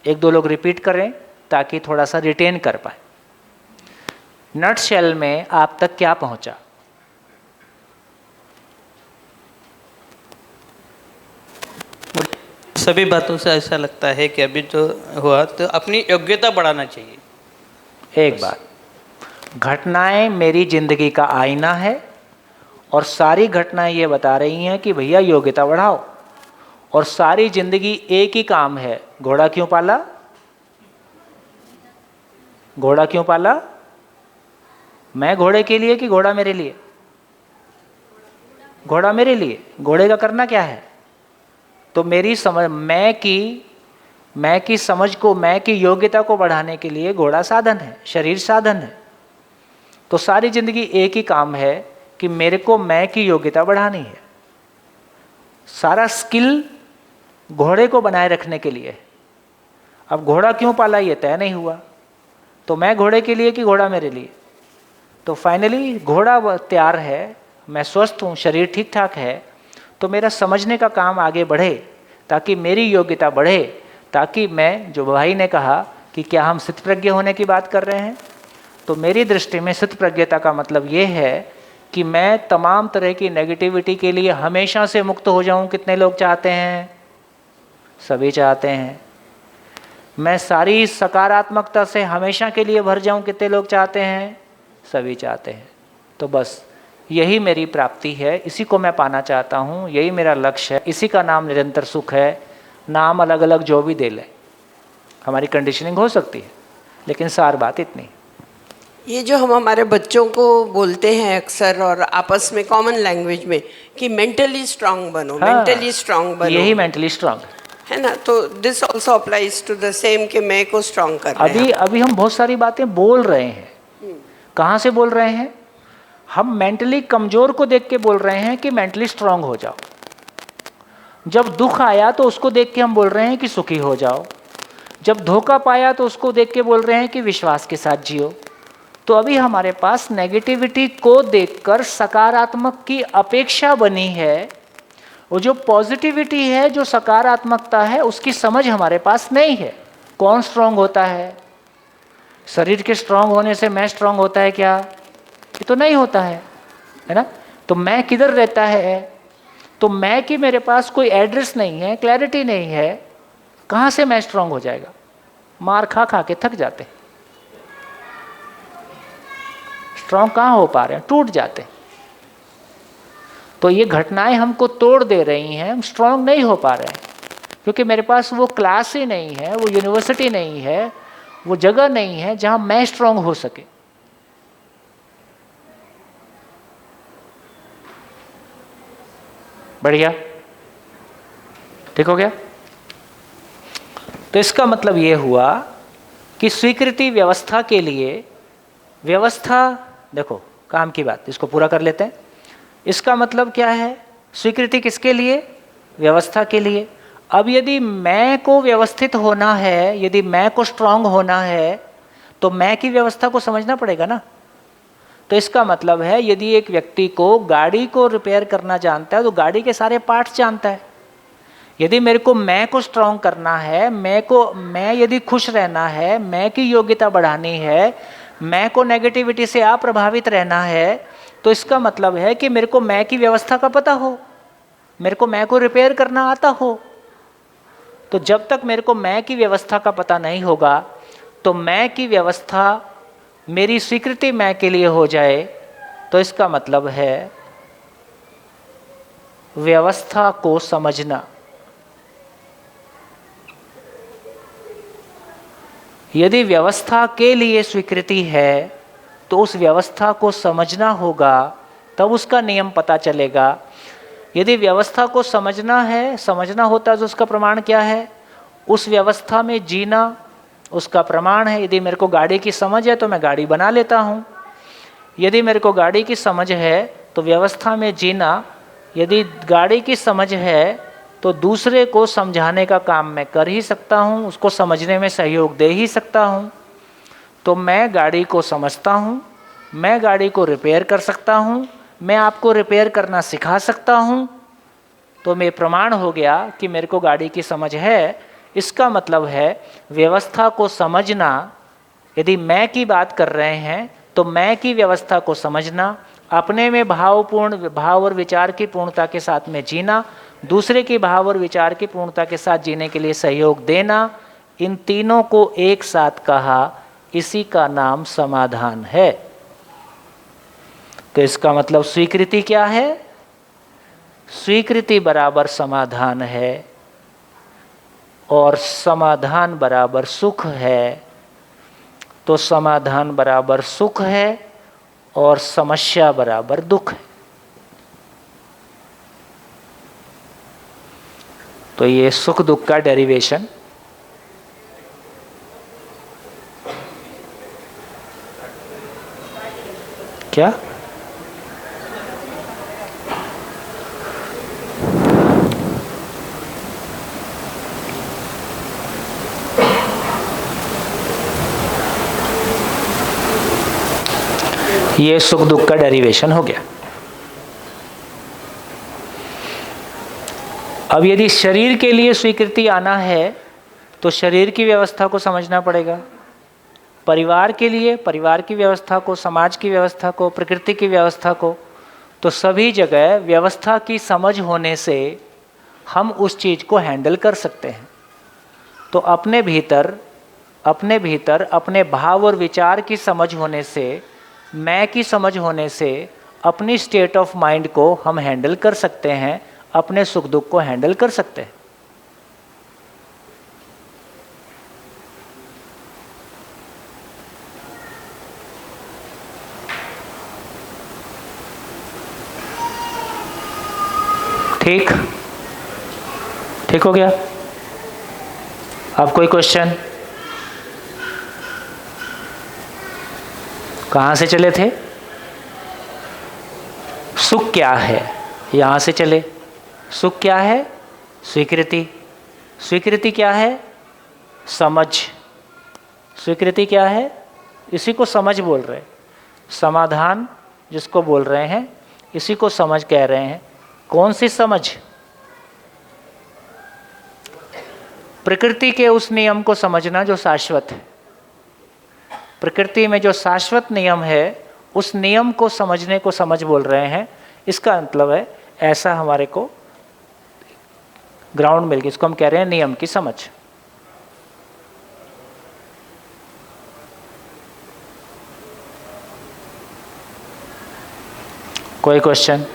1-2 लोग रिपीट करें ताकि थोड़ा सा रिटेन कर पाए। नट शेल में आप तक क्या पहुंचा? सभी बातों से ऐसा लगता है कि अभी जो हुआ तो अपनी योग्यता बढ़ाना चाहिए। एक बात, घटनाएं मेरी जिंदगी का आईना है और सारी घटनाएं ये बता रही हैं कि भैया योग्यता बढ़ाओ। और सारी जिंदगी एक ही काम है, घोड़ा क्यों पाला? घोड़ा क्यों पाला? मैं घोड़े के लिए कि घोड़ा मेरे लिए? घोड़ा मेरे लिए। घोड़े का करना क्या है? तो मेरी समझ, मैं की समझ को, मैं की योग्यता को बढ़ाने के लिए घोड़ा साधन है, शरीर साधन है। तो सारी जिंदगी एक ही काम है कि मेरे को मैं की योग्यता बढ़ानी है। सारा स्किल घोड़े को बनाए रखने के लिए। अब घोड़ा क्यों पाला ये तय नहीं हुआ, तो मैं घोड़े के लिए कि घोड़ा मेरे लिए? तो फाइनली घोड़ा तैयार है, मैं स्वस्थ हूँ, शरीर ठीक ठाक है, तो मेरा समझने का काम आगे बढ़े ताकि मेरी योग्यता बढ़े, ताकि मैं, जो भाई ने कहा कि क्या हम स्थितप्रज्ञ होने की बात कर रहे हैं, तो मेरी दृष्टि में स्थितप्रज्ञता का मतलब ये है कि मैं तमाम तरह की नेगेटिविटी के लिए हमेशा से मुक्त हो जाऊं। कितने लोग चाहते हैं? सभी चाहते हैं। मैं सारी सकारात्मकता से हमेशा के लिए भर जाऊं। कितने लोग चाहते हैं? सभी चाहते हैं। तो बस यही मेरी प्राप्ति है, इसी को मैं पाना चाहता हूँ, यही मेरा लक्ष्य है, इसी का नाम निरंतर सुख है। नाम अलग अलग जो भी दे ले, हमारी कंडीशनिंग हो सकती है, लेकिन सार बात इतनी। ये जो हम हमारे बच्चों को बोलते हैं अक्सर और आपस में कॉमन लैंग्वेज में कि मेंटली स्ट्रांग बनो, मेंटली स्ट्रांग बनो, यही मेंटली स्ट्रांग है ना। तो this also applies to the same कि मैं को स्ट्रांग कर रहे हैं। अभी हम बहुत सारी बातें बोल रहे हैं। कहाँ से बोल रहे हैं? हम मेंटली कमजोर को देख के बोल रहे हैं कि मेंटली स्ट्रांग हो जाओ। जब दुख आया तो उसको देख के हम बोल रहे हैं कि सुखी हो जाओ। जब धोखा पाया तो उसको देख के बोल रहे हैं कि विश्वास के साथ जियो। तो अभी हमारे पास नेगेटिविटी को देखकर सकारात्मक की अपेक्षा बनी है। वो जो पॉजिटिविटी है, जो सकारात्मकता है, उसकी समझ हमारे पास नहीं है। कौन स्ट्रांग होता है? शरीर के स्ट्रांग होने से मैं स्ट्रांग होता है क्या? ये तो नहीं होता है ना। तो मैं किधर रहता है? तो मैं कि मेरे पास कोई एड्रेस नहीं है, क्लैरिटी नहीं है, कहाँ से मैं स्ट्रांग हो जाएगा? मार खा खा के थक जाते, स्ट्रांग कहाँ हो पा रहे हैं? टूट जाते। तो ये घटनाएं हमको तोड़ दे रही हैं, हम स्ट्रांग नहीं हो पा रहे हैं, क्योंकि मेरे पास वो क्लास ही नहीं है, वो यूनिवर्सिटी नहीं है, वो जगह नहीं है जहां मैं स्ट्रांग हो सके। बढ़िया, ठीक हो गया। तो इसका मतलब ये हुआ कि स्वीकृति व्यवस्था के लिए, व्यवस्था देखो काम की बात, इसको पूरा कर लेते हैं। इसका मतलब क्या है? स्वीकृति किसके लिए? व्यवस्था के लिए। अब यदि मैं को व्यवस्थित होना है, यदि मैं को स्ट्रांग होना है, तो मैं की व्यवस्था को समझना पड़ेगा ना। तो इसका मतलब है यदि एक व्यक्ति को गाड़ी को रिपेयर करना जानता है तो गाड़ी के सारे पार्ट्स जानता है। यदि मेरे को मैं को स्ट्रांग करना है, मैं यदि खुश रहना है, मैं की योग्यता बढ़ानी है, मैं को नेगेटिविटी से अप्रभावित रहना है, तो इसका मतलब है कि मेरे को मैं की व्यवस्था का पता हो, मेरे को मैं को रिपेयर करना आता हो। तो जब तक मेरे को मैं की व्यवस्था का पता नहीं होगा, तो मैं की व्यवस्था मेरी स्वीकृति मैं के लिए हो जाए, तो इसका मतलब है व्यवस्था को समझना। यदि व्यवस्था के लिए स्वीकृति है तो उस व्यवस्था को समझना होगा, तब उसका नियम पता चलेगा। यदि व्यवस्था को समझना है, समझना होता है तो उसका प्रमाण क्या है? उस व्यवस्था में जीना उसका प्रमाण है। यदि मेरे को गाड़ी की समझ है तो मैं गाड़ी बना लेता हूँ। यदि मेरे को गाड़ी की समझ है तो व्यवस्था में जीना, यदि गाड़ी की समझ है तो दूसरे को समझाने का काम मैं कर ही सकता हूँ, उसको समझने में सहयोग दे ही सकता हूँ। तो मैं गाड़ी को समझता हूँ, मैं गाड़ी को रिपेयर कर सकता हूँ, मैं आपको रिपेयर करना सिखा सकता हूँ। तो मैं प्रमाण हो गया कि मेरे को गाड़ी की समझ है। इसका मतलब है व्यवस्था को समझना। यदि मैं की बात कर रहे हैं तो मैं की व्यवस्था को समझना, अपने में भाव और विचार की पूर्णता के साथ में जीना, दूसरे के भाव और विचार की पूर्णता के साथ जीने के लिए सहयोग देना, इन तीनों को एक साथ कहा, इसी का नाम समाधान है। तो इसका मतलब स्वीकृति क्या है? स्वीकृति बराबर समाधान है और समाधान बराबर सुख है। तो समाधान बराबर सुख है और समस्या बराबर दुख है। तो ये सुख दुख का डेरिवेशन क्या? ये सुख दुख का डेरिवेशन हो गया। अब यदि शरीर के लिए स्वीकृति आना है तो शरीर की व्यवस्था को समझना पड़ेगा। परिवार के लिए परिवार की व्यवस्था को, समाज की व्यवस्था को, प्रकृति की व्यवस्था को, तो सभी जगह व्यवस्था की समझ होने से हम उस चीज़ को हैंडल कर सकते हैं। तो अपने भीतर अपने भाव और विचार की समझ होने से, मैं की समझ होने से अपनी स्टेट ऑफ माइंड को हम हैंडल कर सकते हैं, अपने सुख दुख को हैंडल कर सकते हैं। ठीक हो गया? अब कोई क्वेश्चन? कहाँ से चले थे? सुख क्या है, यहाँ से चले। सुख क्या है? स्वीकृति। स्वीकृति क्या है? समझ। स्वीकृति क्या है? इसी को समझ बोल रहे हैं। समाधान जिसको बोल रहे हैं, इसी को समझ कह रहे हैं। कौन सी समझ? प्रकृति के उस नियम को समझना जो शाश्वत है। प्रकृति में जो शाश्वत नियम है, उस नियम को समझने को समझ बोल रहे हैं। इसका मतलब है ऐसा हमारे को ग्राउंड मिल गया, इसको हम कह रहे हैं नियम की समझ। कोई क्वेश्चन?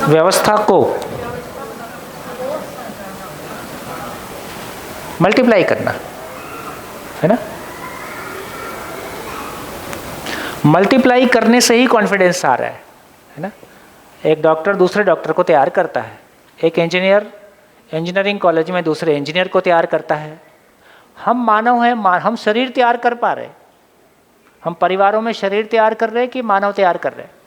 व्यवस्था को मल्टीप्लाई करना है ना। मल्टीप्लाई करने से ही कॉन्फिडेंस आ रहा है ना। एक डॉक्टर दूसरे डॉक्टर को तैयार करता है, एक इंजीनियर इंजीनियरिंग कॉलेज में दूसरे इंजीनियर को तैयार करता है। हम मानव हैं, हम शरीर तैयार कर पा रहे हैं। हम परिवारों में शरीर तैयार कर रहे हैं कि मानव तैयार कर रहे हैं?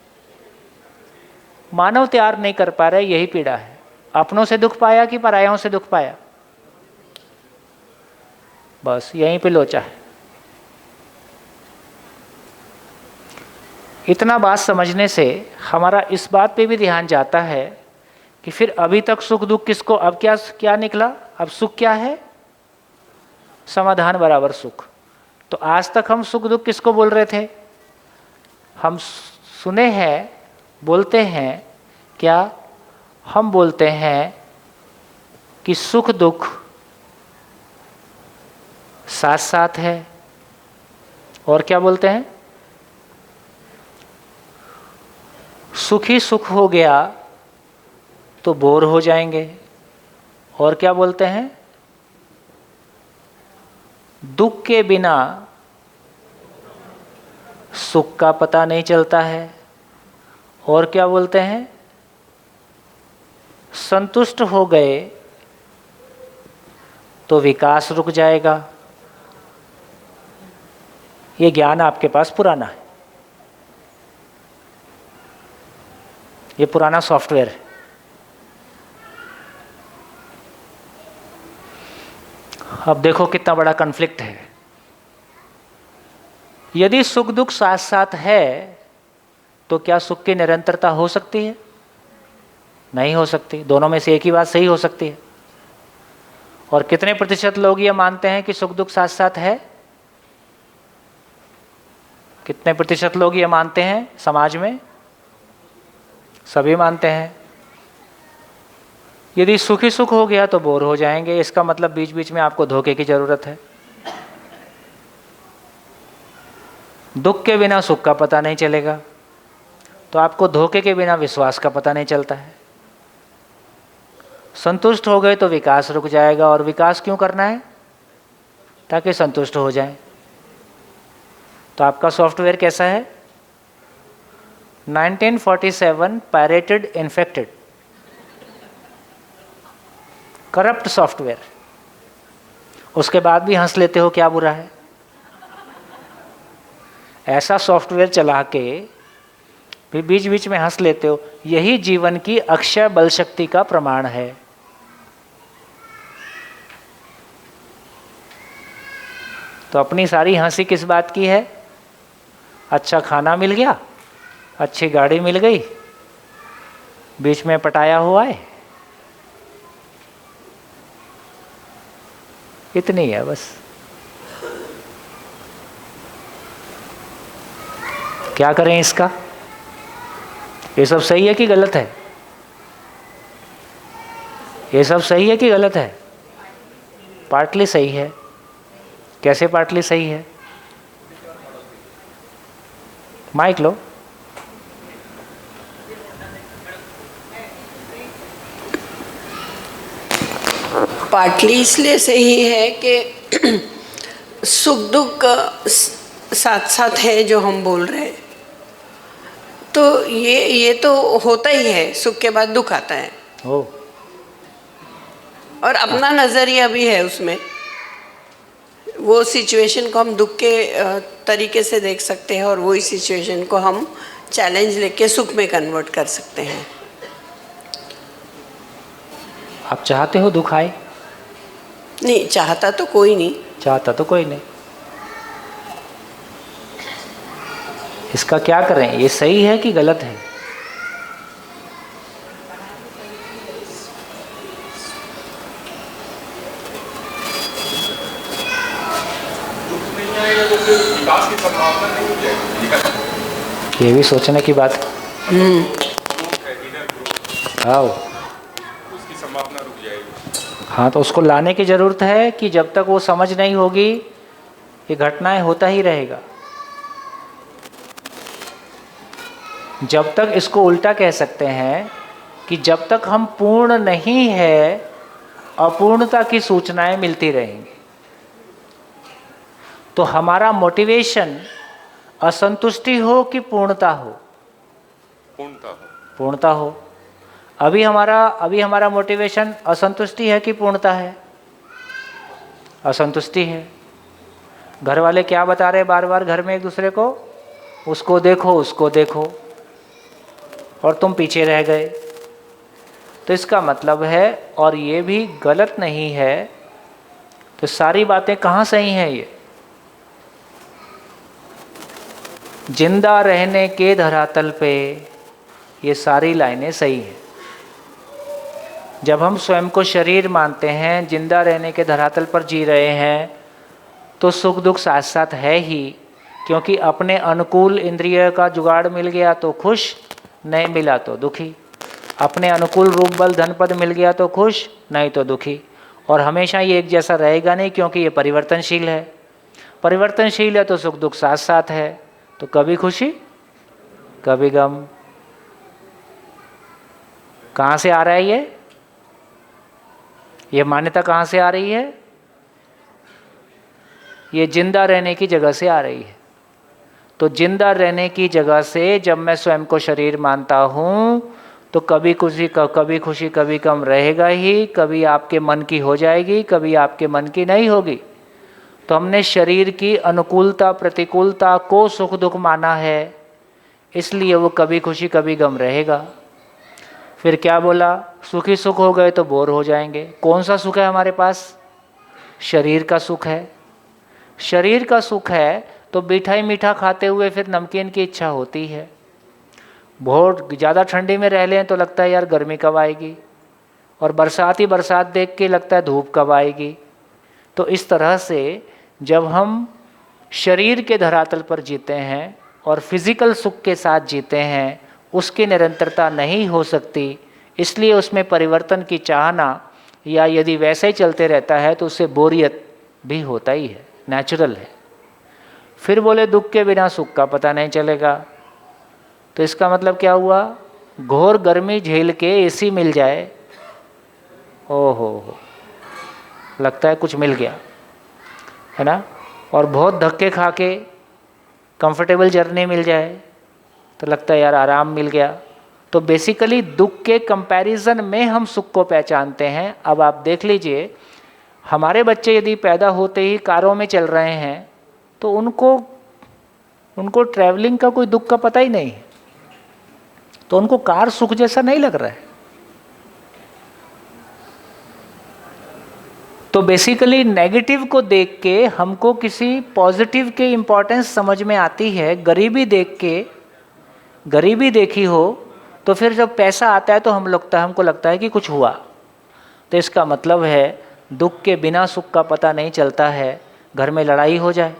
मानव तैयार नहीं कर पा रहे, यही पीड़ा है। अपनों से दुख पाया कि परायों से दुख पाया? बस यहीं पे लोचा है। इतना बात समझने से हमारा इस बात पे भी ध्यान जाता है कि फिर अभी तक सुख दुख किसको, अब क्या निकला? अब सुख क्या है? समाधान बराबर सुख। तो आज तक हम सुख दुख किसको बोल रहे थे? हम सुने हैं बोलते हैं क्या? हम बोलते हैं कि सुख दुख साथ साथ है। और क्या बोलते हैं? सुखी सुख हो गया तो बोर हो जाएंगे। और क्या बोलते हैं? दुख के बिना सुख का पता नहीं चलता है। और क्या बोलते हैं? संतुष्ट हो गए तो विकास रुक जाएगा। ये ज्ञान आपके पास पुराना है, ये पुराना सॉफ्टवेयर है। अब देखो कितना बड़ा कॉन्फ्लिक्ट है। यदि सुख दुख साथ साथ है तो क्या सुख की निरंतरता हो सकती है? नहीं हो सकती। दोनों में से एक ही बात सही हो सकती है। और कितने प्रतिशत लोग ये मानते हैं कि सुख दुख साथ साथ है? कितने प्रतिशत लोग ये मानते हैं समाज में? सभी मानते हैं। यदि सुखी सुख हो गया तो बोर हो जाएंगे, इसका मतलब बीच बीच में आपको धोखे की जरूरत है। दुख के बिना सुख का पता नहीं चलेगा, तो आपको धोखे के बिना विश्वास का पता नहीं चलता है। संतुष्ट हो गए तो विकास रुक जाएगा। और विकास क्यों करना है? ताकि संतुष्ट हो जाए। तो आपका सॉफ्टवेयर कैसा है? 1947 पायरेटेड इन्फेक्टेड करप्ट सॉफ्टवेयर। उसके बाद भी हंस लेते हो, क्या बुरा है? ऐसा सॉफ्टवेयर चला के भी बीच बीच में हंस लेते हो, यही जीवन की अक्षय बल शक्ति का प्रमाण है। तो अपनी सारी हंसी किस बात की है? अच्छा खाना मिल गया, अच्छी गाड़ी मिल गई, बीच में पटाया हुआ है, इतनी है बस। क्या करें इसका? ये सब सही है कि गलत है? ये सब सही है कि गलत है? पार्टली सही है। कैसे पार्टली सही है? माइक लो। पार्टली इसलिए सही है कि सुख दुख साथ साथ है जो हम बोल रहे हैं, तो ये तो होता ही है। सुख के बाद दुख आता है। और अपना नज़रिया भी है उसमें। वो सिचुएशन को हम दुख के तरीके से देख सकते हैं और वही सिचुएशन को हम चैलेंज लेके सुख में कन्वर्ट कर सकते हैं। आप चाहते हो दुख आए? नहीं चाहता तो कोई नहीं। चाहता तो कोई नहीं। इसका क्या करें? ये सही है कि गलत है? विकास की संभावना नहीं हो जाएगी। ये भी सोचने की बात है। आओ, उसकी संभावना रुक जाएगी। हाँ, तो उसको लाने की ज़रूरत है कि जब तक वो समझ नहीं होगी ये घटनाएं होता ही रहेगा। जब तक, इसको उल्टा कह सकते हैं कि जब तक हम पूर्ण नहीं है, अपूर्णता की सूचनाएं मिलती रहेंगी। तो हमारा मोटिवेशन असंतुष्टि हो कि पूर्णता हो? पूर्णता हो। अभी हमारा मोटिवेशन असंतुष्टि है कि पूर्णता है? असंतुष्टि है। घर वाले क्या बता रहे बार बार घर में एक दूसरे को? उसको देखो, उसको देखो, और तुम पीछे रह गए। तो इसका मतलब है, और ये भी गलत नहीं है, तो सारी बातें कहाँ सही हैं? ये जिंदा रहने के धरातल पे ये सारी लाइनें सही हैं। जब हम स्वयं को शरीर मानते हैं, जिंदा रहने के धरातल पर जी रहे हैं, तो सुख दुख साथ साथ है ही, क्योंकि अपने अनुकूल इंद्रिय का जुगाड़ मिल गया तो खुश, नहीं मिला तो दुखी, अपने अनुकूल रूप बल धन पद मिल गया तो खुश, नहीं तो दुखी। और हमेशा ये एक जैसा रहेगा नहीं, क्योंकि ये परिवर्तनशील है। परिवर्तनशील है तो सुख दुख साथ साथ है, तो कभी खुशी कभी गम। कहाँ से आ रहा है ये मान्यता कहाँ से आ रही है? ये जिंदा रहने की जगह से आ रही है। तो जिंदा रहने की जगह से जब मैं स्वयं को शरीर मानता हूँ तो कभी खुशी कभी गम रहेगा ही। कभी आपके मन की हो जाएगी, कभी आपके मन की नहीं होगी। तो हमने शरीर की अनुकूलता प्रतिकूलता को सुख दुख माना है, इसलिए वो कभी खुशी कभी गम रहेगा। फिर क्या बोला? सुखी सुख हो गए तो बोर हो जाएंगे। कौन सा सुख है हमारे पास? शरीर का सुख है। शरीर का सुख है तो मीठा ही मीठा खाते हुए फिर नमकीन की इच्छा होती है। बहुत ज़्यादा ठंडी में रह लें तो लगता है यार गर्मी कब आएगी, और बरसात ही बरसात देख के लगता है धूप कब आएगी। तो इस तरह से जब हम शरीर के धरातल पर जीते हैं और फिजिकल सुख के साथ जीते हैं, उसकी निरंतरता नहीं हो सकती। इसलिए उसमें परिवर्तन की चाहना, या यदि वैसे ही चलते रहता है तो उससे बोरियत भी होता ही है, नेचुरल है। फिर बोले दुख के बिना सुख का पता नहीं चलेगा। तो इसका मतलब क्या हुआ? घोर गर्मी झेल के एसी मिल जाए, ओहो लगता है कुछ मिल गया, है ना। और बहुत धक्के खा के कंफर्टेबल जर्नी मिल जाए तो लगता है यार आराम मिल गया। तो बेसिकली दुख के कंपैरिजन में हम सुख को पहचानते हैं। अब आप देख लीजिए, हमारे बच्चे यदि पैदा होते ही कारों में चल रहे हैं तो उनको ट्रैवलिंग का कोई दुख का पता ही नहीं है, तो उनको कार सुख जैसा नहीं लग रहा है। तो बेसिकली नेगेटिव को देख के हमको किसी पॉजिटिव के इम्पोर्टेंस समझ में आती है। गरीबी देख के, गरीबी देखी हो तो फिर जब पैसा आता है तो हमको लगता है कि कुछ हुआ। तो इसका मतलब है दुख के बिना सुख का पता नहीं चलता है। घर में लड़ाई हो जाए,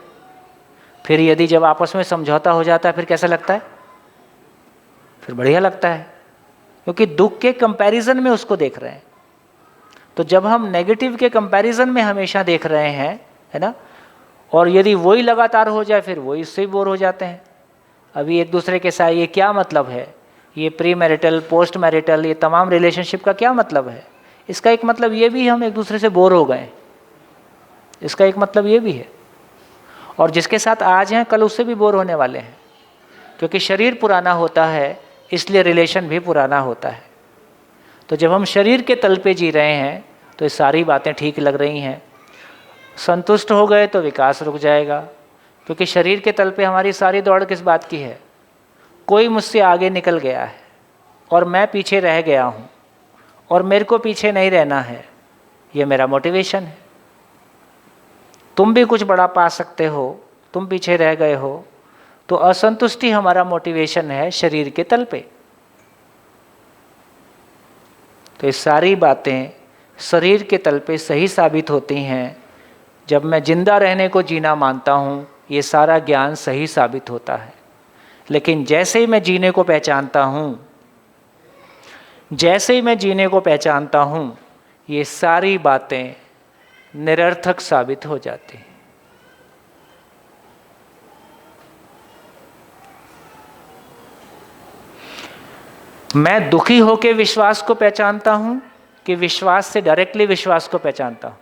फिर यदि जब आपस में समझौता हो जाता है फिर कैसा लगता है? फिर बढ़िया लगता है, क्योंकि दुख के कंपैरिजन में उसको देख रहे हैं। तो जब हम नेगेटिव के कंपैरिजन में हमेशा देख रहे हैं, है ना, और यदि वही लगातार हो जाए फिर वही इससे बोर हो जाते हैं। अभी एक दूसरे के साथ ये क्या मतलब है? ये प्री मैरिटल पोस्ट मैरिटल ये तमाम रिलेशनशिप का क्या मतलब है? इसका एक मतलब ये भी हम एक दूसरे से बोर हो गए, इसका एक मतलब ये भी है। और जिसके साथ आज हैं कल उससे भी बोर होने वाले हैं, क्योंकि शरीर पुराना होता है इसलिए रिलेशन भी पुराना होता है। तो जब हम शरीर के तल पे जी रहे हैं तो ये सारी बातें ठीक लग रही हैं। संतुष्ट हो गए तो विकास रुक जाएगा, क्योंकि शरीर के तल पे हमारी सारी दौड़ किस बात की है? कोई मुझसे आगे निकल गया है और मैं पीछे रह गया हूँ, और मेरे को पीछे नहीं रहना है, ये मेरा मोटिवेशन है। तुम भी कुछ बड़ा पा सकते हो, तुम पीछे रह गए हो, तो असंतुष्टि हमारा मोटिवेशन है शरीर के तल पे। तो ये सारी बातें शरीर के तल पे सही साबित होती हैं। जब मैं जिंदा रहने को जीना मानता हूँ, ये सारा ज्ञान सही साबित होता है। लेकिन जैसे ही मैं जीने को पहचानता हूँ, जैसे ही मैं जीने को पहचानता हूँ, ये सारी बातें निरर्थक साबित हो जाती हैं। मैं दुखी होकर विश्वास को पहचानता हूँ कि विश्वास से डायरेक्टली विश्वास को पहचानता हूँ?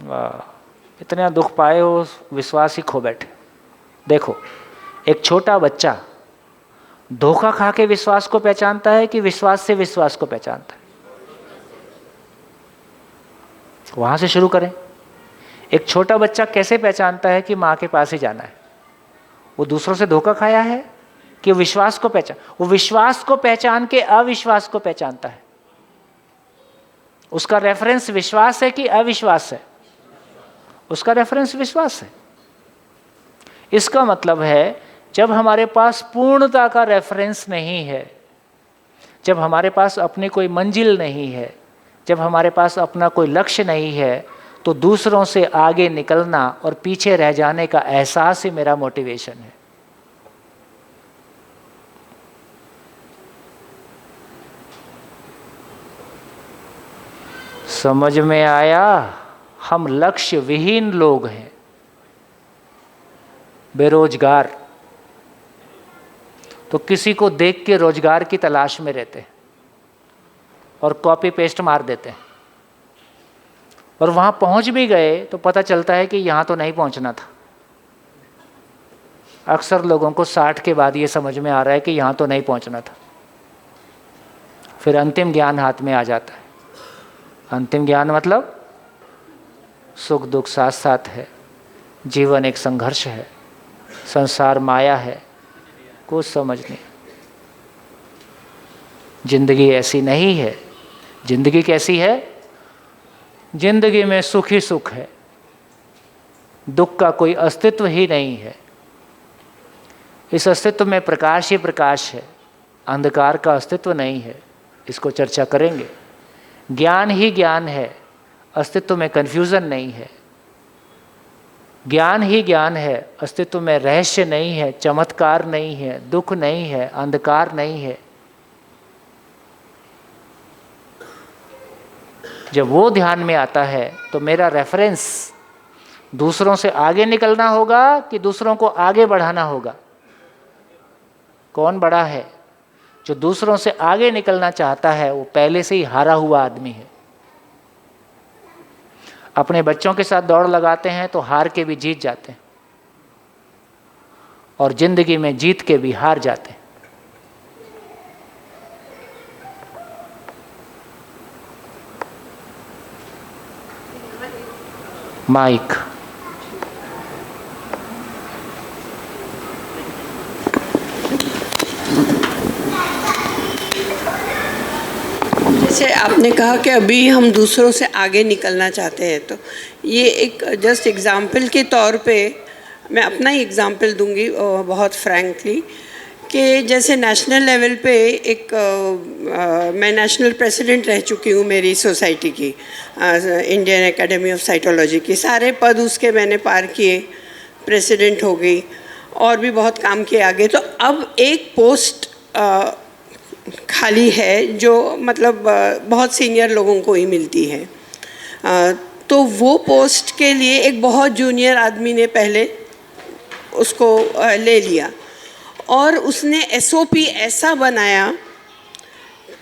वाह, इतना दुख पाए हो, विश्वास ही खो बैठे। देखो, एक छोटा बच्चा धोखा खा के विश्वास को पहचानता है कि विश्वास से विश्वास को पहचानता है? वहां से शुरू करें। एक छोटा बच्चा कैसे पहचानता है कि माँ के पास ही जाना है? वो दूसरों से धोखा खाया है कि विश्वास को वो विश्वास को पहचान के अविश्वास को पहचानता है। उसका रेफरेंस विश्वास है कि अविश्वास है? उसका रेफरेंस विश्वास है। इसका मतलब है जब हमारे पास पूर्णता का रेफरेंस नहीं है, जब हमारे पास अपनी कोई मंजिल नहीं है, जब हमारे पास अपना कोई लक्ष्य नहीं है, तो दूसरों से आगे निकलना और पीछे रह जाने का एहसास ही मेरा मोटिवेशन है। समझ में आया? हम लक्ष्य विहीन लोग हैं, बेरोजगार। तो किसी को देख के रोजगार की तलाश में रहते हैं और कॉपी पेस्ट मार देते हैं, और वहाँ पहुँच भी गए तो पता चलता है कि यहाँ तो नहीं पहुँचना था। अक्सर लोगों को 60 के बाद ये समझ में आ रहा है कि यहाँ तो नहीं पहुँचना था। फिर अंतिम ज्ञान हाथ में आ जाता है। अंतिम ज्ञान मतलब सुख दुख साथ साथ है, जीवन एक संघर्ष है, संसार माया है, कुछ समझ नहीं। जिंदगी ऐसी नहीं है। जिंदगी कैसी है? जिंदगी में सुख ही सुख है, दुख का कोई अस्तित्व ही नहीं है। इस अस्तित्व में प्रकाश ही प्रकाश है, अंधकार का अस्तित्व नहीं है। इसको चर्चा करेंगे। ज्ञान ही ज्ञान है, अस्तित्व में कन्फ्यूज़न नहीं है। ज्ञान ही ज्ञान है, अस्तित्व में रहस्य नहीं है, चमत्कार नहीं है, दुख नहीं है, अंधकार नहीं है। जब वो ध्यान में आता है तो मेरा रेफरेंस दूसरों से आगे निकलना होगा कि दूसरों को आगे बढ़ाना होगा? कौन बड़ा है? जो दूसरों से आगे निकलना चाहता है वो पहले से ही हारा हुआ आदमी है। अपने बच्चों के साथ दौड़ लगाते हैं तो हार के भी जीत जाते हैं, और जिंदगी में जीत के भी हार जाते हैं। माइक। जैसे आपने कहा कि अभी हम दूसरों से आगे निकलना चाहते हैं, तो ये एक जस्ट एग्जाम्पल के तौर पे मैं अपना ही एग्जाम्पल दूंगी बहुत फ्रैंकली, कि जैसे नेशनल लेवल पे एक मैं नेशनल प्रेसिडेंट रह चुकी हूँ मेरी सोसाइटी की, इंडियन एकेडमी ऑफ साइकोलॉजी की। सारे पद उसके मैंने पार किए, प्रेसिडेंट हो गई और भी बहुत काम किए आगे। तो अब एक पोस्ट खाली है जो मतलब बहुत सीनियर लोगों को ही मिलती है। तो वो पोस्ट के लिए एक बहुत जूनियर आदमी ने पहले उसको ले लिया, और उसने एसओपी ऐसा बनाया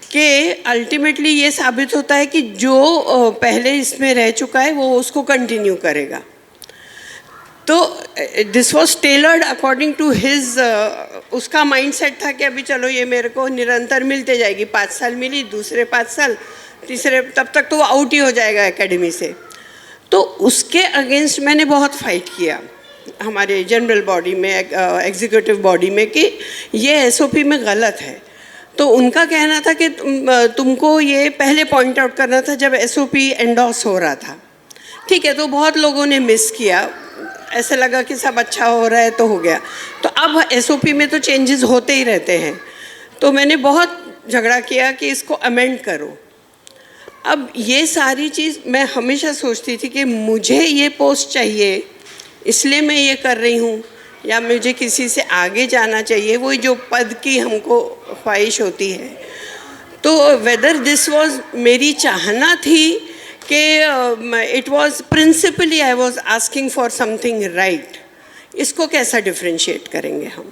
कि अल्टीमेटली ये साबित होता है कि जो पहले इसमें रह चुका है वो उसको कंटिन्यू करेगा। तो this was tailored according to his, उसका माइंडसेट था कि अभी चलो ये मेरे को निरंतर मिलते जाएगी, 5 साल मिली, दूसरे 5 साल, तीसरे, तब तक तो वो आउट ही हो जाएगा एकेडमी से। तो उसके अगेंस्ट मैंने बहुत फाइट किया हमारे जनरल बॉडी में, एग्जीक्यूटिव बॉडी में, कि ये एसओपी में गलत है। तो उनका कहना था कि तुमको ये पहले पॉइंट आउट करना था जब एसओपी एंडोर्स हो रहा था। ठीक है, तो बहुत लोगों ने मिस किया, ऐसे लगा कि सब अच्छा हो रहा है तो हो गया। तो अब एसओपी में तो चेंजेस होते ही रहते हैं। तो मैंने बहुत झगड़ा किया कि इसको अमेंड करो। अब ये सारी चीज़ मैं हमेशा सोचती थी कि मुझे ये पोस्ट चाहिए इसलिए मैं ये कर रही हूँ, या मुझे किसी से आगे जाना चाहिए, वो जो पद की हमको ख्वाहिश होती है। तो वेदर दिस वाज मेरी चाहना थी कि it was principally I was asking for something right, इसको कैसा डिफरेंशिएट करेंगे हम?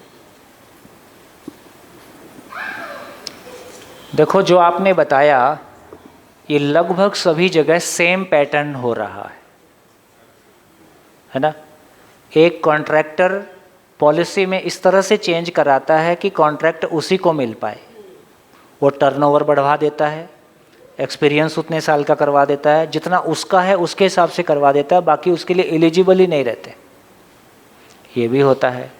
देखो, जो आपने बताया ये लगभग सभी जगह सेम पैटर्न हो रहा है ना। एक कॉन्ट्रैक्टर पॉलिसी में इस तरह से चेंज कराता है कि कॉन्ट्रैक्ट उसी को मिल पाए। वो टर्नओवर बढ़वा देता है, एक्सपीरियंस उतने साल का करवा देता है, जितना उसका है उसके हिसाब से करवा देता है, बाकी उसके लिए एलिजिबल ही नहीं रहते। ये भी होता है।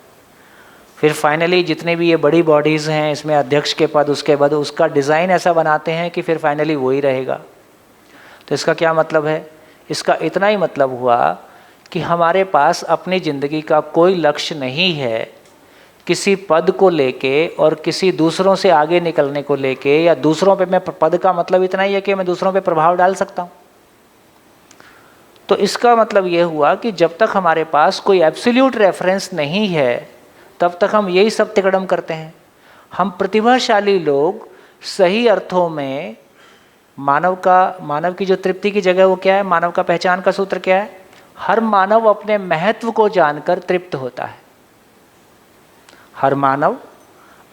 फिर फाइनली जितने भी ये बड़ी बॉडीज़ हैं इसमें अध्यक्ष के पद, उसके बाद उसका डिज़ाइन ऐसा बनाते हैं कि फिर फाइनली वही रहेगा। तो इसका क्या मतलब है? इसका इतना ही मतलब हुआ कि हमारे पास अपनी ज़िंदगी का कोई लक्ष्य नहीं है किसी पद को लेके और किसी दूसरों से आगे निकलने को लेके, या दूसरों पे मैं, पद का मतलब इतना ही है कि मैं दूसरों पे प्रभाव डाल सकता हूँ। तो इसका मतलब ये हुआ कि जब तक हमारे पास कोई एब्सोल्यूट रेफरेंस नहीं है तब तक हम यही सब तिकड़म करते हैं। हम प्रतिभाशाली लोग सही अर्थों में मानव की जो तृप्ति की जगह वो क्या है? मानव का पहचान का सूत्र क्या है? हर मानव अपने महत्व को जानकर तृप्त होता है। हर मानव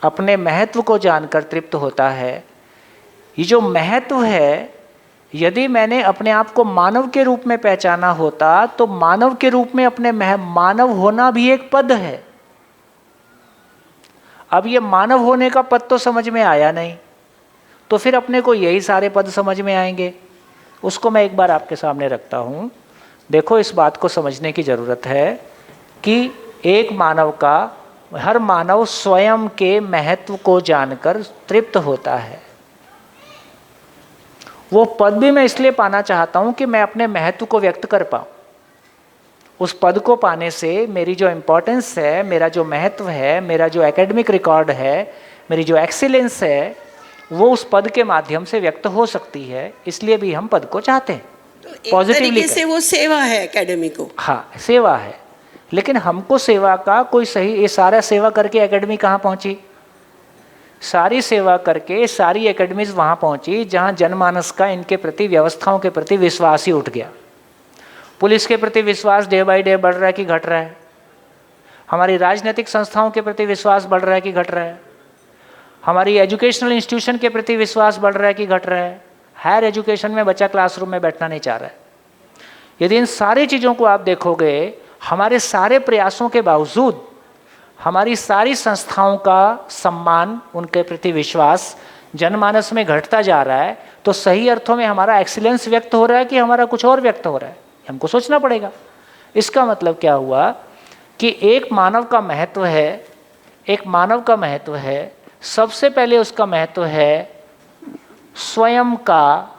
अपने महत्व को जानकर तृप्त होता है। ये जो महत्व है, यदि मैंने अपने आप को मानव के रूप में पहचाना होता तो मानव के रूप में अपने मानव होना भी एक पद है। अब ये मानव होने का पद तो समझ में आया नहीं, तो फिर अपने को यही सारे पद समझ में आएंगे। उसको मैं एक बार आपके सामने रखता हूँ। देखो, इस बात को समझने की ज़रूरत है कि एक मानव का, हर मानव स्वयं के महत्व को जानकर तृप्त होता है। वो पद भी मैं इसलिए पाना चाहता हूँ कि मैं अपने महत्व को व्यक्त कर पाऊँ। उस पद को पाने से मेरी जो इम्पोर्टेंस है, मेरा जो महत्व है, मेरा जो एकेडमिक रिकॉर्ड है, मेरी जो एक्सीलेंस है, वो उस पद के माध्यम से व्यक्त हो सकती है। इसलिए भी हम पद को चाहते हैं। पॉजिटिवली से वो सेवा है एकेडमी को। हाँ, सेवा है, लेकिन हमको सेवा का कोई सही, ये सारा सेवा करके एकेडमी कहाँ पहुँची? सारी सेवा करके सारी एकेडमीज वहाँ पहुँची जहाँ जनमानस का इनके प्रति, व्यवस्थाओं के प्रति विश्वास ही उठ गया। पुलिस के प्रति विश्वास डे बाय डे बढ़ रहा है कि घट रहा है? हमारी राजनीतिक संस्थाओं के प्रति विश्वास बढ़ रहा है कि घट रहा है? हमारी एजुकेशनल इंस्टीट्यूशन के प्रति विश्वास बढ़ रहा है कि घट रहा है? हायर एजुकेशन में बच्चा क्लासरूम में बैठना नहीं चाह रहा है। यदि इन सारी चीज़ों को आप देखोगे, हमारे सारे प्रयासों के बावजूद हमारी सारी संस्थाओं का सम्मान, उनके प्रति विश्वास जनमानस में घटता जा रहा है, तो सही अर्थों में हमारा एक्सीलेंस व्यक्त हो रहा है कि हमारा कुछ और व्यक्त हो रहा है? हमको सोचना पड़ेगा। इसका मतलब क्या हुआ कि एक मानव का महत्व है, एक मानव का महत्व है, सबसे पहले उसका महत्व है स्वयं का,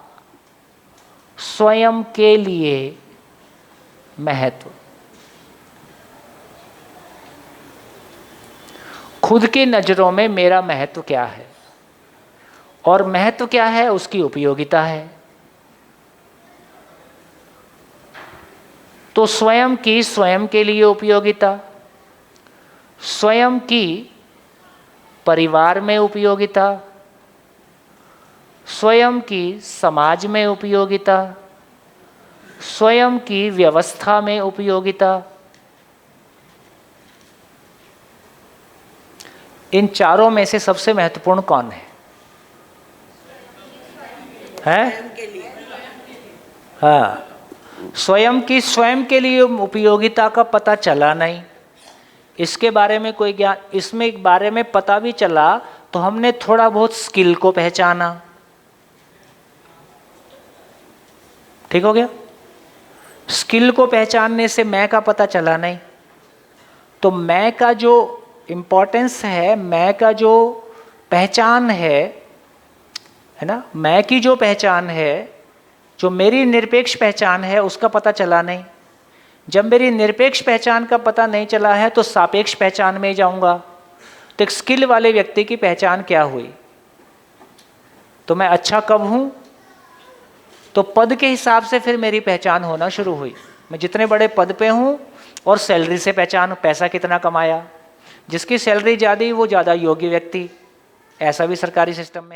स्वयं के लिए महत्व। खुद की नज़रों में मेरा महत्व क्या है, और महत्व क्या है? उसकी उपयोगिता है। तो स्वयं की, स्वयं के लिए उपयोगिता, स्वयं की परिवार में उपयोगिता, स्वयं की समाज में उपयोगिता, स्वयं की व्यवस्था में उपयोगिता। इन चारों में से सबसे महत्वपूर्ण कौन है? हाँ, स्वयं की, स्वयं के लिए उपयोगिता का पता चला नहीं। इसके बारे में कोई ज्ञान, इसमें एक बारे में पता भी चला तो हमने थोड़ा बहुत स्किल को पहचाना। ठीक हो गया? स्किल को पहचानने से मैं का पता चला नहीं। तो मैं का जो इम्पोर्टेंस है, मैं का जो पहचान है ना, मैं की जो पहचान है, जो मेरी निरपेक्ष पहचान है, उसका पता चला नहीं। जब मेरी निरपेक्ष पहचान का पता नहीं चला है तो सापेक्ष पहचान में जाऊंगा। तो एक स्किल वाले व्यक्ति की पहचान क्या हुई? तो मैं अच्छा कब हूं? तो पद के हिसाब से फिर मेरी पहचान होना शुरू हुई। मैं जितने बड़े पद पे हूं, और सैलरी से पहचान, पैसा कितना कमाया। जिसकी सैलरी ज़्यादा वो ज़्यादा योग्य व्यक्ति, ऐसा भी सरकारी सिस्टम में।